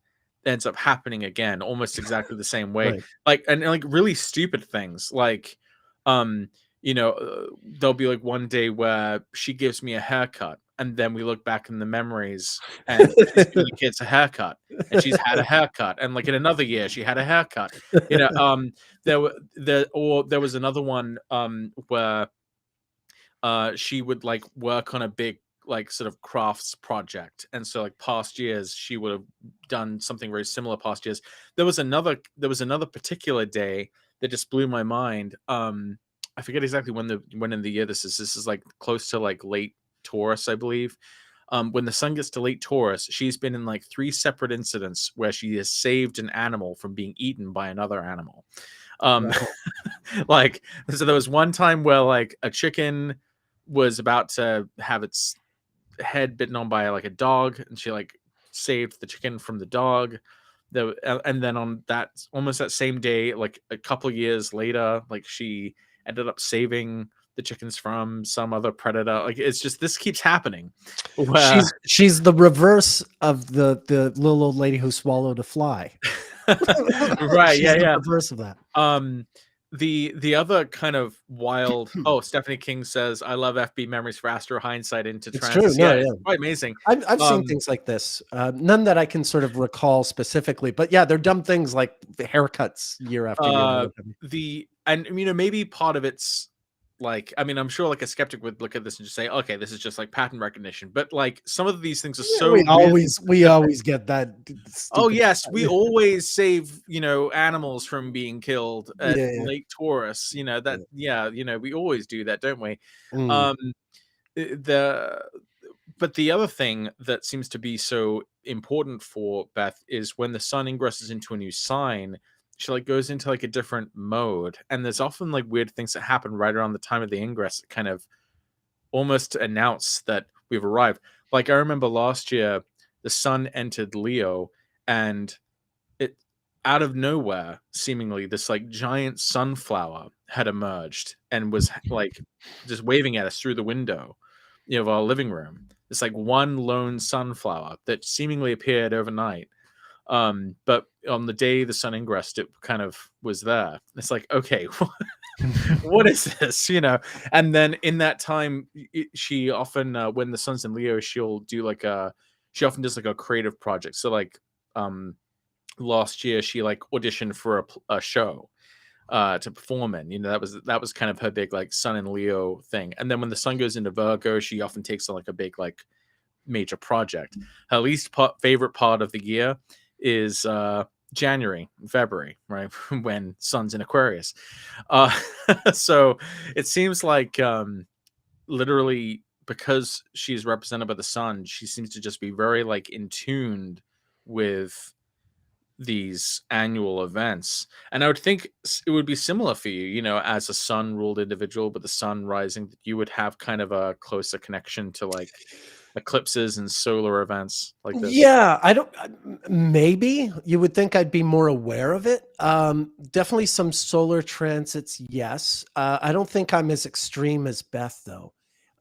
ends up happening again, almost exactly the same way. Like, and like really stupid things, like you know, there'll be like one day where she gives me a haircut, and then we look back in the memories and she's giving the kids a haircut, and she's had a haircut, and like in another year she had a haircut, you know. There was another one where she would like work on a big like sort of crafts project, and so like past years she would have done something very similar past years. There was another particular day that just blew my mind. I forget exactly when in the year this is like close to like late Taurus, I believe. When the sun gets to late Taurus, she's been in like 3 separate incidents where she has saved an animal from being eaten by another animal. Like, so there was one time where like a chicken was about to have its head bitten on by like a dog, and she like saved the chicken from the dog. And then on that almost that same day, like a couple years later, like she ended up saving the chickens from some other predator. Like, it's just, this keeps happening. Where... she's the reverse of the little old lady who swallowed a fly. Right. She's the reverse of that. The other kind of wild... Stephanie King says, I love FB memories for Astro hindsight into It's transits. true. No, It's quite amazing. I've seen things like this. None that I can sort of recall specifically, but yeah, they're dumb things like the haircuts year after year. Maybe part of it's like, I mean, I'm sure like a skeptic would look at this and just say, okay, this is just like pattern recognition. But like, some of these things are so we always get that. Oh yes, we always save, animals from being killed at Lake Taurus. We always do that, don't we? But the other thing that seems to be so important for Beth is when the sun ingresses into a new sign, she like goes into like a different mode, and there's often like weird things that happen right around the time of the ingress that kind of almost announce that we've arrived. Like, I remember last year the sun entered Leo, and it, out of nowhere, seemingly, this like giant sunflower had emerged and was like just waving at us through the window of our living room. It's like one lone sunflower that seemingly appeared overnight. But on the day the sun ingressed, it kind of was there. It's like, okay, what is this? And then in that time, she often, when the sun's in Leo, she often does like a creative project. So like, last year she like auditioned for a show to perform in. That was kind of her big like sun and Leo thing. And then when the sun goes into Virgo, she often takes like a big like major project. Her least favorite part of the year is January, February, right? When sun's in Aquarius. So it seems like literally, because she's represented by the sun, she seems to just be very like in tune with these annual events. And I would think it would be similar for you, as a sun ruled individual, but the sun rising, you would have kind of a closer connection to like eclipses and solar events like this. Yeah, maybe you would think I'd be more aware of it. Definitely some solar transits. Yes. I don't think I'm as extreme as Beth though.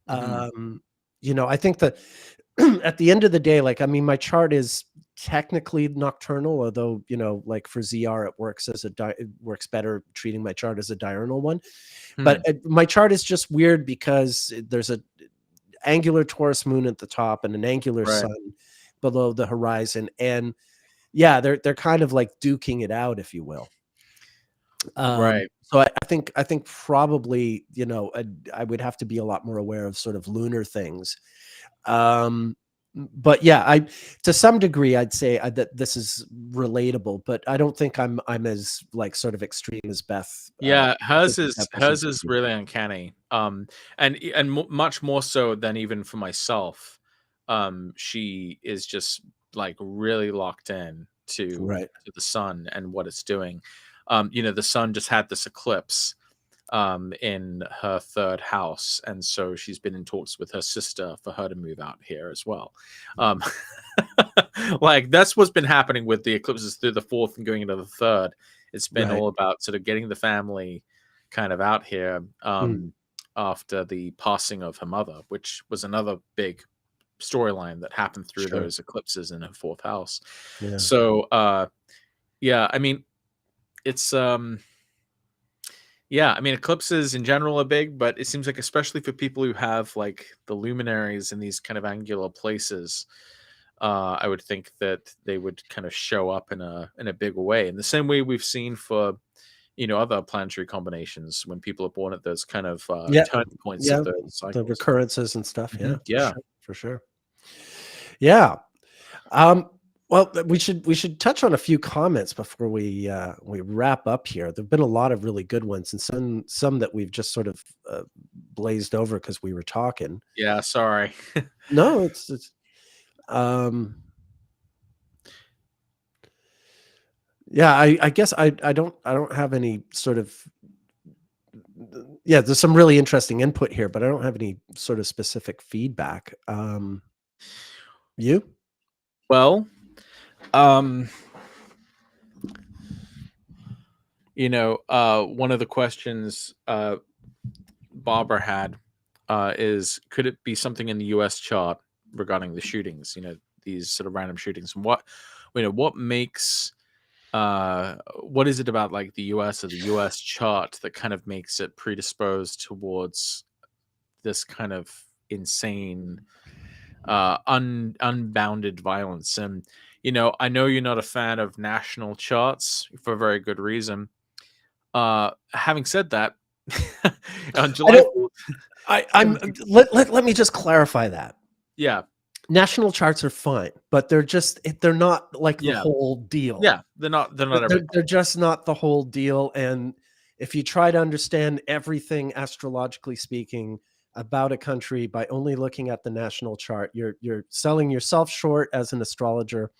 I think that at the end of the day, like, I mean, my chart is technically nocturnal, although, like for ZR, it works better treating my chart as a diurnal one. But my chart is just weird because there's a angular Taurus moon at the top and an angular sun below the horizon. And yeah, they're kind of like duking it out, if you will. Right. So I think probably, I would have to be a lot more aware of sort of lunar things. But yeah, to some degree, I'd say that this is relatable, but I don't think I'm as like sort of extreme as Beth. Yeah, hers is really uncanny. And much more so than even for myself. She is just like really locked in to the sun and what it's doing. The sun just had this eclipse in her third house, and so she's been in talks with her sister for her to move out here as well. Like, that's what's been happening with the eclipses through the fourth and going into the third. It's been all about sort of getting the family kind of out here after the passing of her mother, which was another big storyline that happened through those eclipses in her fourth house. So yeah, I mean, it's yeah, I mean, eclipses in general are big, but it seems like especially for people who have like the luminaries in these kind of angular places, I would think that they would kind of show up in a bigger way, in the same way we've seen for other planetary combinations when people are born at those kind of turning points of the cycles. The recurrences and stuff. Yeah, for sure. Yeah. Well, we should touch on a few comments before we wrap up here. There've been a lot of really good ones, and some that we've just sort of blazed over because we were talking. Yeah, sorry. No, it's yeah. I guess I don't have any sort of there's some really interesting input here, but I don't have any sort of specific feedback. You? Well, one of the questions Barbara had is, could it be something in the U.S. chart regarding the shootings? These sort of random shootings, and what makes what is it about like the U.S. or the U.S. chart that kind of makes it predisposed towards this kind of insane, unbounded violence? And I know you're not a fan of national charts for a very good reason. Having said that, on July 4th, let me just clarify that. yeah, National charts are fine, but they're not like the Yeah. whole deal. yeah, they're not everything. They're just not the whole deal. And if you try to understand everything astrologically speaking about a country by only looking at the national chart, you're selling yourself short as an astrologer,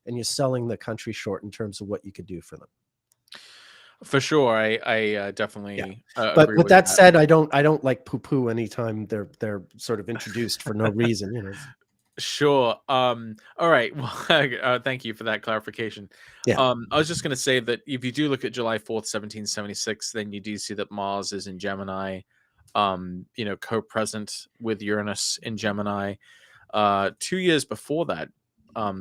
and you're selling the country short in terms of what you could do for them. For sure, I definitely But agree with with that said, I don't like poo-poo anytime they're sort of introduced for no reason. Sure. All right. Well, thank you for that clarification. Yeah. I was just going to say that if you do look at July 4th, 1776, then you do see that Mars is in Gemini, co-present with Uranus in Gemini. 2 years before that,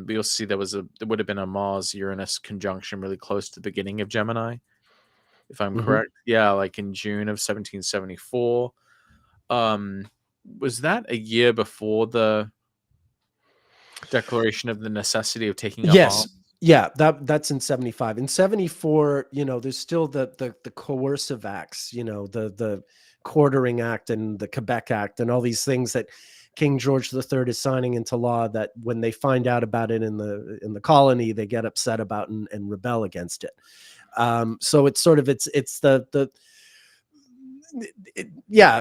you'll see there would have been a Mars-Uranus conjunction really close to the beginning of Gemini, if I'm correct. Yeah, like in June of 1774. Was that a year before the Declaration of the Necessity of Taking Up Yes. Arms? Yeah, that's in 75. In 74, there's still the coercive acts, the Quartering Act and the Quebec Act and all these things that King George III is signing into law, that when they find out about it in the colony, they get upset about and rebel against it. So it's sort of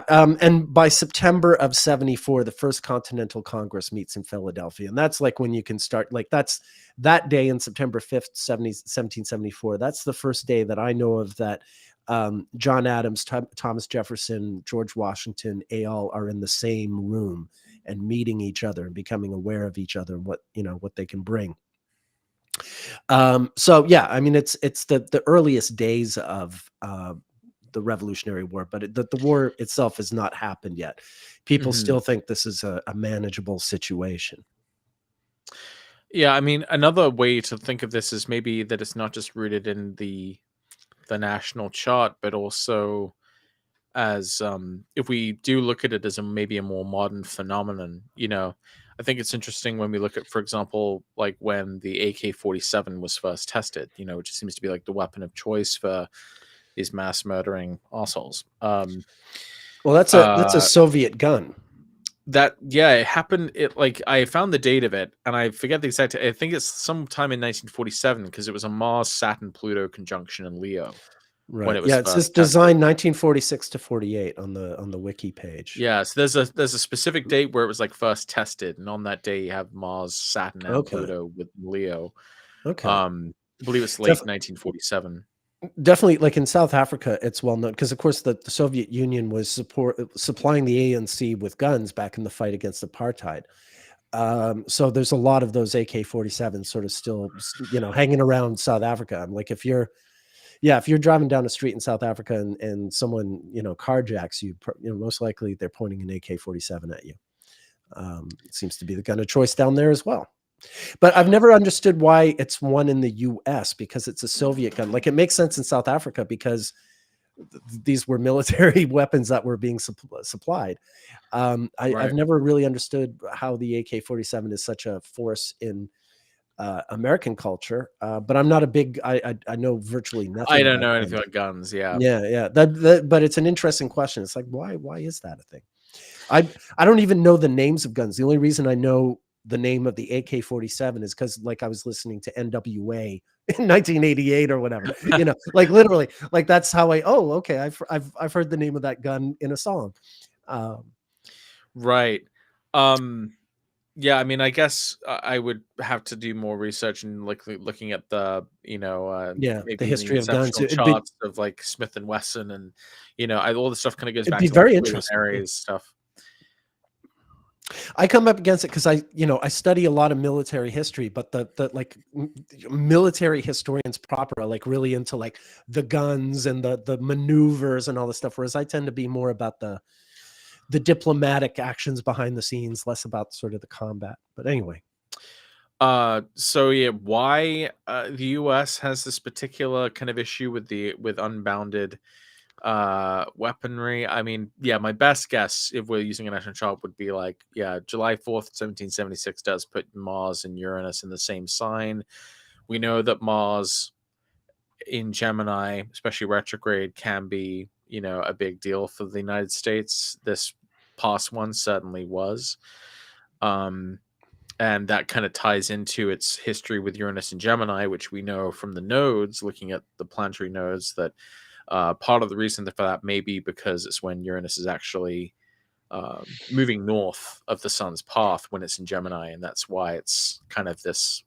and by September of 74, the First Continental Congress meets in Philadelphia. And that's like when you can start, like that's that day in September 5th, 1774. That's the first day that I know of that John Adams, Thomas Jefferson, George Washington, all are in the same room and meeting each other and becoming aware of each other and what they can bring. So yeah, I mean, it's the earliest days of the Revolutionary War, but the war itself has not happened yet. People still think this is a manageable situation. Yeah, I mean, another way to think of this is maybe that it's not just rooted in the national chart, but also as if we do look at it as maybe a more modern phenomenon. I think it's interesting when we look at, for example, like when the AK-47 was first tested, which seems to be like the weapon of choice for these mass murdering assholes. Well, that's a Soviet gun. It happened. I found the date of it, and I forget the exact. I think it's sometime in 1947 because it was a Mars Saturn Pluto conjunction in Leo. Right. When it was it says designed 1946 to 48 on the wiki page. Yeah, so there's a specific date where it was like first tested, and on that day you have Mars, Saturn, and Pluto with Leo. Okay. I believe it's late 1947. Definitely, like in South Africa, it's well known because, of course, the Soviet Union was supplying the ANC with guns back in the fight against apartheid. So there's a lot of those AK-47s sort of still, hanging around South Africa. I'm like, if you're driving down a street in South Africa and someone, carjacks you, most likely they're pointing an AK-47 at you. It seems to be the gun of choice down there as well. But I've never understood why it's one in the US, because it's a Soviet gun. Like, it makes sense in South Africa because these were military weapons that were being supplied. I've never really understood how the AK-47 is such a force in American culture, but I'm not a big. I know virtually nothing. I don't know anything about guns. Yeah. But it's an interesting question. It's like, why is that a thing? I don't even know the names of guns. The only reason I know the name of the AK-47 is because, like, I was listening to NWA in 1988 or whatever. Like literally, like that's how okay. I've heard the name of that gun in a song. Right. Yeah, I mean, I guess I would have to do more research and looking at the maybe the history of guns, charts of like Smith and Wesson, and all the stuff kind of goes back to very like interesting. Aries stuff. I come up against it because I study a lot of military history, but the like military historians proper are like really into like the guns and the maneuvers and all this stuff, whereas I tend to be more about the diplomatic actions behind the scenes, less about sort of the combat. But anyway. So yeah, why the US has this particular kind of issue with unbounded weaponry? I mean, yeah, my best guess, if we're using a national chart, would be like, yeah, July 4th, 1776 does put Mars and Uranus in the same sign. We know that Mars in Gemini, especially retrograde, can be, a big deal for the United States. This past one certainly was. And that kind of ties into its history with Uranus and Gemini, which we know from the nodes, looking at the planetary nodes, that part of the reason for that may be because it's when Uranus is actually moving north of the sun's path when it's in Gemini, and that's why it's kind of this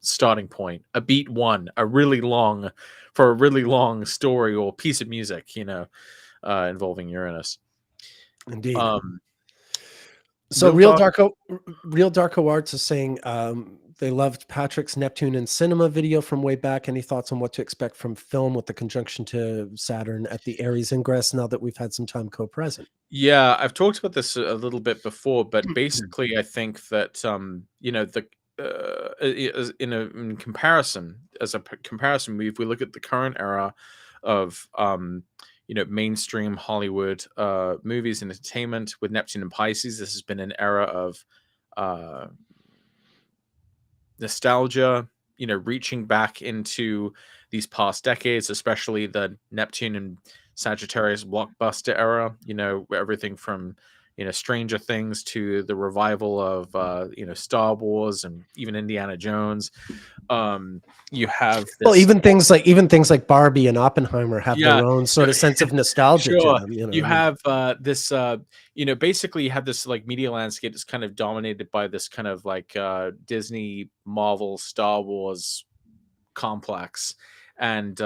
starting point, a beat one, a really long story or piece of music, involving Uranus. Indeed. So Real Darko Arts is saying they loved Patrick's Neptune and cinema video from way back. Any thoughts on what to expect from film with the conjunction to Saturn at the Aries ingress now that we've had some time co-present? Yeah, I've talked about this a little bit before, but basically I think that in comparison, as a comparison, if we look at the current era of mainstream Hollywood movies and entertainment with Neptune and Pisces, this has been an era of nostalgia, reaching back into these past decades, especially the Neptune and Sagittarius blockbuster era, everything from Stranger Things to the revival of Star Wars and even Indiana Jones. You have this, well, even things like Barbie and Oppenheimer have their own sort of sense of nostalgia to them. You have this basically you have this like media landscape that's kind of dominated by this kind of like Disney, Marvel, Star Wars complex. And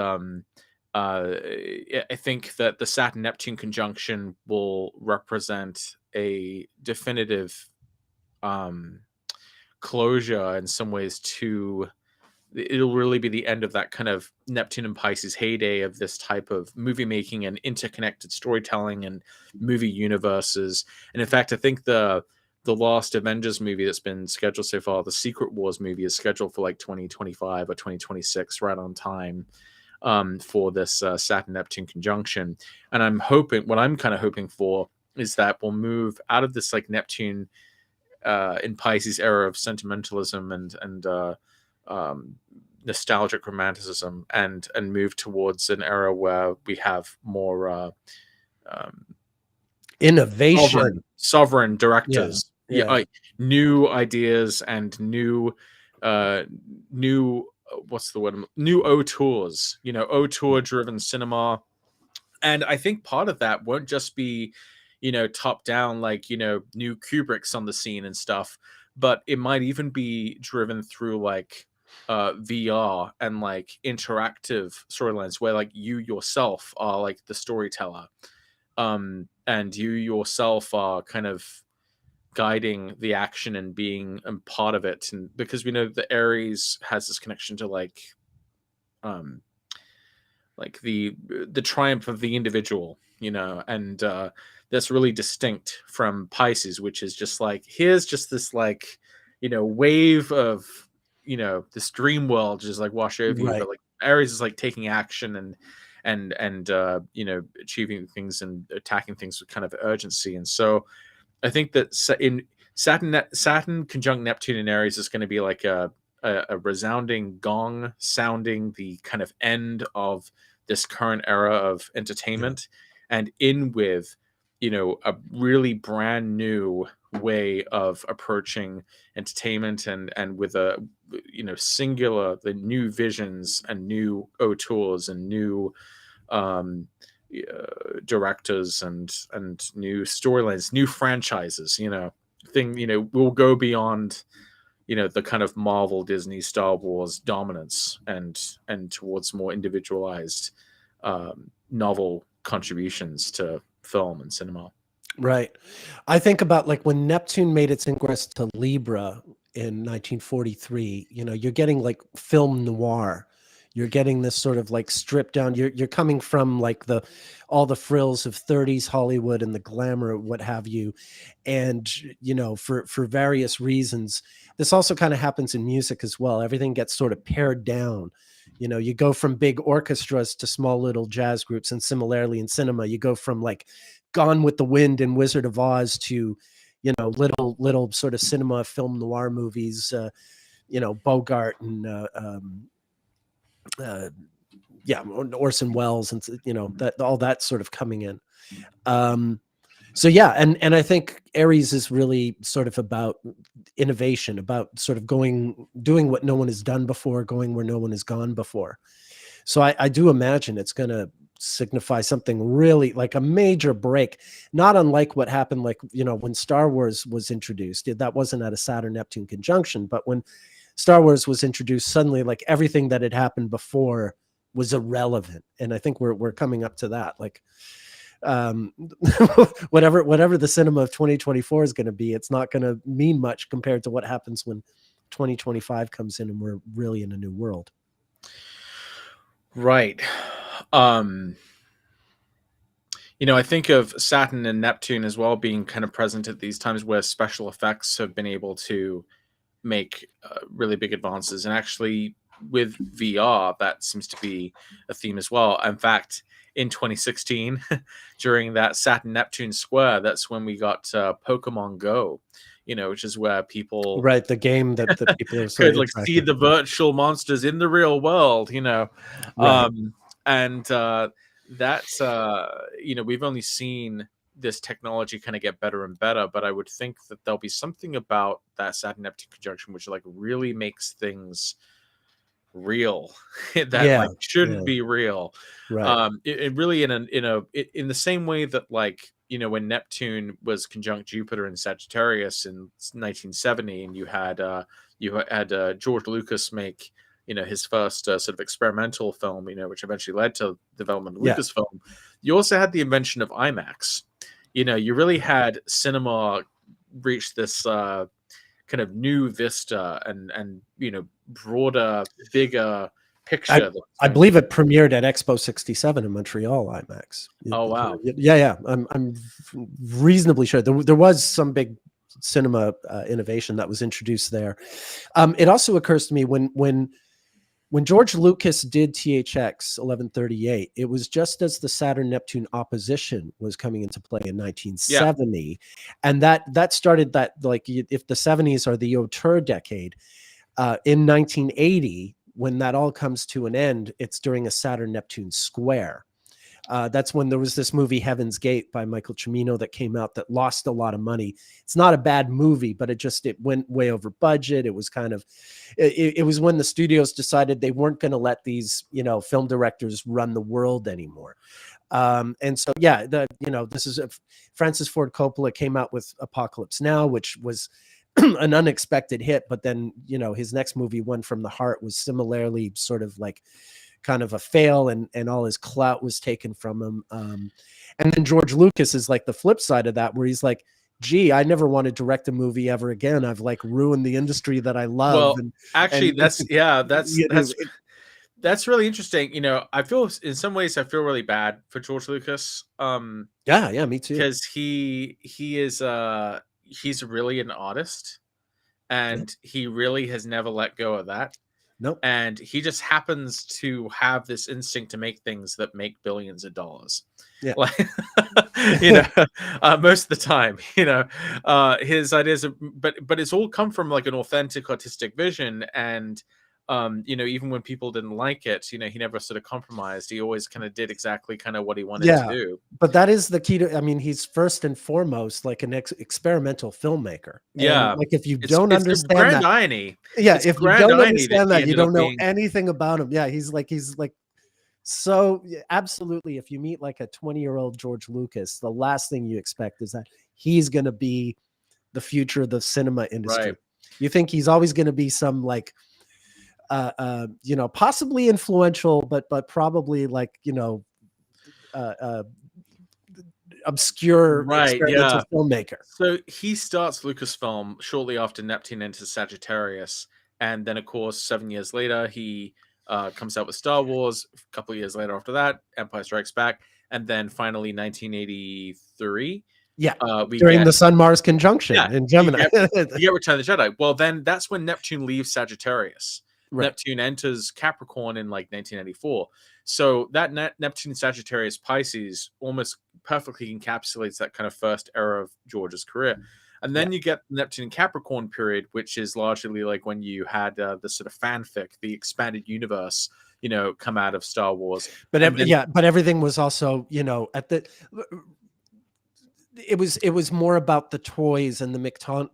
I think that the Saturn Neptune conjunction will represent a definitive closure in some ways to, it'll really be the end of that kind of Neptune and Pisces heyday of this type of movie making and interconnected storytelling and movie universes. And in fact, I think the last Avengers movie that's been scheduled so far, the Secret Wars movie, is scheduled for like 2025 or 2026, right on time for this Saturn Neptune conjunction. And I'm kind of hoping for is that we'll move out of this like Neptune in Pisces era of sentimentalism and nostalgic romanticism and move towards an era where we have more innovation, sovereign directors, new ideas and new what's the word, new auteurs, auteur driven cinema. And I think part of that won't just be top down, like new Kubrick's on the scene and stuff, but it might even be driven through like VR and like interactive storylines where like you yourself are like the storyteller, and you yourself are kind of guiding the action and being part of it. And because we know the Aries has this connection to like the triumph of the individual, and that's really distinct from Pisces, which is just like, here's just this like wave of this dream world just like wash over you, but like Aries is like taking action and achieving things and attacking things with kind of urgency. And so I think that in Saturn conjunct Neptune in Aries is going to be like a resounding gong sounding the kind of end of this current era of entertainment, and in with a really brand new way of approaching entertainment and with a singular, the new visions and new auteurs and new directors and new storylines, new franchises, will go beyond the kind of Marvel, Disney, Star Wars dominance and towards more individualized novel contributions to film and cinema. Right. I think about like when Neptune made its ingress to Libra in 1943, you know, you're getting like film noir. You're getting this sort of like stripped down. You're coming from like all the frills of 30s Hollywood and the glamour, what have you. And, you know, for various reasons, this also kind of happens in music as well. Everything gets sort of pared down. You know, you go from big orchestras to small little jazz groups. And similarly in cinema, you go from like Gone with the Wind and Wizard of Oz to, you know, little sort of cinema film noir movies, you know, Bogart and yeah, Orson Welles, and you know, that all that sort of coming in. So yeah, and I think Aries is really sort of about innovation, about sort of doing what no one has done before, going where no one has gone before. So I do imagine it's going to signify something really like a major break, not unlike what happened, like, you know, when Star Wars was introduced. That wasn't at a Saturn Neptune conjunction, but when Star Wars was introduced, suddenly like everything that had happened before was irrelevant. And I think we're coming up to that. Like whatever the cinema of 2024 is going to be, it's not going to mean much compared to what happens when 2025 comes in and we're really in a new world. Right. You know, I think of Saturn and Neptune as well being kind of present at these times where special effects have been able to make really big advances. And actually, with VR, that seems to be a theme as well. In fact, in 2016, during that Saturn Neptune square, that's when we got Pokemon Go. You know, which is where people, right, the game that the people are could like see the virtual monsters in the real world. You know, right. And that's you know, we've only seen this technology kind of get better and better, but I would think that there'll be something about that Saturn Neptune conjunction which like really makes things real that like shouldn't be real. Right. It really in the same way that, like, you know, when Neptune was conjunct Jupiter in Sagittarius in 1970, and you had George Lucas make, you know, his first sort of experimental film, you know, which eventually led to the development of Lucasfilm. You also had the invention of IMAX. You know, you really had cinema reach this kind of new vista and you know, broader, bigger picture. I believe it premiered at Expo 67 in Montreal, IMAX. Oh wow. Yeah. I'm reasonably sure there was some big cinema innovation that was introduced there. It also occurs to me when George Lucas did THX 1138, it was just as the Saturn Neptune opposition was coming into play in 1970, and that started that, like, if the 70s are the auteur decade, in 1980, when that all comes to an end, it's during a Saturn Neptune square. That's when there was this movie Heaven's Gate by Michael Cimino that came out that lost a lot of money. It's not a bad movie, but it went way over budget. It was kind of, it was when the studios decided they weren't going to let these, you know, film directors run the world anymore. And so, yeah, you know, this is Francis Ford Coppola came out with Apocalypse Now, which was an unexpected hit, but then, you know, his next movie, One from the Heart, was similarly sort of like kind of a fail, and all his clout was taken from him. And then George Lucas is like the flip side of that, where he's like, gee, I never want to direct a movie ever again. I've like ruined the industry that I love. Well, actually, that's really interesting. You know, I feel in some ways I feel really bad for George Lucas. Yeah, me too. Because he is he's really an artist, and he really has never let go of that. Nope. And he just happens to have this instinct to make things that make billions of dollars. Yeah. Like, you know, most of the time, you know, his ideas, but it's all come from like an authentic artistic vision. And, you know, even when people didn't like it, you know, he never sort of compromised. He always kind of did exactly kind of what he wanted to do. But that is the key to, I mean, he's first and foremost like an experimental filmmaker. Yeah. And like, if you don't understand grand that, irony. if you don't understand that, you don't know anything about him. Yeah. He's like, so absolutely. If you meet like a 20-year-old George Lucas, the last thing you expect is that he's going to be the future of the cinema industry. Right. You think he's always going to be some like, you know, possibly influential, but probably like, you know, obscure Right, experimental yeah. filmmaker. So he starts Lucasfilm shortly after Neptune enters Sagittarius, and then of course 7 years later he comes out with Star Wars. A couple of years later after that, Empire Strikes Back, and then finally 1983, Yeah, we during get the Sun-Mars conjunction yeah, in you Gemini. get Return of the Jedi. Well, then that's when Neptune leaves Sagittarius. Right. Neptune enters Capricorn in like 1994. So that Neptune Sagittarius Pisces almost perfectly encapsulates that kind of first era of George's career. And then you get Neptune and Capricorn period, which is largely like when you had the sort of fanfic, the expanded universe, come out of Star Wars. But And then but everything was also, at the it was more about the toys and the McDonald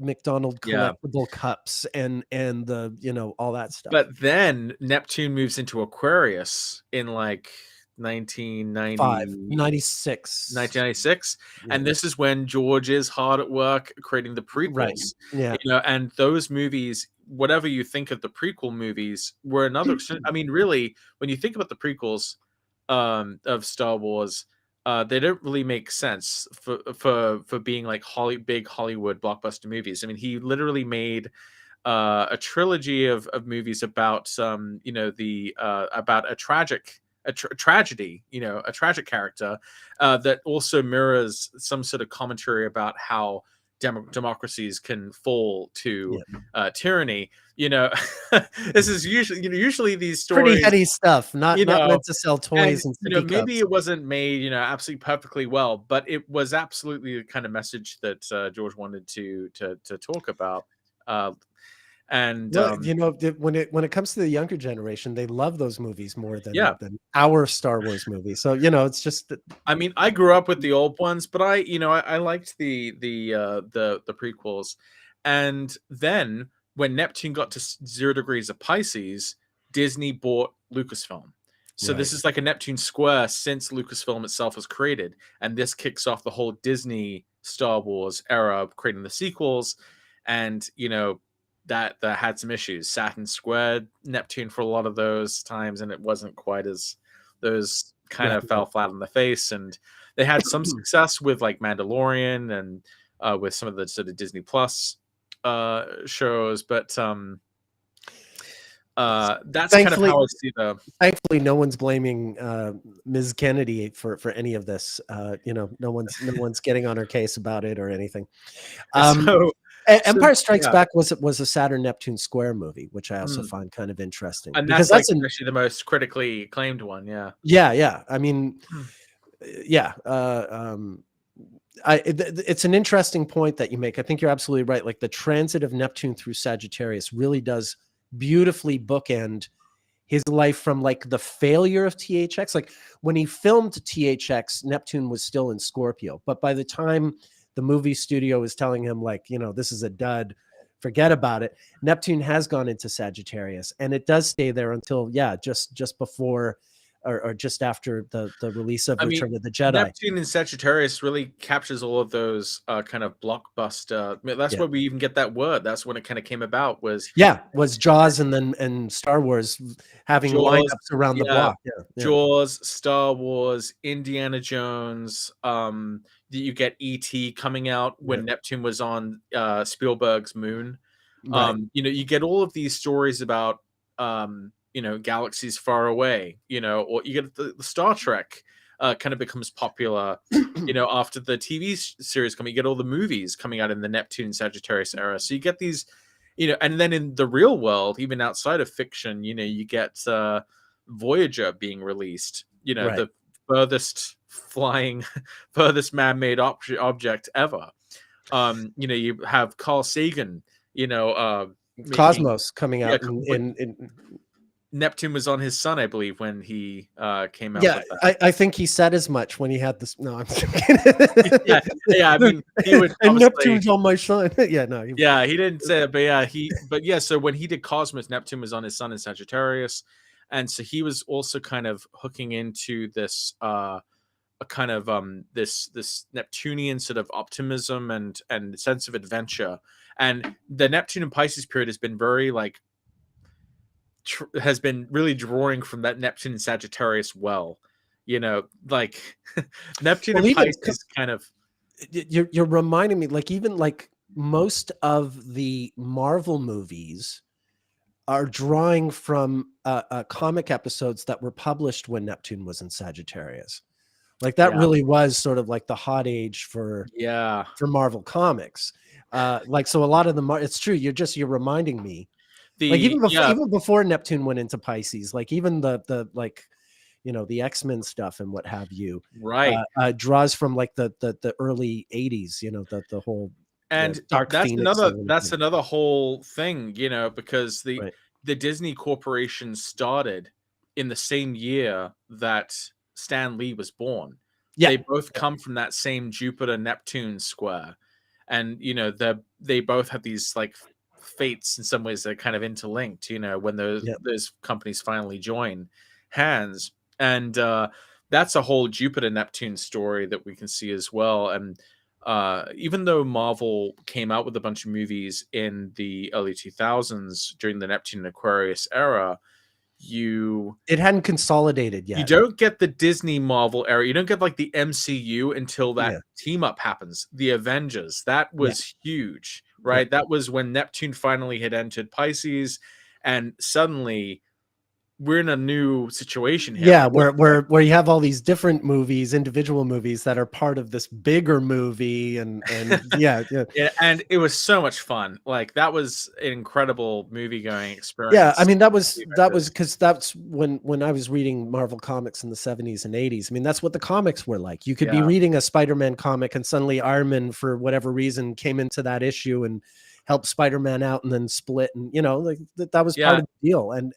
yeah, collectible cups and the all that stuff. but then Neptune moves into Aquarius in like 96. 1996, Yeah. and this is when George is hard at work creating the Right. prequels. Yeah. And those movies, whatever you think of the prequel movies, were another. I mean, really, when you think about the prequels of Star Wars, they don't really make sense for being like big Hollywood blockbuster movies. I mean, he literally made a trilogy of movies about about a tragedy, a tragic character that also mirrors some sort of commentary about how democracies can fall to tyranny. This is usually these stories Pretty heady stuff, not meant to sell toys and maybe cups. it wasn't made absolutely perfectly well, but it was absolutely the kind of message that George wanted to talk about. And Well, when it comes to the younger generation, they love those movies more yeah, than our Star Wars movies. So it's just that. I mean, I grew up with the old ones, but I liked the prequels. And then when Neptune got to 0 degrees of Pisces, Disney bought Lucasfilm. So this Right. is like a Neptune square since Lucasfilm itself was created, and this kicks off the whole Disney Star Wars era of creating the sequels. And that had some issues. Saturn squared Neptune for a lot of those times, and it wasn't quite as those kind of fell flat on the face. And they had some success with like Mandalorian and with some of the sort of Disney Plus shows, but that's kind of how I see the. Thankfully, no one's blaming Ms. Kennedy for any of this. No one's getting on her case about it or anything. Empire Strikes Back was a Saturn Neptune square movie, which I also find kind of interesting, and because that's actually the most critically acclaimed one. Yeah. I mean, yeah. It's an interesting point that you make. I think you're absolutely right. Like the transit of Neptune through Sagittarius really does beautifully bookend his life from like the failure of THX. Like when he filmed THX, Neptune was still in Scorpio, but by the time the movie studio is telling him like, this is a dud, forget about it, Neptune has gone into Sagittarius, and it does stay there until just before or just after the release of Return of the Jedi. Neptune in Sagittarius really captures all of those kind of blockbuster. That's where we even get that word. That's when it kind of came about. Was Jaws and Star Wars having lineups around the block. Jaws, Star Wars, Indiana Jones. You get E.T. coming out when Neptune was on Spielberg's moon. Right. You get all of these stories about galaxies far away, or you get the Star Trek kind of becomes popular, after the TV series coming. You get all the movies coming out in the Neptune Sagittarius era. So you get these, and then in the real world, even outside of fiction, you get Voyager being released, the furthest man-made object ever. You have Carl Sagan, Cosmos coming out in Neptune was on his sun, I believe, when he came out. Yeah, with that. I think he said as much when he had this. No, I'm joking. I mean, he would. And Neptune's on my sun. He didn't say it, but so when he did Cosmos, Neptune was on his sun in Sagittarius, and so he was also kind of hooking into this a kind of this Neptunian sort of optimism and sense of adventure. And the Neptune and Pisces period has been very like has been really drawing from that Neptune and Sagittarius well. You know, like Neptune Well, and even Pisces kind of. you're reminding me, like even like most of the Marvel movies are drawing from comic episodes that were published when Neptune was in Sagittarius. Like that Yeah. really was sort of like the hot age for Yeah. Marvel comics. Like so, a lot of them are. It's true. You're reminding me. Like The yeah, even before Neptune went into Pisces, like even the like the X-Men stuff and what have you, right. draws from like the early 80s. The whole And Dark Phoenix. that's another whole thing, you know, because Right. the Disney Corporation started in the same year that Stan Lee was born. Yeah. They both come from that same Jupiter Neptune square. And you know, they both have these like fates in some ways that are kind of interlinked, you know, when those companies finally join hands. And that's a whole Jupiter Neptune story that we can see as well. And even though Marvel came out with a bunch of movies in the early 2000s during the Neptune and Aquarius era, It hadn't consolidated you yet. don't get the Disney Marvel era. You don't get like the MCU until that Yeah. team up happens. The Avengers, that was huge, right? That was when Neptune finally had entered Pisces, and suddenly we're in a new situation here. Yeah, where you have all these different movies, individual movies that are part of this bigger movie, and yeah. Yeah, and it was so much fun. Like that was an incredible movie going experience. Yeah, I mean that was because that's when I was reading Marvel comics in the 70s and 80s. I mean that's what the comics were like. You could be reading a Spider-Man comic and suddenly Iron Man, for whatever reason, came into that issue and helped Spider-Man out and then split, and like that was part of the deal. And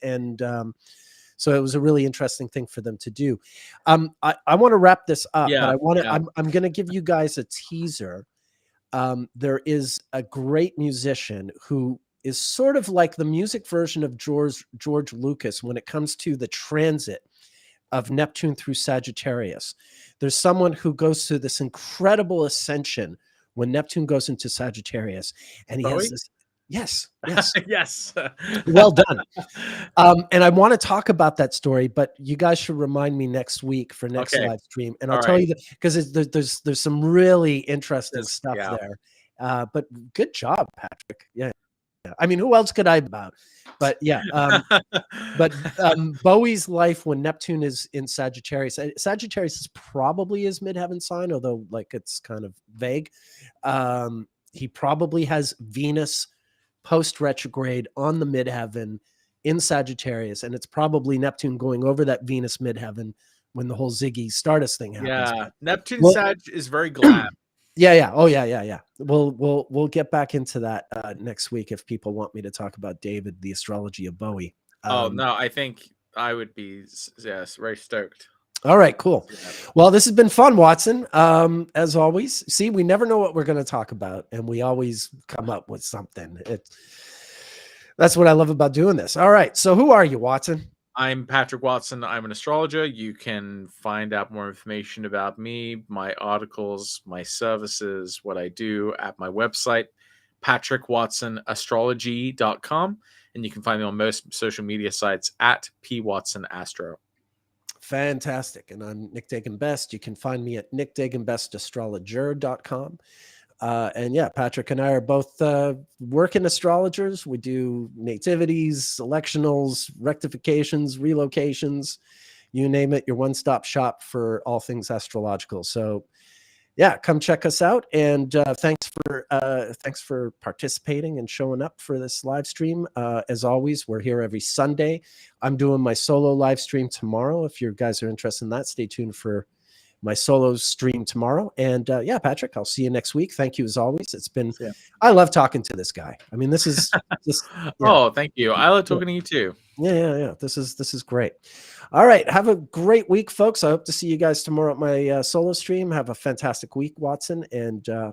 so it was a really interesting thing for them to do. I want to wrap this up, but I want to. I'm going to give you guys a teaser. There is a great musician who is sort of like the music version of George Lucas when it comes to the transit of Neptune through Sagittarius. There's someone who goes through this incredible ascension when Neptune goes into Sagittarius, and he has this. Yes. Yes. Well done. And I want to talk about that story, but you guys should remind me next week for next live stream. And I'll tell you that because there's some really interesting stuff there. But good job, Patrick. Yeah. I mean, who else could I about? But yeah. But Bowie's life when Neptune is in Sagittarius. Sagittarius is probably his midheaven sign, although like it's kind of vague. He probably has Venus post retrograde on the midheaven in Sagittarius, and it's probably Neptune going over that Venus midheaven when the whole Ziggy Stardust thing happens. Yeah, Neptune Sag is very glam. Yeah. Oh yeah. We'll get back into that next week if people want me to talk about David, the astrology of Bowie. Oh no, I think I would be very stoked. All right, cool. Well, this has been fun, Watson. As always, see, we never know what we're going to talk about, and we always come up with something. That's what I love about doing this. All right, so who are you, Watson? I'm Patrick Watson. I'm an astrologer. You can find out more information about me, my articles, my services, what I do at my website, patrickwatsonAstrology.com, and you can find me on most social media sites at pwatsonastro. Fantastic. And I'm Nick Dagan Best. You can find me at nickdaganbestastrologer.com. And yeah, Patrick and I are both working astrologers. We do nativities, electionals, rectifications, relocations, you name it, your one-stop shop for all things astrological. So yeah, come check us out. And thanks for participating and showing up for this live stream. As always, we're here every Sunday. I'm doing my solo live stream tomorrow. If you guys are interested in that, stay tuned for my solo stream tomorrow. And yeah, Patrick, I'll see you next week. Thank you as always. It's been, I love talking to this guy. I mean, this is just, Oh, thank you. I love talking to you too. Yeah. This is great. All right. Have a great week, folks. I hope to see you guys tomorrow at my solo stream. Have a fantastic week, Watson. And yeah.